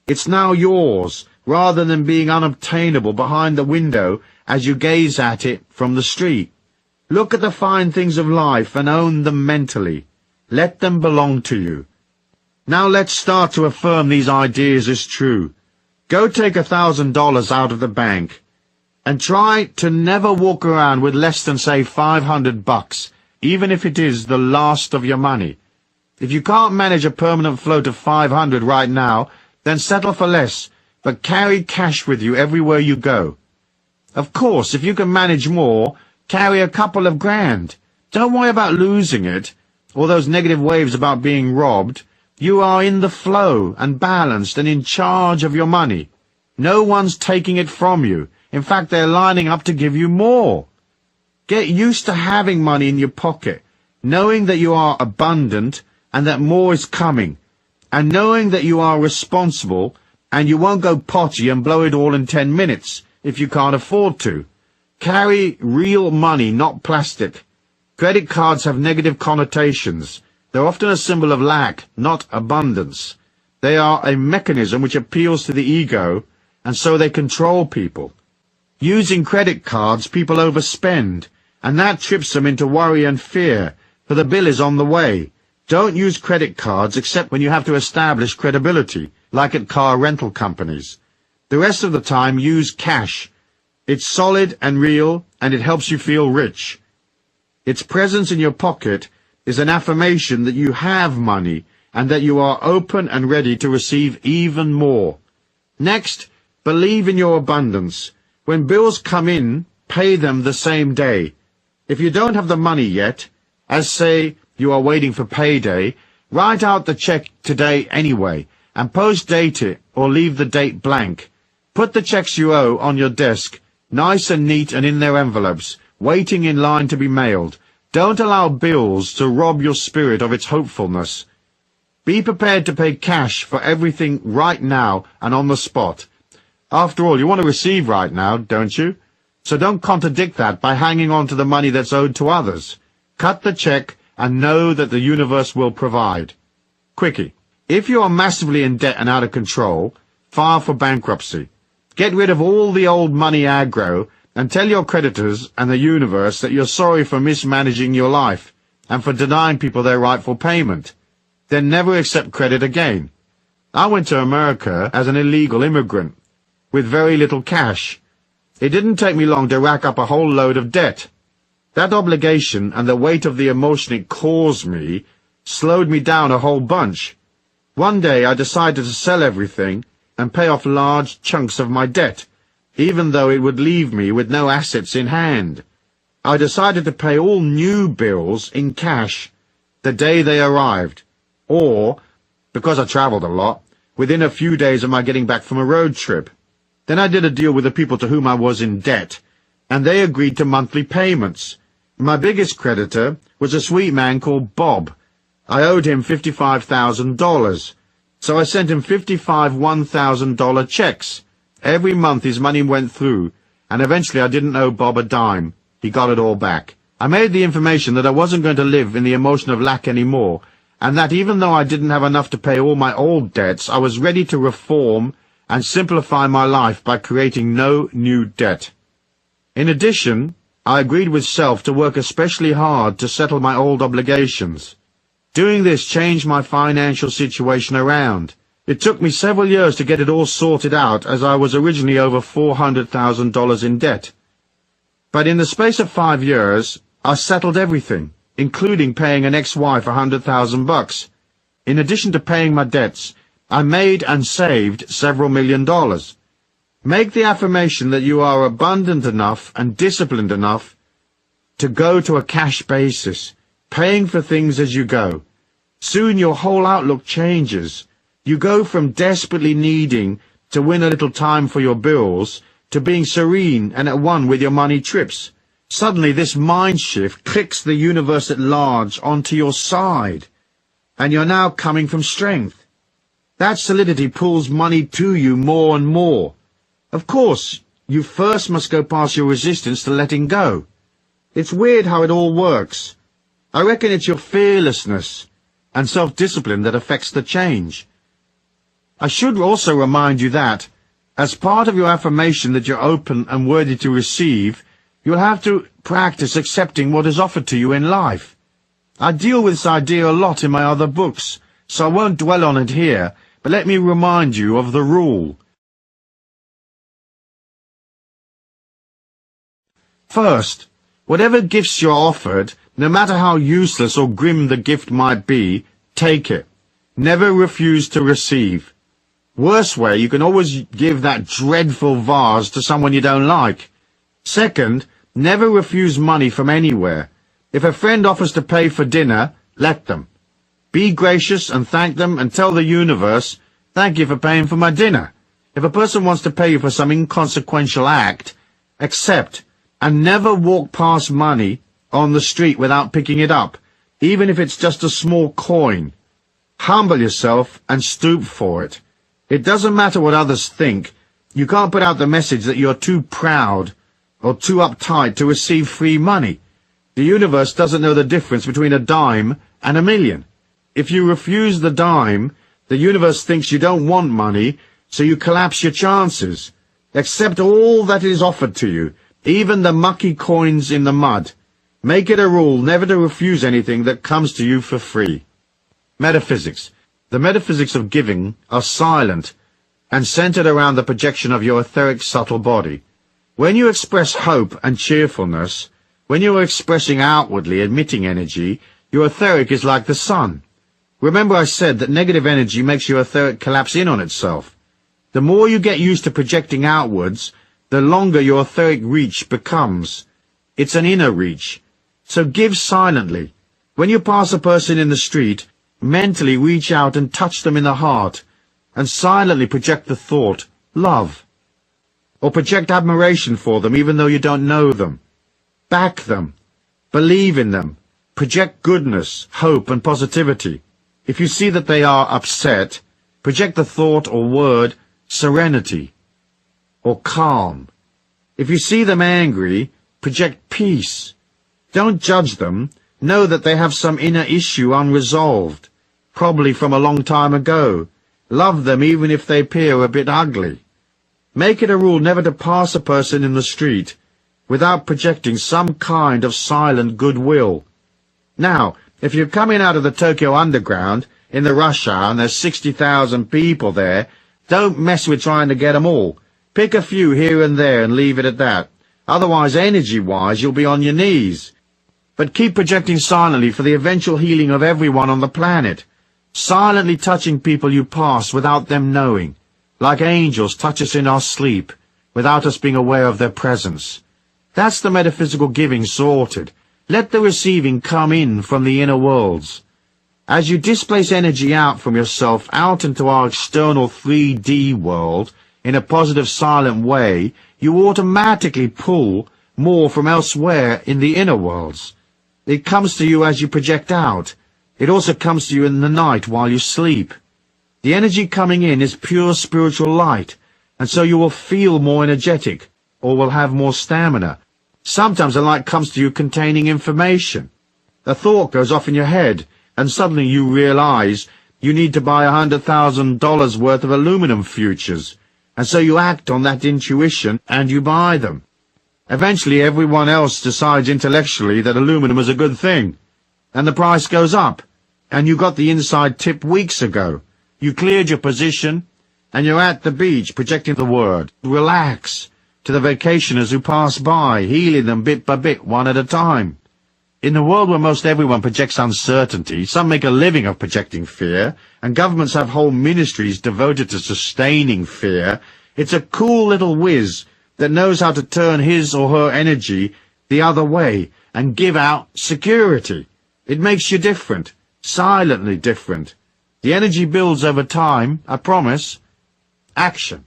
It's now yours, rather than being unobtainable behind the window as you gaze at it from the street. Look at the fine things of life and own them mentally. Let them belong to you. Now let's start to affirm these ideas as true. Go take $1,000 out of the bank and try to never walk around with less than, say, $500, even if it is the last of your money. If you can't manage a permanent flow to 500 right now, then settle for less, but carry cash with you everywhere you go. Of course, if you can manage more, carry a couple of grand. Don't worry about losing it, or those negative waves about being robbed. You are in the flow and balanced and in charge of your money. No one's taking it from you. In fact, they're lining up to give you more. Get used to having money in your pocket, knowing that you are abundant and that more is coming, and knowing that you are responsible and you won't go potty and blow it all in 10 minutes if you can't afford to. Carry real money, not plastic. Credit cards have negative connotations. They're often a symbol of lack, not abundance. They are a mechanism which appeals to the ego, and so they control people. Using credit cards, people overspend, and that trips them into worry and fear, for the bill is on the way. Don't use credit cards except when you have to establish credibility, like at car rental companies. The rest of the time, use cash. It's solid and real, and it helps you feel rich. Its presence in your pocket is an affirmation that you have money and that you are open and ready to receive even more. Next, believe in your abundance. When bills come in, pay them the same day. If you don't have the money yet, as say you are waiting for payday, Write out the check today anyway, and post-date it or leave the date blank. Put the checks you owe on your desk, nice and neat and in their envelopes, waiting in line to be mailed. Don't allow bills to rob your spirit of its hopefulness. Be prepared to pay cash for everything right now and on the spot. After all, you want to receive right now, don't you? So don't contradict that by hanging on to the money that's owed to others. Cut the check and know that the universe will provide. Quickie. If you are massively in debt and out of control, file for bankruptcy. Get rid of all the old money aggro and tell your creditors and the universe that you're sorry for mismanaging your life and for denying people their rightful payment. Then never accept credit again. I went to America as an illegal immigrant with very little cash. It didn't take me long to rack up a whole load of debt. That obligation and the weight of the emotion it caused me slowed me down a whole bunch. One day I decided to sell everything and pay off large chunks of my debt, even though it would leave me with no assets in hand. I decided to pay all new bills in cash the day they arrived, or, because I traveled a lot, within a few days of my getting back from a road trip. Then I did a deal with the people to whom I was in debt, and they agreed to monthly payments. My biggest creditor was a sweet man called Bob. I owed him $55,000, so I sent him 55 $1,000 checks. Every month his money went through, and eventually I didn't owe Bob a dime. He got it all back. I made the information that I wasn't going to live in the emotion of lack anymore, and that even though I didn't have enough to pay all my old debts, I was ready to reform and simplify my life by creating no new debt. In addition, I agreed with self to work especially hard to settle my old obligations. Doing this changed my financial situation around. It took me several years to get it all sorted out, as I was originally over $400,000 in debt. But in the space of 5 years, I settled everything, including paying an ex-wife $100,000. In addition to paying my debts, I made and saved several $1,000,000. Make the affirmation that you are abundant enough and disciplined enough to go to a cash basis, paying for things as you go. Soon your whole outlook changes. You go from desperately needing to win a little time for your bills to being serene and at one with your money trips. Suddenly this mind shift clicks the universe at large onto your side, and you're now coming from strength. That solidity pulls money to you more and more. Of course, you first must go past your resistance to letting go. It's weird how it all works. I reckon it's your fearlessness and self-discipline that affects the change. I should also remind you that, as part of your affirmation that you're open and worthy to receive, you'll have to practice accepting what is offered to you in life. I deal with this idea a lot in my other books, so I won't dwell on it here, but let me remind you of the rule. First, whatever gifts you're offered, no matter how useless or grim the gift might be, take it. Never refuse to receive. Worst way, you can always give that dreadful vase to someone you don't like. Second, never refuse money from anywhere. If a friend offers to pay for dinner, let them. Be gracious and thank them and tell the universe, thank you for paying for my dinner. If a person wants to pay you for some inconsequential act, accept. And never walk past money on the street without picking it up, even if it's just a small coin. Humble yourself and stoop for it. It doesn't matter what others think. You can't put out the message that you're too proud or too uptight to receive free money. The universe doesn't know the difference between a dime and a million. If you refuse the dime, the universe thinks you don't want money, so you collapse your chances. Accept all that is offered to you, even the mucky coins in the mud. Make it a rule never to refuse anything that comes to you for free. Metaphysics. The metaphysics of giving are silent and centered around the projection of your etheric subtle body. When you express hope and cheerfulness, when you are expressing outwardly emitting energy, your etheric is like the sun. Remember I said that negative energy makes your etheric collapse in on itself. The more you get used to projecting outwards, the longer your etheric reach becomes. It's an inner reach. So give silently. When you pass a person in the street, Mentally reach out and touch them in the heart, and silently project the thought, love. Or project admiration for them even though you don't know them. Back them. Believe in them. Project goodness, hope and positivity. If you see that they are upset, project the thought or word serenity or calm. If you see them angry, project peace. Don't judge them. Know that they have some inner issue unresolved, probably from a long time ago. Love them even if they appear a bit ugly. Make it a rule never to pass a person in the street without projecting some kind of silent goodwill. Now, if you're coming out of the Tokyo Underground in the rush hour and there's 60,000 people there, don't mess with trying to get them all. Pick a few here and there and leave it at that. Otherwise, energy-wise, you'll be on your knees. But keep projecting silently for the eventual healing of everyone on the planet. Silently touching people you pass without them knowing. Like angels touch us in our sleep, without us being aware of their presence. That's the metaphysical giving sorted. Let the receiving come in from the inner worlds. As you displace energy out from yourself out into our external 3D world, in a positive silent way, you automatically pull more from elsewhere in the inner worlds. It comes to you as you project out. It also comes to you in the night while you sleep. The energy coming in is pure spiritual light, and so you will feel more energetic, or will have more stamina. Sometimes the light comes to you containing information. A thought goes off in your head, and suddenly you realize you need to buy $100,000 worth of aluminum futures, and so you act on that intuition and you buy them. Eventually everyone else decides intellectually that aluminum is a good thing, and the price goes up, and you got the inside tip weeks ago. You cleared your position, and you're at the beach projecting the word, relax, to the vacationers who pass by, healing them bit by bit, one at a time. In the world where most everyone projects uncertainty, some make a living of projecting fear, and governments have whole ministries devoted to sustaining fear, it's a cool little whiz that knows how to turn his or her energy the other way and give out security. It makes you different, silently different. The energy builds over time, I promise. Action.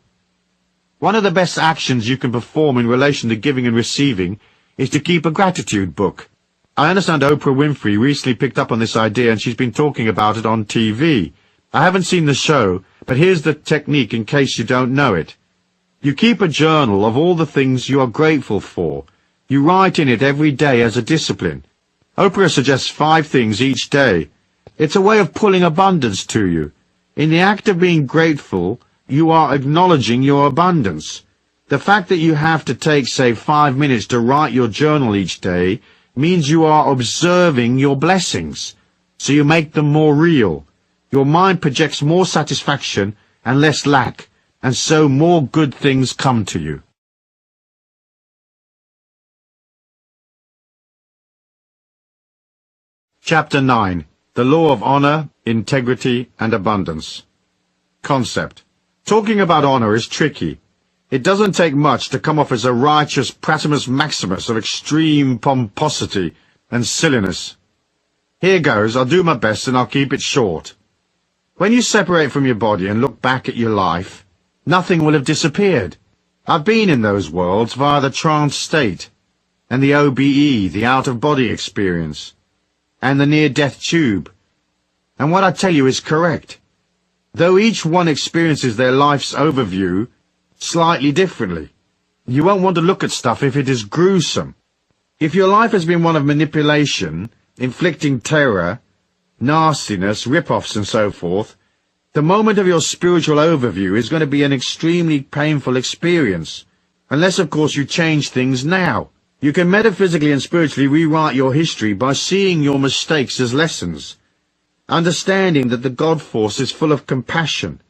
One of the best actions you can perform in relation to giving and receiving is to keep a gratitude book. I understand Oprah Winfrey recently picked up on this idea and she's been talking about it on TV. I haven't seen the show, but here's the technique in case you don't know it. You keep a journal of all the things you are grateful for. You write in it every day as a discipline. Oprah suggests 5 things each day. It's a way of pulling abundance to you. In the act of being grateful, you are acknowledging your abundance. The fact that you have to take, say, 5 minutes to write your journal each day means you are observing your blessings, so you make them more real. Your mind projects more satisfaction and less lack, and so more good things come to you. Chapter 9. The Law of Honor, Integrity, and Abundance. Concept. Talking about honor is tricky. It doesn't take much to come off as a righteous Pratimus Maximus of extreme pomposity and silliness. Here goes, I'll do my best and I'll keep it short. When you separate from your body and look back at your life, nothing will have disappeared. I've been in those worlds via the trance state, and the OBE, the out-of-body experience, and the near-death tube. And what I tell you is correct. Though each one experiences their life's overview slightly differently, you won't want to look at stuff if it is gruesome. If your life has been one of manipulation, inflicting terror, nastiness, rip-offs and so forth, the moment of your spiritual overview is going to be an extremely painful experience, unless of course you change things now. You can metaphysically and spiritually rewrite your history by seeing your mistakes as lessons, understanding that the God force is full of compassion,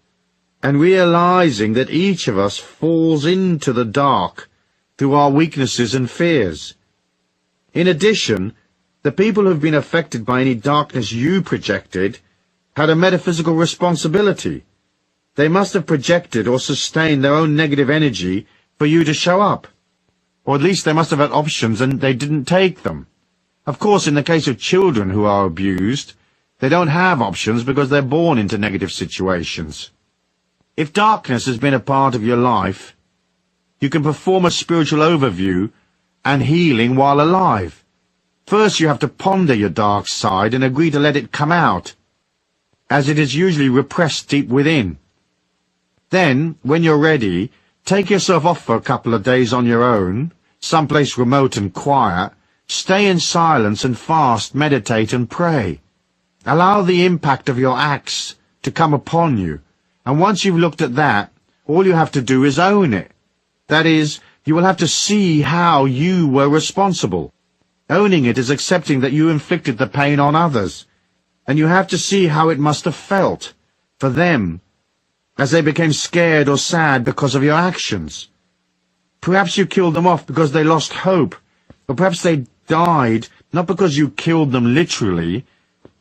and realizing that each of us falls into the dark through our weaknesses and fears. In addition, the people who have been affected by any darkness you projected had a metaphysical responsibility. They must have projected or sustained their own negative energy for you to show up. Or at least they must have had options and they didn't take them. Of course, in the case of children who are abused, They don't have options because they're born into negative situations. If darkness has been a part of your life, you can perform a spiritual overview and healing while alive. First, you have to ponder your dark side and agree to let it come out, as it is usually repressed deep within. Then, when you're ready, take yourself off for a couple of days on your own, someplace remote and quiet, stay in silence and fast, meditate and pray. Allow the impact of your acts to come upon you, and once you've looked at that, all you have to do is own it. That is, you will have to see how you were responsible. Owning it is accepting that you inflicted the pain on others, and you have to see how it must have felt for them as they became scared or sad because of your actions. Perhaps you killed them off because they lost hope, or perhaps they died not because you killed them literally,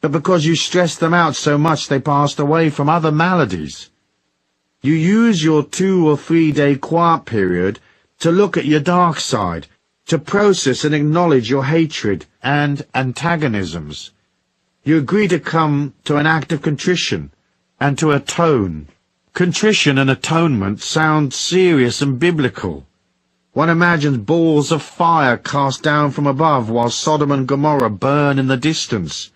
but because you stressed them out so much they passed away from other maladies. You use your 2 or 3 day quiet period to look at your dark side, to process and acknowledge your hatred and antagonisms. You agree to come to an act of contrition and to atone. Contrition and atonement sound serious and biblical. One imagines balls of fire cast down from above while Sodom and Gomorrah burn in the distance.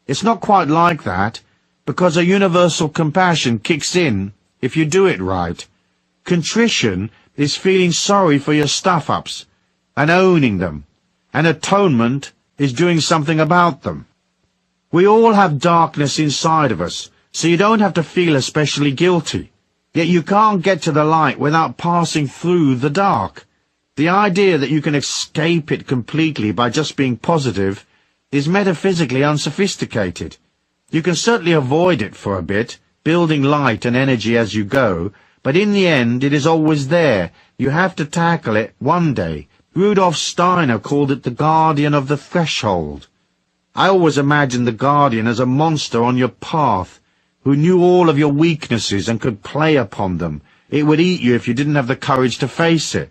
It's not quite like that, because a universal compassion kicks in if you do it right. Contrition is feeling sorry for your stuff-ups and owning them, and atonement is doing something about them. We all have darkness inside of us, so you don't have to feel especially guilty. Yet you can't get to the light without passing through the dark. The idea that you can escape it completely by just being positive is metaphysically unsophisticated. You can certainly avoid it for a bit, building light and energy as you go, but in the end it is always there. You have to tackle it one day. Rudolf Steiner called it the guardian of the threshold. I always imagined the guardian as a monster on your path, who knew all of your weaknesses and could play upon them. It would eat you if you didn't have the courage to face it.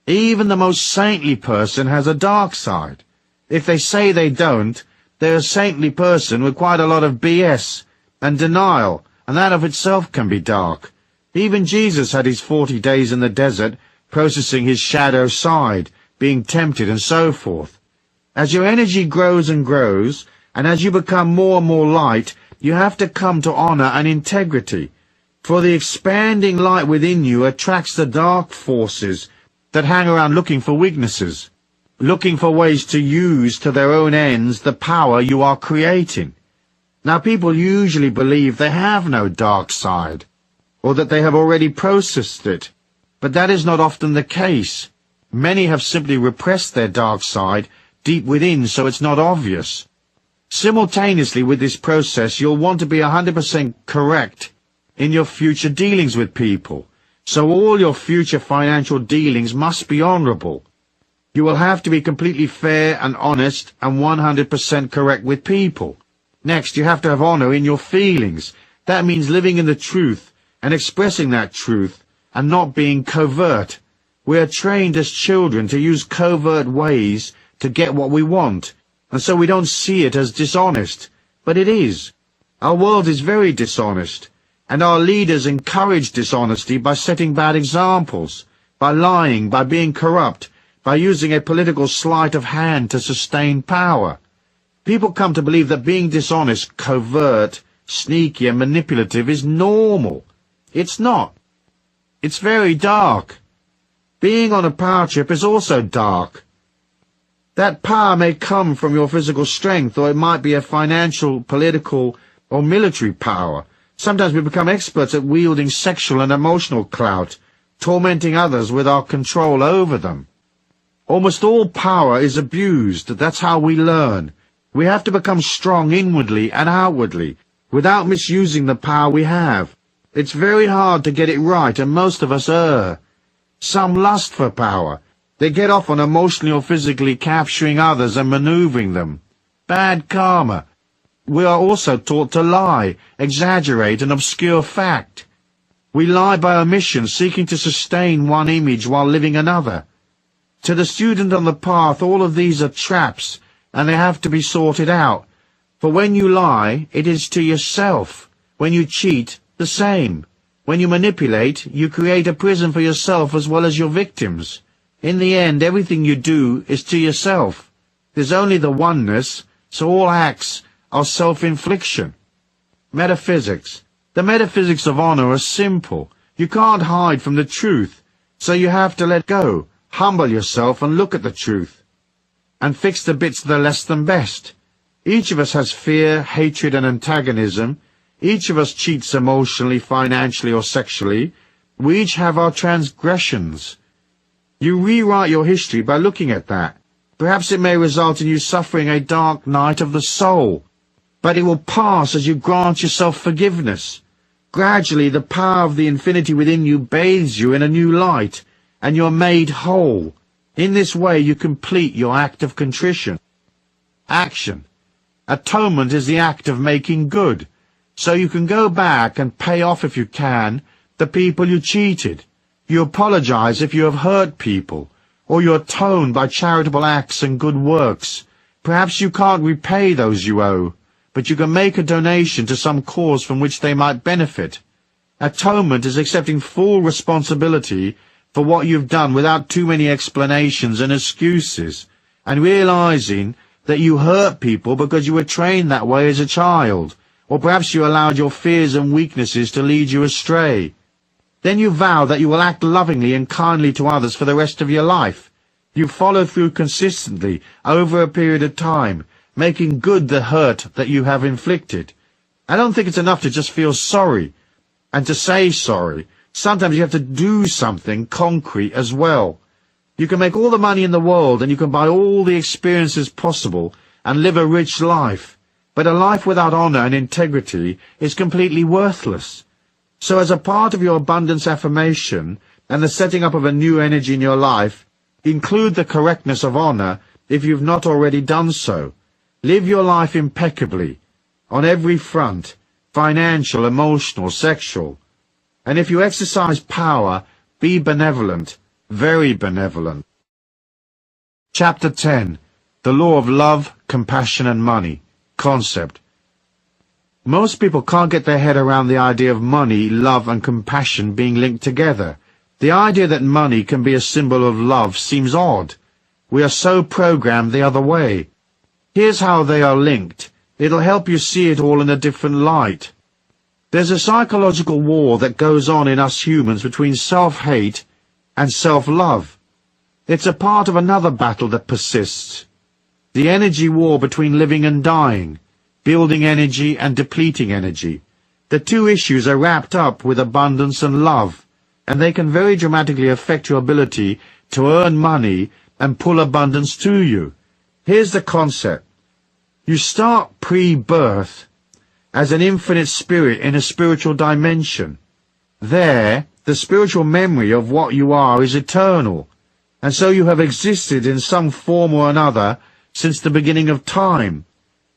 Even the most saintly person has a dark side. If they say they don't, they're a saintly person with quite a lot of BS and denial, and that of itself can be dark. Even Jesus had his 40 days in the desert, processing his shadow side, being tempted and so forth. As your energy grows and grows, and as you become more and more light, you have to come to honor and integrity. For the expanding light within you attracts the dark forces that hang around looking for weaknesses, looking for ways to use to their own ends the power you are creating. Now, people usually believe they have no dark side, or that they have already processed it, but that is not often the case. Many have simply repressed their dark side deep within so it's not obvious. Simultaneously with this process, you'll want to be 100% correct in your future dealings with people, so all your future financial dealings must be honorable. You will have to be completely fair and honest and 100% correct with people. Next, you have to have honor in your feelings. That means living in the truth and expressing that truth and not being covert. We are trained as children to use covert ways to get what we want, and so we don't see it as dishonest. But it is. Our world is very dishonest, and our leaders encourage dishonesty by setting bad examples, by lying, by being corrupt, by using a political sleight of hand to sustain power. People come to believe that being dishonest, covert, sneaky and manipulative is normal. It's not. It's very dark. Being on a power trip is also dark. That power may come from your physical strength, or it might be a financial, political, or military power. Sometimes we become experts at wielding sexual and emotional clout, tormenting others with our control over them. Almost all power is abused. That's how we learn. We have to become strong inwardly and outwardly, without misusing the power we have. It's very hard to get it right, and most of us err. Some lust for power. They get off on emotionally or physically capturing others and maneuvering them. Bad karma. We are also taught to lie, exaggerate, and obscure fact. We lie by omission, seeking to sustain one image while living another. To the student on the path, all of these are traps, and they have to be sorted out. For when you lie, it is to yourself. When you cheat, the same. When you manipulate, you create a prison for yourself as well as your victims. In the end, everything you do is to yourself. There's only the oneness, so all acts are self-infliction. Metaphysics. The metaphysics of honor are simple. You can't hide from the truth, so you have to let go, humble yourself and look at the truth, and fix the bits that are less than best. Each of us has fear, hatred, and antagonism. Each of us cheats emotionally, financially, or sexually. We each have our transgressions. You rewrite your history by looking at that. Perhaps it may result in you suffering a dark night of the soul, but it will pass as you grant yourself forgiveness. Gradually, the power of the infinity within you bathes you in a new light, and you're made whole. In this way, you complete your act of contrition. Action. Atonement is the act of making good, so you can go back and pay off, if you can, the people you cheated. You apologize if you have hurt people, or you atone by charitable acts and good works. Perhaps you can't repay those you owe, but you can make a donation to some cause from which they might benefit. Atonement is accepting full responsibility for what you've done without too many explanations and excuses, and realizing that you hurt people because you were trained that way as a child, or perhaps you allowed your fears and weaknesses to lead you astray. Then you vow that you will act lovingly and kindly to others for the rest of your life. You follow through consistently over a period of time, making good the hurt that you have inflicted. I don't think it's enough to just feel sorry and to say sorry. Sometimes you have to do something concrete as well. You can make all the money in the world and you can buy all the experiences possible and live a rich life, but a life without honor and integrity is completely worthless. So as a part of your abundance affirmation and the setting up of a new energy in your life, include the correctness of honor if you've not already done so. Live your life impeccably, on every front, financial, emotional, sexual. And if you exercise power, be benevolent, very benevolent. Chapter 10. The Law of Love, Compassion and Money. Concept. Most people can't get their head around the idea of money, love and compassion being linked together. The idea that money can be a symbol of love seems odd. We are so programmed the other way. Here's how they are linked. It'll help you see it all in a different light. There's a psychological war that goes on in us humans between self-hate and self-love. It's a part of another battle that persists. The energy war between living and dying, building energy and depleting energy. The two issues are wrapped up with abundance and love, and they can very dramatically affect your ability to earn money and pull abundance to you. Here's the concept. You start pre-birth as an infinite spirit in a spiritual dimension. There, the spiritual memory of what you are is eternal, and so you have existed in some form or another since the beginning of time.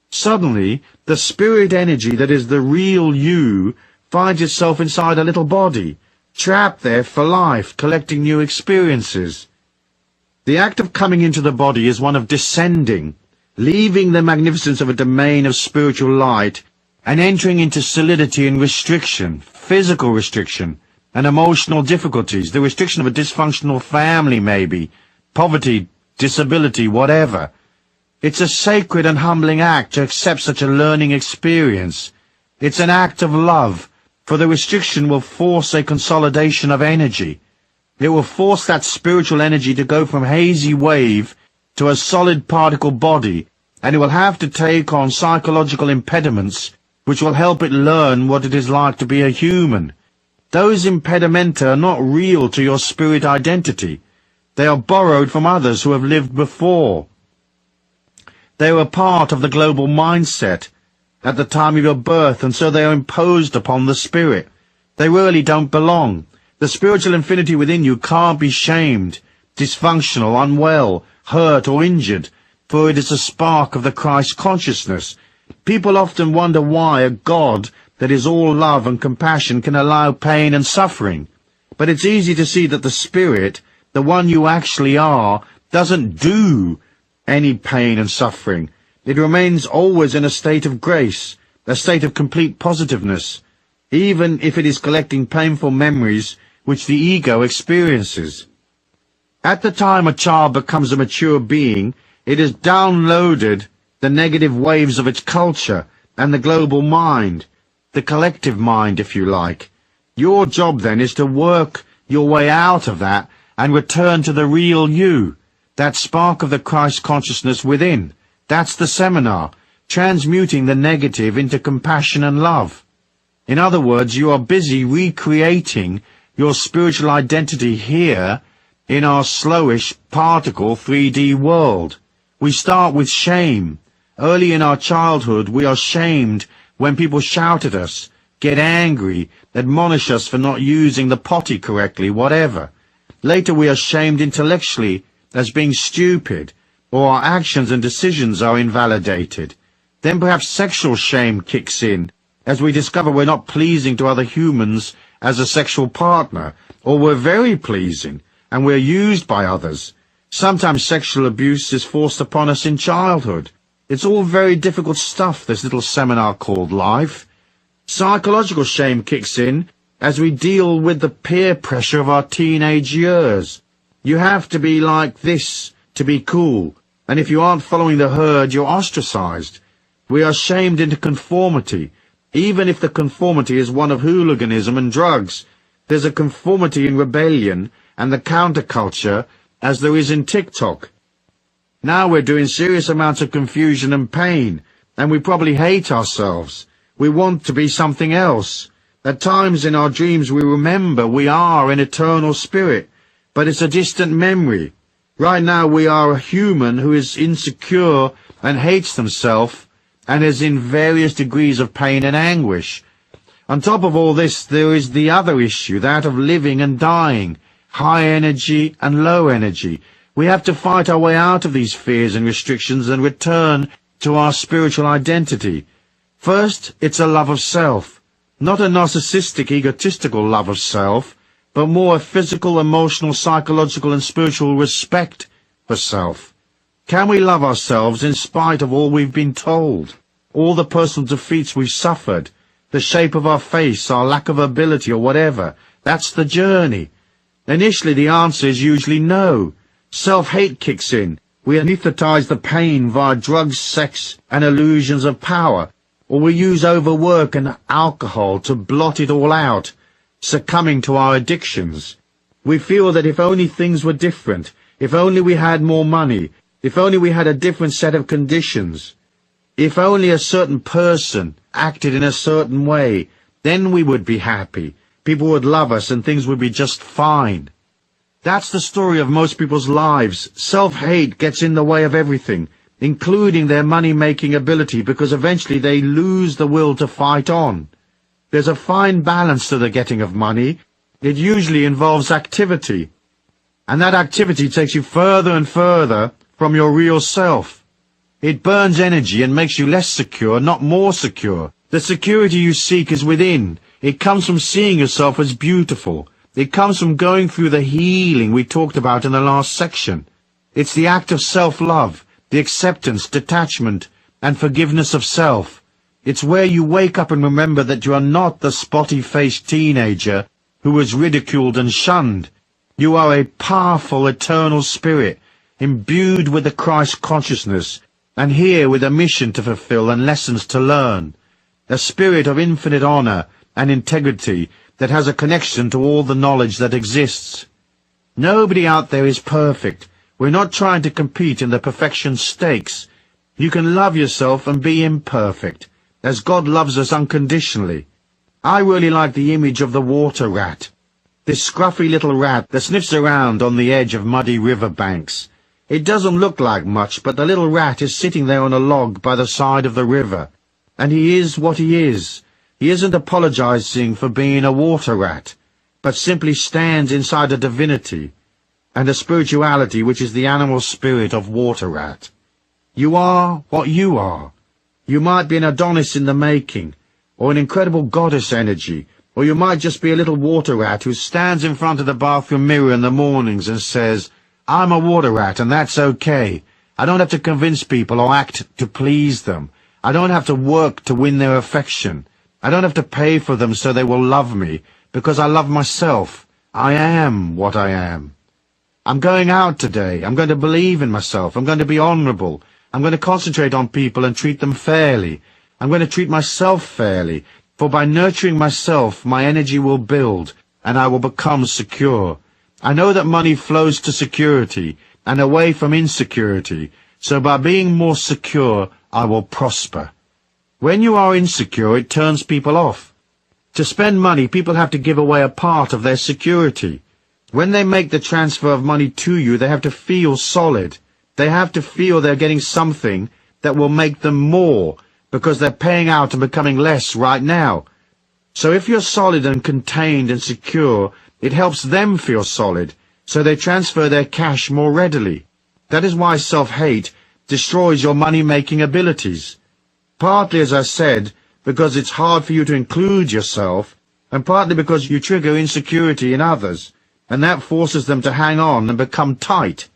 Suddenly, the spirit energy that is the real you finds itself inside a little body, trapped there for life, collecting new experiences. The act of coming into the body is one of descending, leaving the magnificence of a domain of spiritual light and entering into solidity and restriction, physical restriction, and emotional difficulties, the restriction of a dysfunctional family maybe, poverty, disability, whatever. It's a sacred and humbling act to accept such a learning experience. It's an act of love, for the restriction will force a consolidation of energy. It will force that spiritual energy to go from hazy wave to a solid particle body, and it will have to take on psychological impediments which will help it learn what it is like to be a human. Those impedimenta are not real to your spirit identity. They are borrowed from others who have lived before. They were part of the global mindset at the time of your birth, and so they are imposed upon the spirit. They really don't belong. The spiritual infinity within you can't be shamed, dysfunctional, unwell, hurt or injured, for it is a spark of the Christ consciousness. People often wonder why a God that is all love and compassion can allow pain and suffering. But it's easy to see that the spirit, the one you actually are, doesn't do any pain and suffering. It remains always in a state of grace, a state of complete positiveness, even if it is collecting painful memories which the ego experiences. At the time a child becomes a mature being, it has downloaded the negative waves of its culture and the global mind, the collective mind, if you like. Your job then is to work your way out of that and return to the real you, that spark of the Christ consciousness within. That's the seminar, transmuting the negative into compassion and love. In other words, you are busy recreating your spiritual identity here in our slowish particle 3D world. We start with shame. Early in our childhood, we are shamed when people shout at us, get angry, admonish us for not using the potty correctly, whatever. Later we are shamed intellectually as being stupid, or our actions and decisions are invalidated. Then perhaps sexual shame kicks in, as we discover we're not pleasing to other humans as a sexual partner, or we're very pleasing, and we're used by others. Sometimes sexual abuse is forced upon us in childhood. It's all very difficult stuff, this little seminar called life. Psychological shame kicks in as we deal with the peer pressure of our teenage years. You have to be like this to be cool, and if you aren't following the herd, you're ostracized. We are shamed into conformity, even if the conformity is one of hooliganism and drugs. There's a conformity in rebellion and the counterculture as there is in TikTok. Now we're doing serious amounts of confusion and pain, and we probably hate ourselves. We want to be something else. At times in our dreams we remember we are an eternal spirit, but it's a distant memory. Right now we are a human who is insecure and hates themselves and is in various degrees of pain and anguish. On top of all this, there is the other issue, that of living and dying, high energy and low energy. We have to fight our way out of these fears and restrictions and return to our spiritual identity. First, it's a love of self, not a narcissistic, egotistical love of self, but more a physical, emotional, psychological and spiritual respect for self. Can we love ourselves in spite of all we've been told, all the personal defeats we've suffered, the shape of our face, our lack of ability or whatever? That's the journey. Initially the answer is usually no. Self-hate kicks in. We anesthetize the pain via drugs, sex and illusions of power, or we use overwork and alcohol to blot it all out, succumbing to our addictions. We feel that if only things were different, if only we had more money, if only we had a different set of conditions, if only a certain person acted in a certain way, then we would be happy. People would love us and things would be just fine. That's the story of most people's lives. Self-hate gets in the way of everything, including their money-making ability, because eventually they lose the will to fight on. There's a fine balance to the getting of money. It usually involves activity, and that activity takes you further and further from your real self. It burns energy and makes you less secure, not more secure. The security you seek is within. It comes from seeing yourself as beautiful. It comes from going through the healing we talked about in the last section. It's the act of self-love, the acceptance, detachment, and forgiveness of self. It's where you wake up and remember that you are not the spotty-faced teenager who was ridiculed and shunned. You are a powerful, eternal spirit, imbued with the Christ consciousness, and here with a mission to fulfill and lessons to learn. A spirit of infinite honor and integrity that has a connection to all the knowledge that exists. Nobody out there is perfect. We're not trying to compete in the perfection stakes. You can love yourself and be imperfect, as God loves us unconditionally. I really like the image of the water rat, this scruffy little rat that sniffs around on the edge of muddy river banks. It doesn't look like much, but the little rat is sitting there on a log by the side of the river, and he is what he is. He isn't apologizing for being a water rat, but simply stands inside a divinity and a spirituality which is the animal spirit of water rat. You are what you are. You might be an Adonis in the making, or an incredible goddess energy, or you might just be a little water rat who stands in front of the bathroom mirror in the mornings and says, "I'm a water rat and that's okay. I don't have to convince people or act to please them. I don't have to work to win their affection. I don't have to pay for them so they will love me, because I love myself. I am what I am. I'm going out today. I'm going to believe in myself. I'm going to be honourable. I'm going to concentrate on people and treat them fairly. I'm going to treat myself fairly, for by nurturing myself, my energy will build, and I will become secure. I know that money flows to security, and away from insecurity, so by being more secure, I will prosper. When you are insecure, it turns people off. To spend money, people have to give away a part of their security. When they make the transfer of money to you, they have to feel solid. They have to feel they're getting something that will make them more, because they're paying out and becoming less right now. So if you're solid and contained and secure, it helps them feel solid, so they transfer their cash more readily. That is why self-hate destroys your money-making abilities. Partly, as I said, because it's hard for you to include yourself, and partly because you trigger insecurity in others, and that forces them to hang on and become tight.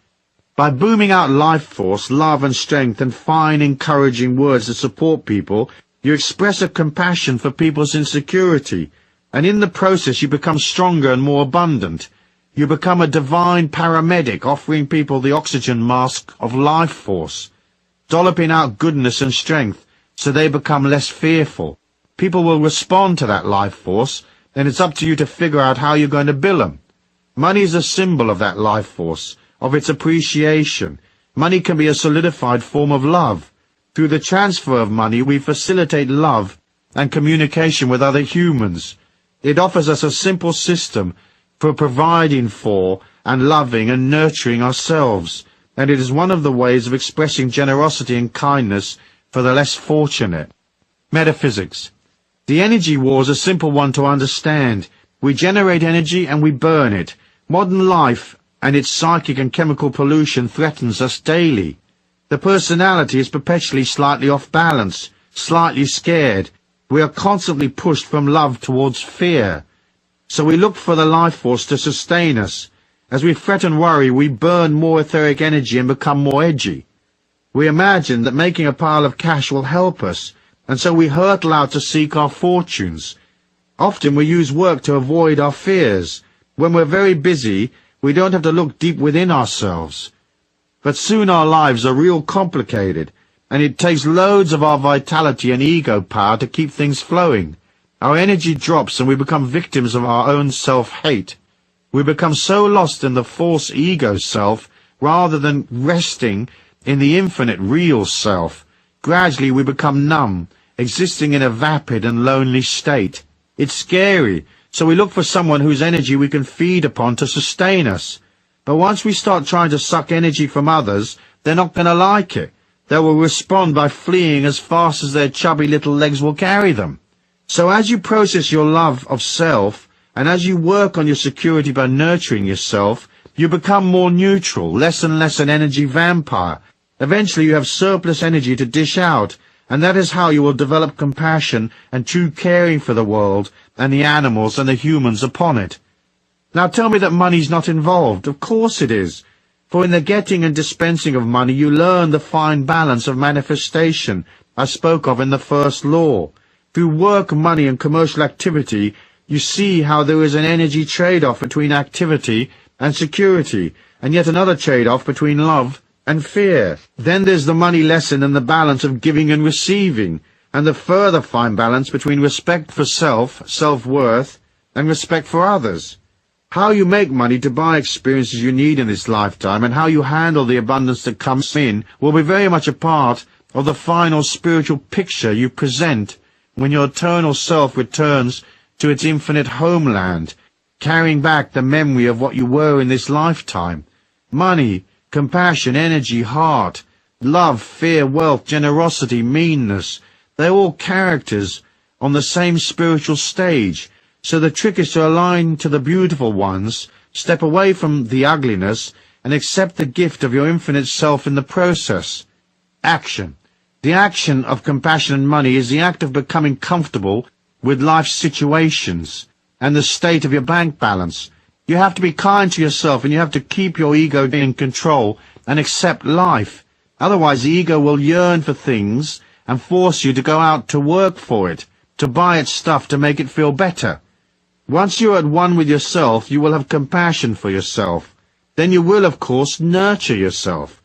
By booming out life force, love and strength and fine encouraging words that support people, you express a compassion for people's insecurity, and in the process you become stronger and more abundant. You become a divine paramedic offering people the oxygen mask of life force, dolloping out goodness and strength so they become less fearful. People will respond to that life force, and it's up to you to figure out how you're going to bill them. Money is a symbol of that life force, of its appreciation. Money can be a solidified form of love. Through the transfer of money, we facilitate love and communication with other humans. It offers us a simple system for providing for and loving and nurturing ourselves, and it is one of the ways of expressing generosity and kindness for the less fortunate. Metaphysics. The energy war is a simple one to understand. We generate energy and we burn it. Modern life and its psychic and chemical pollution threatens us daily. The personality is perpetually slightly off balance, slightly scared. We are constantly pushed from love towards fear. So we look for the life force to sustain us. As we fret and worry, we burn more etheric energy and become more edgy. We imagine that making a pile of cash will help us, and so we hurtle out to seek our fortunes. Often we use work to avoid our fears. When we're very busy, we don't have to look deep within ourselves. But soon our lives are real complicated, and it takes loads of our vitality and ego power to keep things flowing. Our energy drops and we become victims of our own self-hate. We become so lost in the false ego self rather than resting in the infinite real self. Gradually we become numb, existing in a vapid and lonely state. It's scary, so we look for someone whose energy we can feed upon to sustain us. But once we start trying to suck energy from others, they're not going to like it. They will respond by fleeing as fast as their chubby little legs will carry them. So as you process your love of self, and as you work on your security by nurturing yourself, you become more neutral, less and less an energy vampire. Eventually you have surplus energy to dish out, and that is how you will develop compassion and true caring for the world and the animals and the humans upon it. Now tell me that money's not involved. Of course it is. For in the getting and dispensing of money you learn the fine balance of manifestation I spoke of in the first law. Through work, money and commercial activity, you see how there is an energy trade-off between activity and security, and yet another trade-off between love and fear. Then there's the money lesson and the balance of giving and receiving, and the further fine balance between respect for self, self-worth, and respect for others. How you make money to buy experiences you need in this lifetime, and how you handle the abundance that comes in, will be very much a part of the final spiritual picture you present when your eternal self returns to its infinite homeland, carrying back the memory of what you were in this lifetime. Money, compassion, energy, heart, love, fear, wealth, generosity, meanness, they're all characters on the same spiritual stage. So the trick is to align to the beautiful ones, step away from the ugliness, and accept the gift of your infinite self in the process. Action. The action of compassion and money is the act of becoming comfortable with life's situations and the state of your bank balance. You have to be kind to yourself, and you have to keep your ego in control and accept life. Otherwise, the ego will yearn for things and force you to go out to work for it, to buy its stuff to make it feel better. Once you're at one with yourself, you will have compassion for yourself. Then you will, of course, nurture yourself.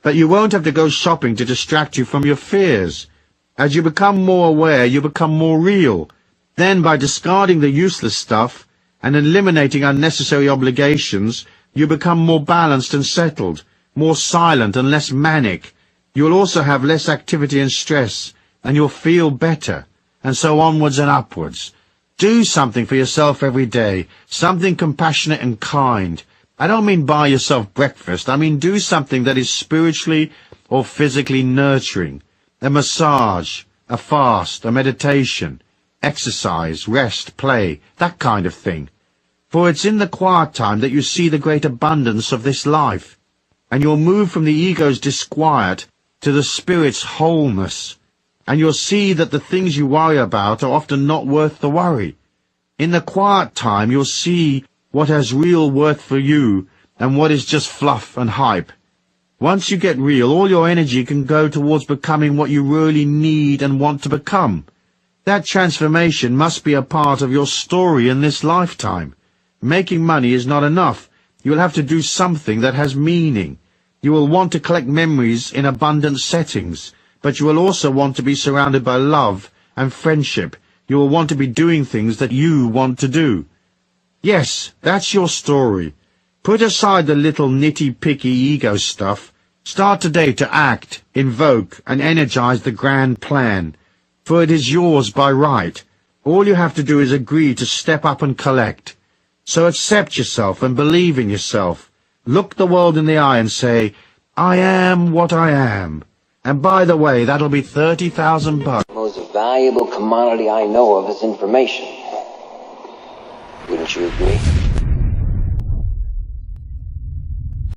But you won't have to go shopping to distract you from your fears. As you become more aware, you become more real. Then, by discarding the useless stuff and eliminating unnecessary obligations, you become more balanced and settled, more silent and less manic. You'll also have less activity and stress, and you'll feel better, and so onwards and upwards. Do something for yourself every day, something compassionate and kind. I don't mean buy yourself breakfast, I mean do something that is spiritually or physically nurturing. A massage, a fast, a meditation, exercise, rest, play, that kind of thing. For it's in the quiet time that you see the great abundance of this life, and you'll move from the ego's disquiet to the spirit's wholeness, and you'll see that the things you worry about are often not worth the worry. In the quiet time you'll see what has real worth for you and what is just fluff and hype. Once you get real, all your energy can go towards becoming what you really need and want to become. That transformation must be a part of your story in this lifetime. Making money is not enough. You'll have to do something that has meaning. You will want to collect memories in abundant settings, but you will also want to be surrounded by love and friendship. You will want to be doing things that you want to do. Yes, that's your story. Put aside the little nitty-picky ego stuff. Start today to act, invoke, and energize the grand plan, for it is yours by right. All you have to do is agree to step up and collect. So accept yourself and believe in yourself. Look the world in the eye and say, I am what I am. And by the way, that'll be $30,000. The most valuable commodity I know of is information. Wouldn't you agree?